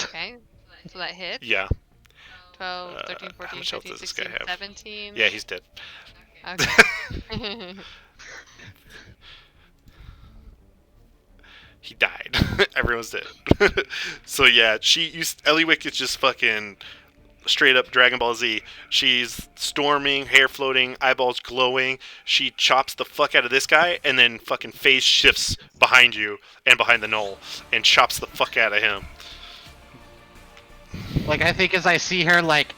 Okay. So that hits. Yeah. 12, 13, how 14, much health 15, does this guy 16, have? 17. Yeah, he's dead. Okay. He died. Everyone's dead. So yeah, Eliwick is just fucking straight up Dragon Ball Z. She's storming, hair floating, eyeballs glowing. She chops the fuck out of this guy, and then fucking phase shifts behind you and behind the Knoll, and chops the fuck out of him. Like, I think as I see her, like,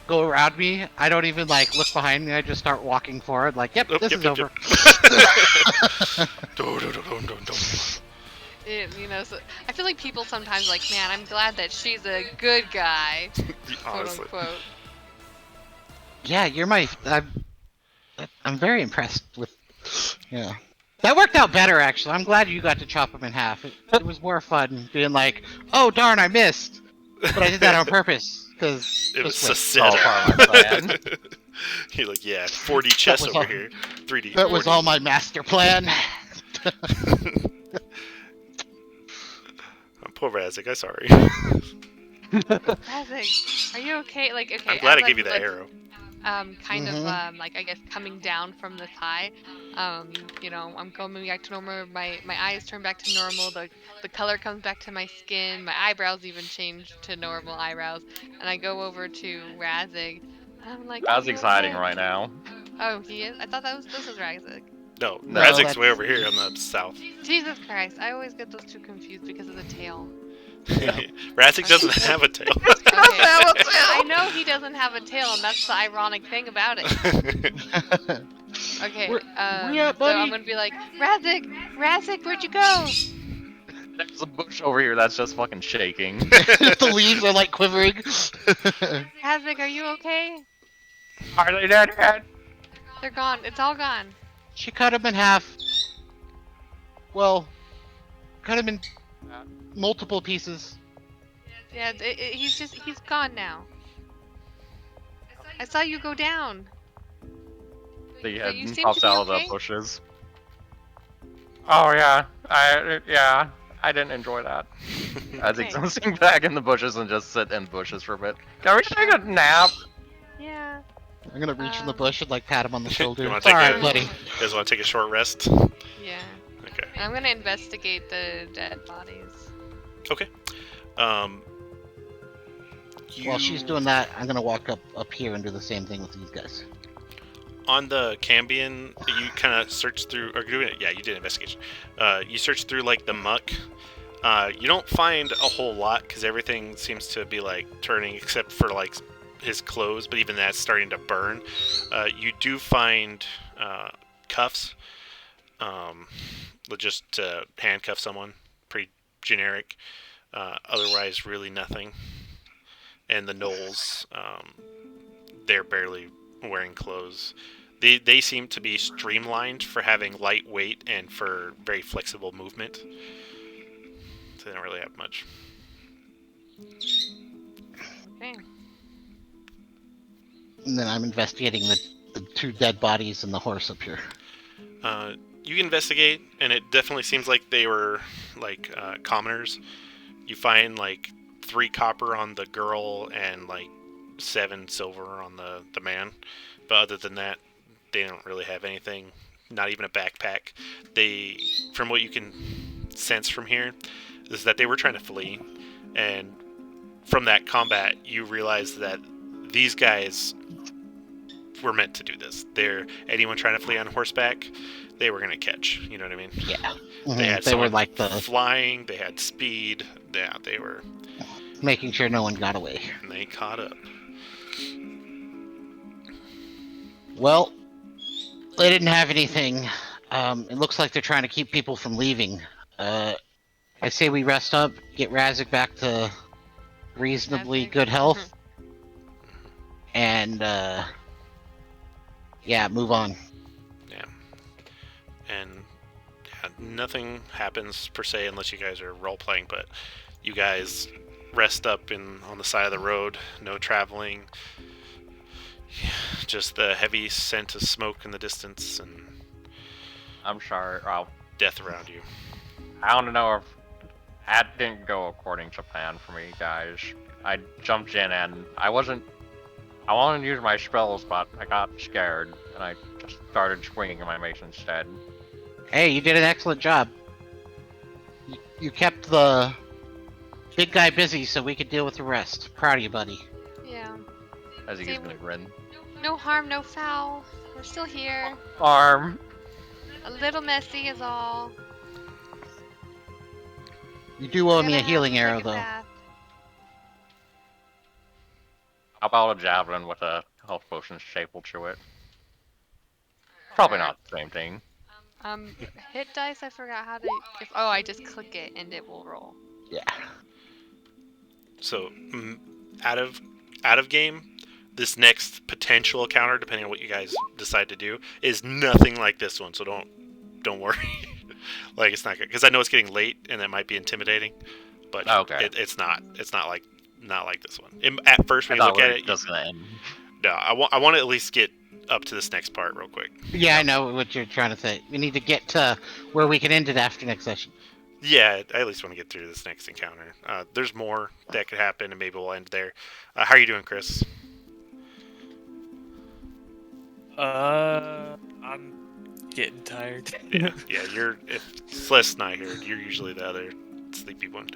go around me, I don't even, like, look behind me. I just start walking forward, like, yep, Oh, this yep, is yep, over. yep. Dun, dun, dun, dun, dun. You know, so I feel like people sometimes like, man, I'm glad that she's a good guy, quote Honestly. unquote. Yeah, I'm very impressed with. Yeah, that worked out better actually. I'm glad you got to chop him in half. It was more fun being like, oh darn, I missed, but I did that on purpose because It was just all Sasetta. part of my plan. You're like, yeah, 4D chess was over all- here. 3D. that was 4D. all my master plan. Poor Razik, I'm sorry. Razik, are you okay? Like, okay, I'm glad I as gave you I'm, that like, arrow. kind of Mhm. like I guess coming down from this high. You know, I'm coming back to normal. My eyes turn back to normal. The color comes back to my skin. My eyebrows even change to normal eyebrows. And I go over to Razik. I'm like, "Are you Razik's hiding okay?" right now. Oh, he is. I thought this was Razik. No, No, Razik's that's- way over here on the south. Jesus Christ! I always get those two confused because of the tail. Yeah. Razik doesn't have a tail. Okay. I know he doesn't have a tail, and that's the ironic thing about it. Okay, Where you at, so I'm buddy? gonna be like, Razik, where'd you go? There's a bush over here that's just fucking shaking. The leaves are like quivering. Razik, are you okay? Are they dead yet? They're gone. It's all gone. She cut him in half. Well, cut him in multiple pieces. Yeah, he's gone now. I saw you go down. The But head you seem to pops be out of okay? the bushes. Oh yeah, I didn't enjoy that. I think Okay. sitting back in the bushes and just sit in bushes for a bit. Can we take a nap? Yeah. I'm gonna reach in the bush and like pat him on the shoulder. You wanna It's take alright, a- buddy. You guys want to take a short rest? Yeah. Okay. And I'm gonna investigate the dead bodies. Okay. Um. While she's doing that, I'm gonna walk up here and do the same thing with these guys. On the Cambion, you kind of search through, or doing it. Yeah, you did investigation. You search through like the muck. You don't find a whole lot because everything seems to be like turning, except for like his clothes. But even that's starting to burn. You do find cuffs. Just to handcuff someone. Pretty generic. Otherwise, really nothing. And the Knolls, they're barely wearing clothes. They seem to be streamlined for having light weight and for very flexible movement. So they don't really have much. Okay. And then I'm investigating the two dead bodies and the horse up here. You investigate, and it definitely seems like they were like commoners. You find like 3 copper on the girl and like 7 silver on the man. But other than that, they don't really have anything. Not even a backpack. They, from what you can sense from here, is that they were trying to flee, and from that combat, you realize that these guys were meant to do this. They're anyone trying to flee on horseback, they were gonna catch. You know what I mean? Yeah. They had They were someone like the flying. They had speed. Yeah, they were. making sure no one got away. And they caught up. Well, they didn't have anything. It looks like they're trying to keep people from leaving. I say we rest up, get Razik back to reasonably Razik. good health, and yeah, move on. Yeah. And yeah, nothing happens per se unless you guys are role playing. But you guys rest up on the side of the road. No traveling. Just the heavy scent of smoke in the distance and I'm sorry. Well, death around you. I want to know if that didn't go according to plan for me, guys. I jumped in and I wanted to use my spells, but I got scared and I just started swinging my mace instead. Hey, you did an excellent job. You kept the big guy busy so we could deal with the rest. Proud of you, buddy. Yeah. As he's Same. gonna grin. No harm, no foul. We're still here. Arm. A little messy is all. You do owe We're me gonna a have healing to take arrow, a though. bath. How about a javelin with a health potion stapled to it? Probably not the same thing. Hit dice. I forgot how to. Oh, I just click it and it will roll. Yeah. So out of game, this next potential encounter, depending on what you guys decide to do, is nothing like this one. So don't worry. Like it's not good because I know it's getting late and that might be intimidating, but Okay. it's not. It's not like this one. At first, when you look at it, just gonna end. no, I want to at least get up to this next part real quick. Yeah, I know what you're trying to say. We need to get to where we can end it after next session. Yeah, I at least want to get through this next encounter. There's more that could happen, and maybe we'll end there. How are you doing, Chris? I'm getting tired. Yeah, if Celeste's not here, you're usually the other sleepy one.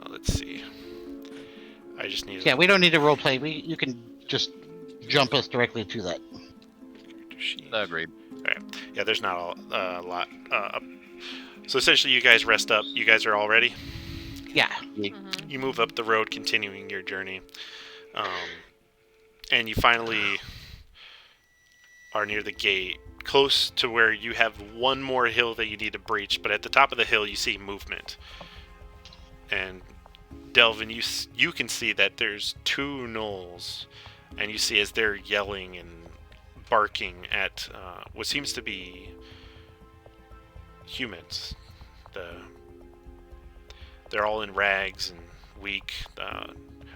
Let's see. I just need. Yeah, we don't need to roleplay. You can just jump us directly to that. Agreed. Yeah, there's not a lot. So essentially, you guys rest up. You guys are all ready. Yeah. You move up the road, continuing your journey, and you finally are near the gate, close to where you have one more hill that you need to breach. But at the top of the hill, you see movement. And Delvin, you can see that there's 2 gnolls, and you see as they're yelling and barking at what seems to be humans. They're all in rags and weak.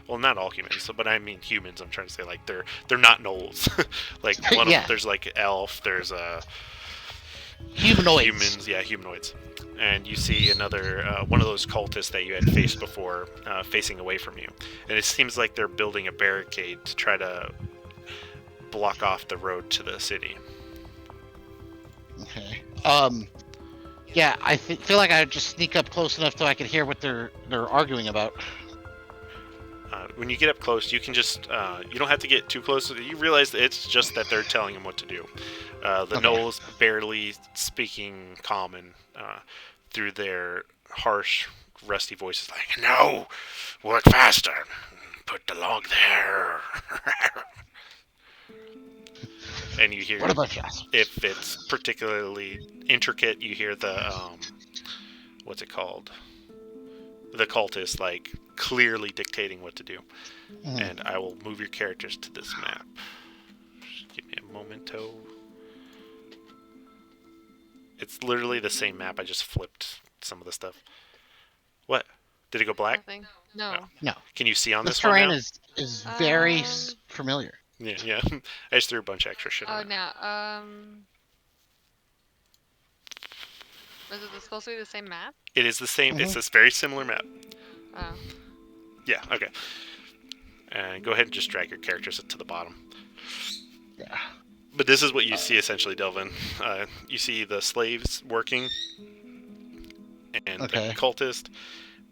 Well, not all humans, but I mean humans. I'm trying to say like they're not gnolls. Like one Yeah. of there's like elf. There's Humanoids. humans. Yeah, humanoids. And you see another one of those cultists that you had faced before, facing away from you. And it seems like they're building a barricade to try to block off the road to the city. Okay. Yeah, I feel like I would just sneak up close enough so I could hear what they're arguing about. When you get up close, you can just you don't have to get too close. You realize that it's just that they're telling him what to do. The gnolls barely speaking common through their harsh, rusty voices, like, "No, work faster. Put the log there." And you hear, What a bunch of assholes. if it's particularly intricate, you hear the what's it called? The cultist like clearly dictating what to do. And I will move your characters to this map. Just give me a momento. It's literally the same map. I just flipped some of the stuff. What? Did it go black? Nothing. No. Oh. No. Can you see on This this one terrain now? is very Um, familiar. Yeah, yeah. I just threw a bunch of extra shit Oh, on it. now, is it supposed to be the same map? It is the same. It's Mhm. this very similar map. Oh. Yeah. Okay. And go ahead and just drag your characters to the bottom. Yeah. But this is what you see essentially, Delvin. You see the slaves working, and the Okay. cultist,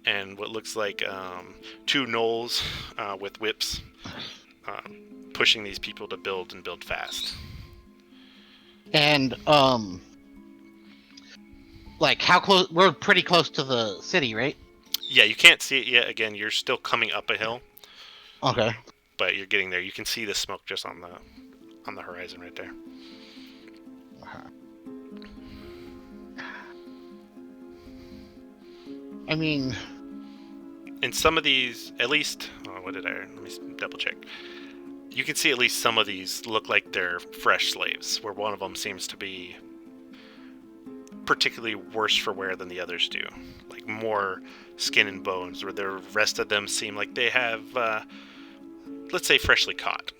and what looks like two gnolls with whips pushing these people to build and build fast. And like how close? We're pretty close to the city, right? Yeah, you can't see it yet. Again, you're still coming up a hill, Okay. but you're getting there. You can see the smoke just on the horizon right there. I mean, And some of these, at least, what did I? Let me double check. You can see at least some of these look like they're fresh slaves, where one of them seems to be particularly worse for wear than the others do. Like more skin and bones, where the rest of them seem like they have, let's say, freshly caught.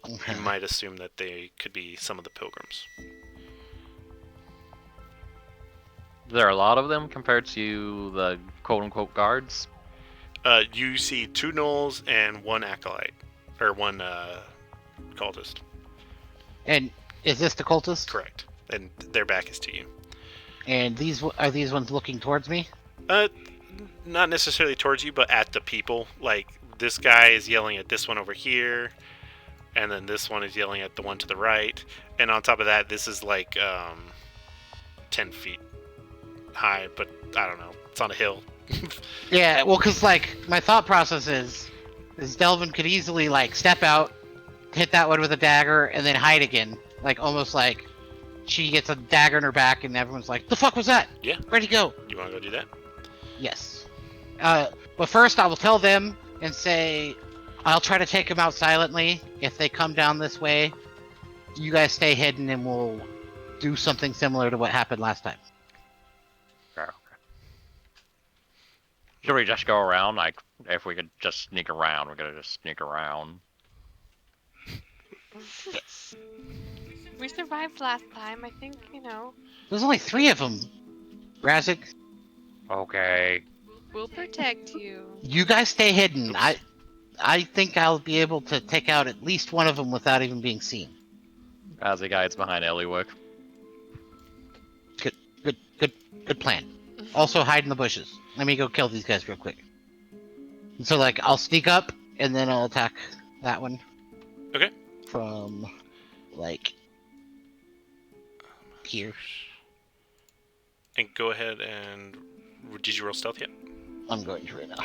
You might assume that they could be some of the pilgrims. Is there a lot of them compared to the quote-unquote guards? You see two gnolls and one acolyte, or one cultist. and is this the cultist? Correct. And their back is to you. And are these ones looking towards me? Not necessarily towards you, but at the people. Like, this guy is yelling at this one over here, and then this one is yelling at the one to the right. And on top of that, this is like 10 feet high, but I don't know. It's on a hill. Yeah. Well, because like my thought process is Delvin could easily like step out, hit that one with a dagger, and then hide again. Like almost like she gets a dagger in her back, and everyone's like, "The fuck was that? Yeah. Where'd he go?" You want to go do that? Yes. But first, I will tell them and say, I'll try to take them out silently. If they come down this way, you guys stay hidden, and we'll do something similar to what happened last time. Okay. Should we just go around? Like, if we could just sneak around, we're gonna just sneak around. We survived last time. I think, you know, There's only 3 of them. Razik, Okay. we'll protect you. you guys stay hidden. Oops. I think I'll be able to take out at least one of them without even being seen. As the guides behind Eliwick. Good plan. Also, hide in the bushes. Let me go kill these guys real quick. And so, like, I'll sneak up and then I'll attack that one. Okay. From, like, here. And go ahead and... Did you roll stealth yet? I'm going to right now.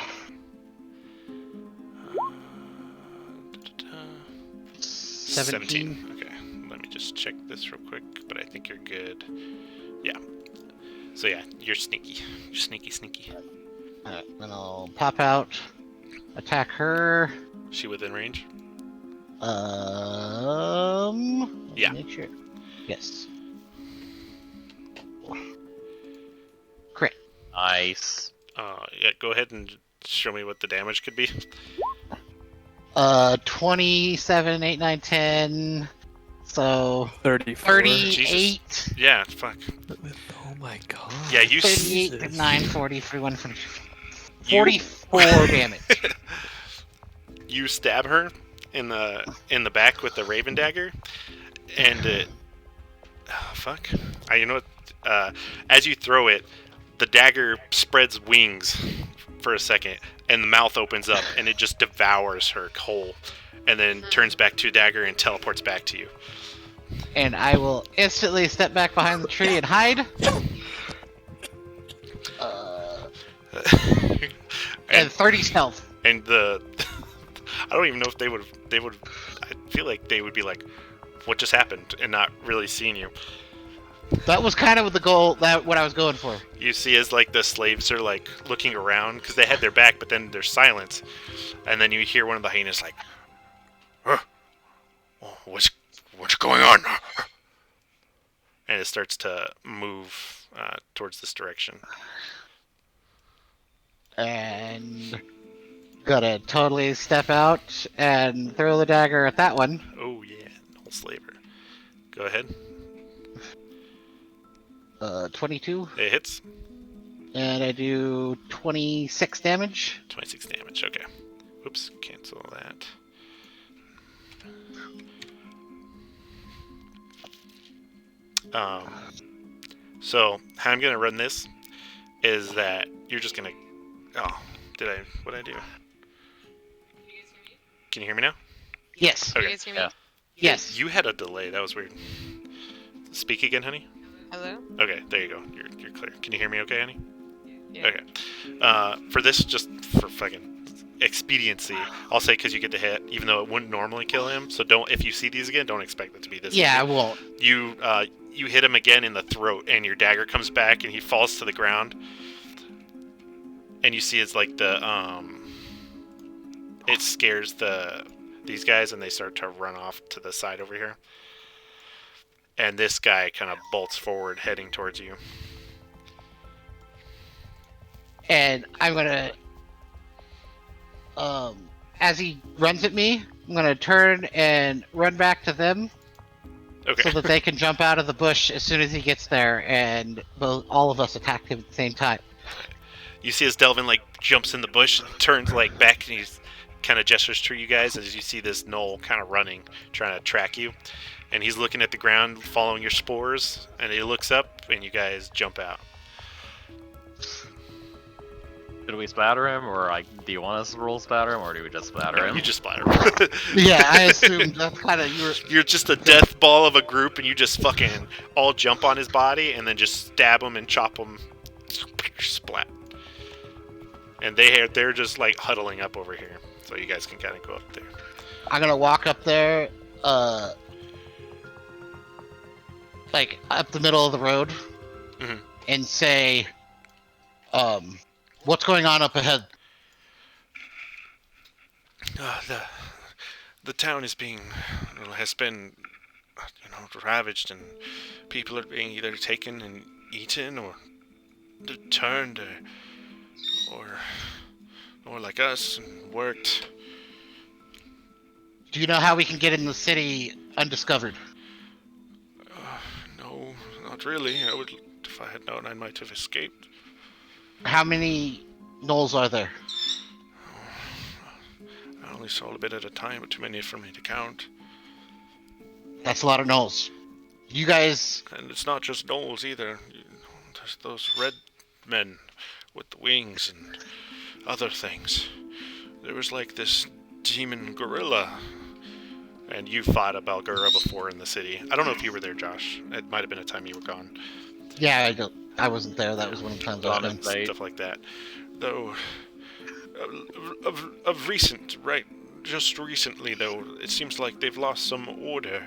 17. Okay. Let me just check this real quick, but I think you're good. Yeah. So yeah, you're sneaky. You're sneaky. Alright, then I'll pop out, attack her. Is she within range? Let me Yeah. make sure. Yes. Crit. Nice. Yeah, go ahead and show me what the damage could be. 27, 8, 9, 10. So 34. 38. Yeah, fuck. Oh my god. Yeah, you 38, Jesus. 9, 40, 41, 42. You- 44 damage. You stab her in the back with the raven dagger, and fuck. You know what? As you throw it, the dagger spreads wings for a second, and the mouth opens up, and it just devours her whole, and then turns back to a dagger and teleports back to you. And I will instantly step back behind the tree and hide. And 30 health. And the I don't even know if they would I feel like they would be like, what just happened, and not really seeing you. That was kind of the goal, what I was going for. You see as like the slaves are like looking around because they had their back, but then there's silence, and then you hear one of the hyenas like, what's going on? And it starts to move towards this direction. And Gonna totally step out and throw the dagger at that one. Oh yeah, Null Slaver. Go ahead. 22, It hits. and I do 26 damage. 26 damage. Okay. Oops. Cancel that. So how I'm gonna run this is that you're just gonna. Oh, what did I do? Can you hear me now? Yes. Can you Okay. guys hear me? Yeah. Yes. You had a delay. That was weird. Speak again, honey. Hello? Okay, there you go. You're clear. Can you hear me okay, honey? Yeah. Okay. For this, just for fucking expediency, I'll say because you get to hit, even though it wouldn't normally kill him. So don't, if you see these again, don't expect it to be this. Yeah, I easy. won't. You hit him again in the throat, and your dagger comes back, and he falls to the ground. And you see it's like it scares these guys, and they start to run off to the side over here. And this guy kind of bolts forward, heading towards you. And I'm gonna, as he runs at me, I'm gonna turn and run back to them Okay. so that they can jump out of the bush as soon as he gets there, and all of us attack him at the same time. You see as Delvin like jumps in the bush, turns like back, and he's kind of gestures to you guys as you see this knoll kind of running, trying to track you. And he's looking at the ground, following your spores, and he looks up, and you guys jump out. Did we splatter him, or like, do you want us to roll splatter him, or do we just splatter No, him? you just splatter him. Yeah, I assumed that's kind of You're just a death ball of a group, and you just fucking all jump on his body, and then just stab him and chop him. Splat. And they're just like huddling up over here, so you guys can kind of go up there. I'm gonna walk up there, like up the middle of the road, Mhm. and say, "What's going on up ahead?" The town has been ravaged, and people are being either taken and eaten or turned or like us and worked. Do you know how we can get in the city undiscovered? No, not really. If I had known, I might have escaped. How many gnolls are there? I only saw a bit at a time, but too many for me to count. That's a lot of gnolls. You guys, And it's not just gnolls either. There's those red men with the wings and other things. There was like this demon gorilla. And you fought a Balgura before in the city. I don't know if you were there, Josh. It might have been a time you were gone. yeah, I wasn't there. That was one of the times I was Honest, gone. Right. Stuff like that. Though, of recent, right? Just recently, though, it seems like they've lost some order.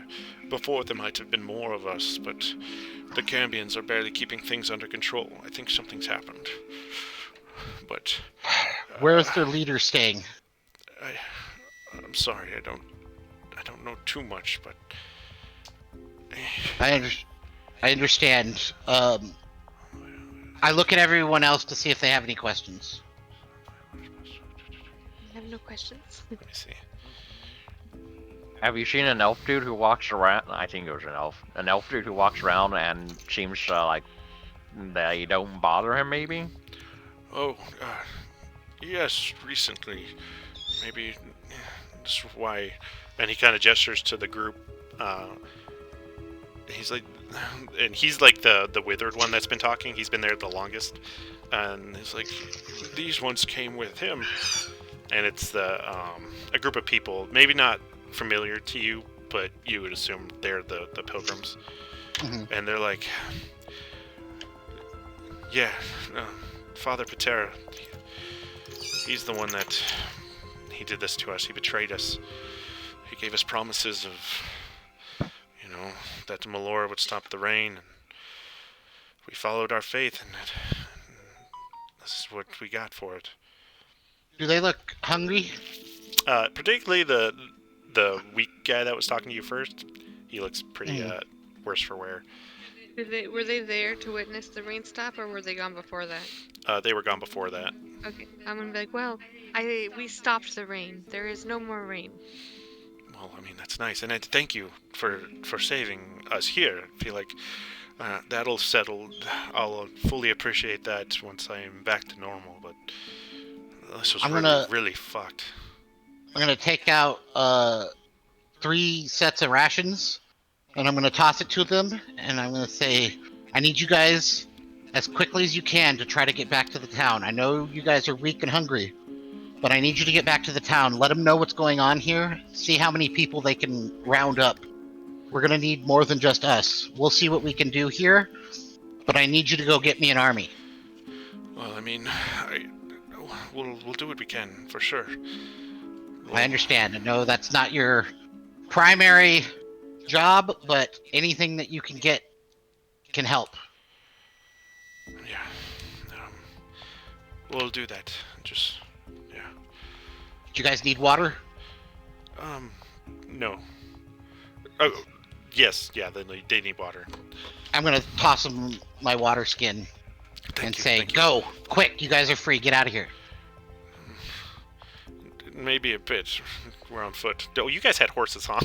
Before, there might have been more of us, but the Cambians are barely keeping things under control. I think something's happened. But Where is their leader staying? I'm sorry, I don't know too much, but I understand. I look at everyone else to see if they have any questions. I have no questions. let me see. Have you seen an elf dude who walks around? I think it was an elf. An elf dude who walks around and seems like they don't bother him, maybe? Oh, yes, recently. Maybe that's why. And he kind of gestures to the group. He's like the withered one that's been talking. He's been there the longest. And he's like, these ones came with him. And it's a group of people, maybe not familiar to you, but you would assume they're the pilgrims. Mhm. And they're like, yeah, Father Patera, he's the one that he did this to us. He betrayed us. He gave us promises of, that Malora would stop the rain. And we followed our faith, and this is what we got for it. Do they look hungry? Particularly the weak guy that was talking to you first. He looks pretty worse for wear. Were they there to witness the rain stop, or were they gone before that? They were gone before that. Okay, I'm gonna be like, well, We stopped the rain. There is no more rain. Well, I mean, that's nice, and I thank you for saving us here. I feel like that'll settle. I'll fully appreciate that once I'm back to normal. But this was I'm really, gonna really fucked. take out 3 sets of rations, and I'm gonna toss it to them, and I'm gonna say, I need you guys as quickly as you can to try to get back to the town. I know you guys are weak and hungry, but I need you to get back to the town. Let them know what's going on here. See how many people they can round up. We're gonna need more than just us. We'll see what we can do here, but I need you to go get me an army. Well, I mean, we'll do what we can for sure. I understand. I know that's not your primary job, but anything that you can get can help. Yeah, we'll do that. Just yeah. Do you guys need water? No. Oh, yes, yeah. They need water. I'm gonna toss them my water skin and say, Thank you. "Go, quick! You guys are free. Get out of here." Maybe a bit. We're on foot. Oh, you guys had horses, huh?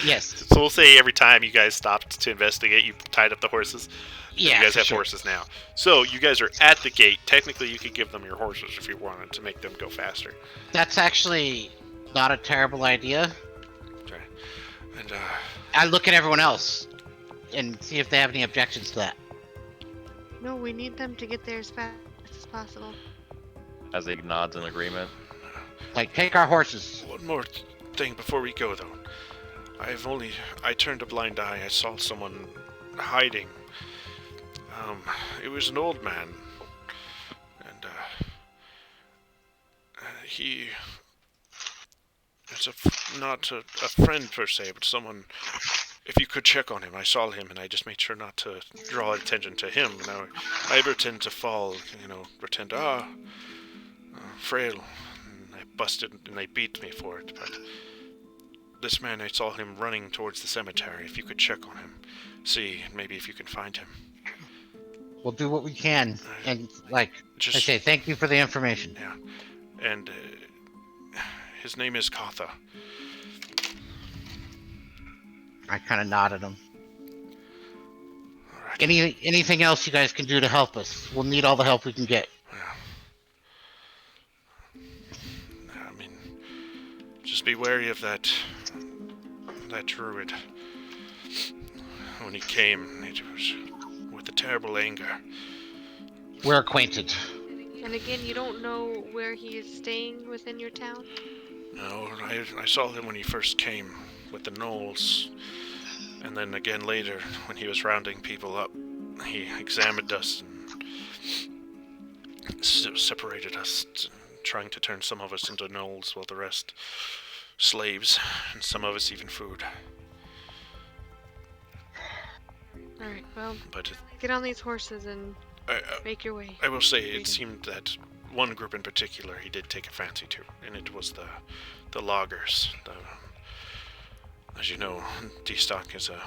Yes. So we'll say every time you guys stopped to investigate, you tied up the horses. Yeah. You guys for have sure. horses now. So you guys are at the gate. Technically, you could give them your horses if you wanted to make them go faster. That's actually not a terrible idea. Okay. And I look at everyone else and see if they have any objections to that. No, we need them to get there as fast as possible. As he nods in agreement. Like, take our horses. one more thing before we go, though. I turned a blind eye. I saw someone hiding. It was an old man, and he. It's not a friend per se, but someone. If you could check on him, I saw him, and I just made sure not to draw attention to him. And I pretend to fall, pretend frail. And I busted, and they beat me for it. But this man, I saw him running towards the cemetery. If you could check on him, see maybe if you can find him. We'll do what we can. And, like, Just I say, thank you for the information. yeah, and his name is Katha. I kind of nod at him. All right. Anything else you guys can do to help us? We'll need all the help we can get. I mean, just be wary of that druid. When he came, it was with a terrible anger. We're acquainted. And again, you don't know where he is staying within your town? No, I saw him when he first came with the gnolls. And then again later, when he was rounding people up, he examined us and separated us, trying to turn some of us into gnolls while the rest slaves, and some of us even food. Alright, well, But get on these horses and make your way. I will say it seemed that one group in particular he did take a fancy to, and it was the loggers. As you know, D-Stock is a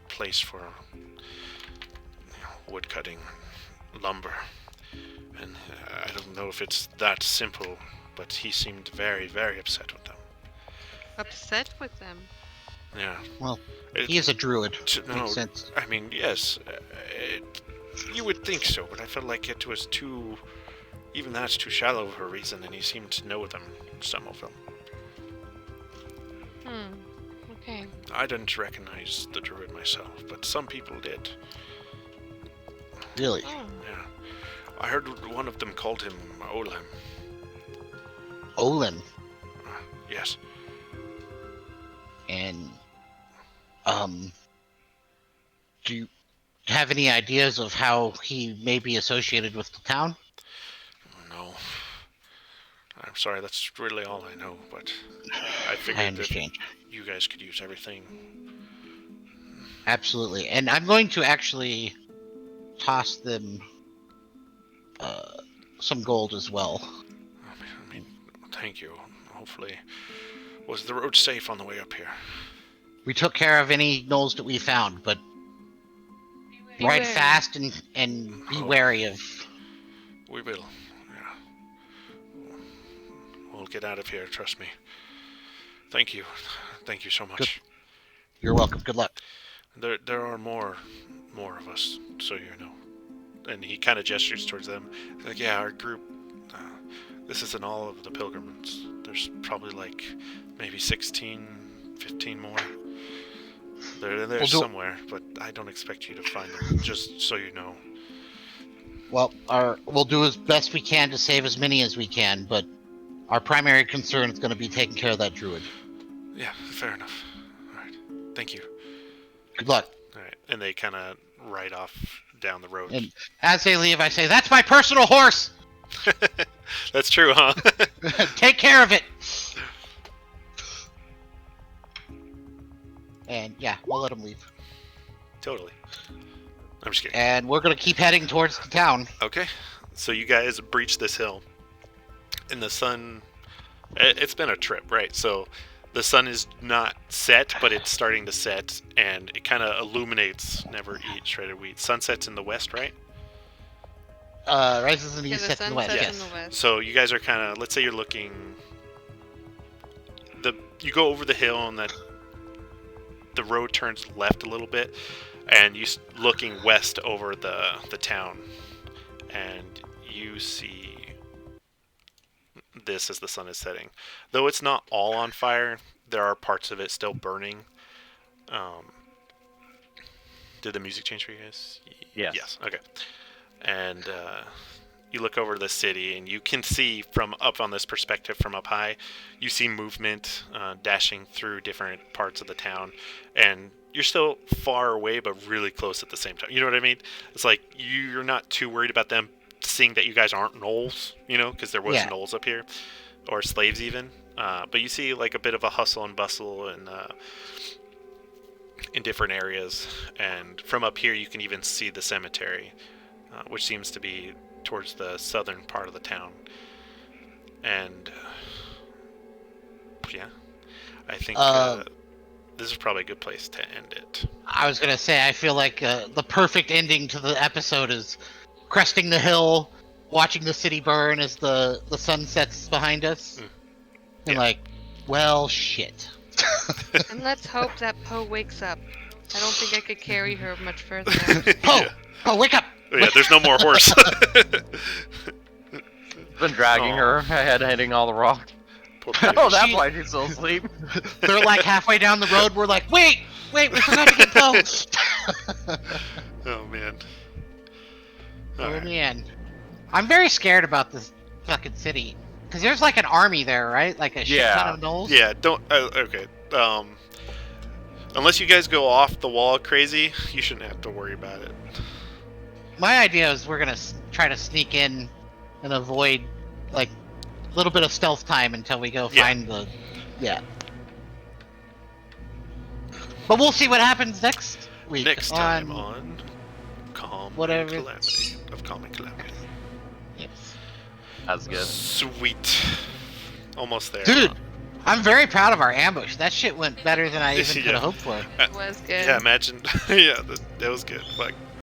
place for wood cutting, lumber, and I don't know if it's that simple, but he seemed very, very upset with them. Upset with them? Yeah. Well, It- he is a druid. no, Makes sense. I mean, yes, you would think so, but I felt like it was even that's too shallow of a reason, and he seemed to know them, some of them. Okay. I didn't recognize the druid myself, but some people did. Really? Oh. Yeah. I heard one of them called him Olam. Olin. Yes. And, do you have any ideas of how he may be associated with the town? No. I'm sorry, that's really all I know, but I I figured that understand. you guys could use everything. Absolutely. And I'm going to actually toss them some gold as well. I mean, thank you. Hopefully, was the road safe on the way up here? We took care of any gnolls that we found, but Be ride wary. fast and be Oh. wary of... We will. Yeah. we'll get out of here. Trust me. Thank you. Thank you so much. You're welcome. Good luck. There are more of us, so you know. And he kind of gestures towards them. Like, yeah, our group. This isn't all of the pilgrims. There's probably like maybe 16, 15 more. They're there somewhere, but I don't expect you to find them. Just so you know. Well, we'll do as best we can to save as many as we can, but our primary concern is going to be taking care of that druid. Yeah, fair enough. All right. Thank you. Good luck. All right. And they kind of ride off down the road. And as they leave, I say, "That's my personal horse. That's true, huh? Take care of it." And yeah, we'll let them leave. Totally. I'm just kidding. And we're going to keep heading towards the town. Okay. So you guys breach this hill. And the sun... It's been a trip, right? So the sun is not set, but it's starting to set. And it kind of illuminates Never Eat Shredded Wheat. Sunsets in the west, right? Rises in the Yeah, east, the sets in sun the west. sets Yes. in the west. So you guys are kind of... Let's say you're looking... You go over the hill and the road turns left a little bit. And you looking west over the town, and you see this as the sun is setting. Though it's not all on fire, there are parts of it still burning. Did the music change for you guys? Yes. Yes. Okay. And you look over the city, and you can see from up on this perspective from up high, you see movement dashing through different parts of the town, and you're still far away, but really close at the same time. You know what I mean? It's like you're not too worried about them seeing that you guys aren't gnolls, you know, because there was gnolls up here, or slaves even. But you see like a bit of a hustle and bustle and in different areas. And from up here, you can even see the cemetery, which seems to be towards the southern part of the town. And yeah, I think this is probably a good place to end it. I was going to say, I feel like the perfect ending to the episode is cresting the hill, watching the city burn as the sun sets behind us. And like, well, shit. And let's hope that Poe wakes up. I don't think I could carry her much further. Poe! Poe, wake up! Oh, yeah, there's no more horse. Been dragging her ahead, hitting all the rocks. Poor baby. Oh, that's why she's still asleep. They're like halfway down the road. We're like, wait, we forgot to get Poe. Oh, man. All Oh right. man, I'm very scared about this fucking city because there's like an army there, right? Like a shit ton of gnolls. Yeah, don't... okay. Unless you guys go off the wall crazy, you shouldn't have to worry about it. My idea is we're gonna try to sneak in and avoid like a little bit of stealth time until we go find the... Yeah. But we'll see what happens next week. Next time on Calm whatever. and Calamity. Of Calm and Calamity. Yes. That's good. Sweet. Almost there. Dude, I'm very proud of our ambush. That shit went better than I even Yeah. could have hoped for. It was good. Yeah, imagine. Yeah, that was good. Like,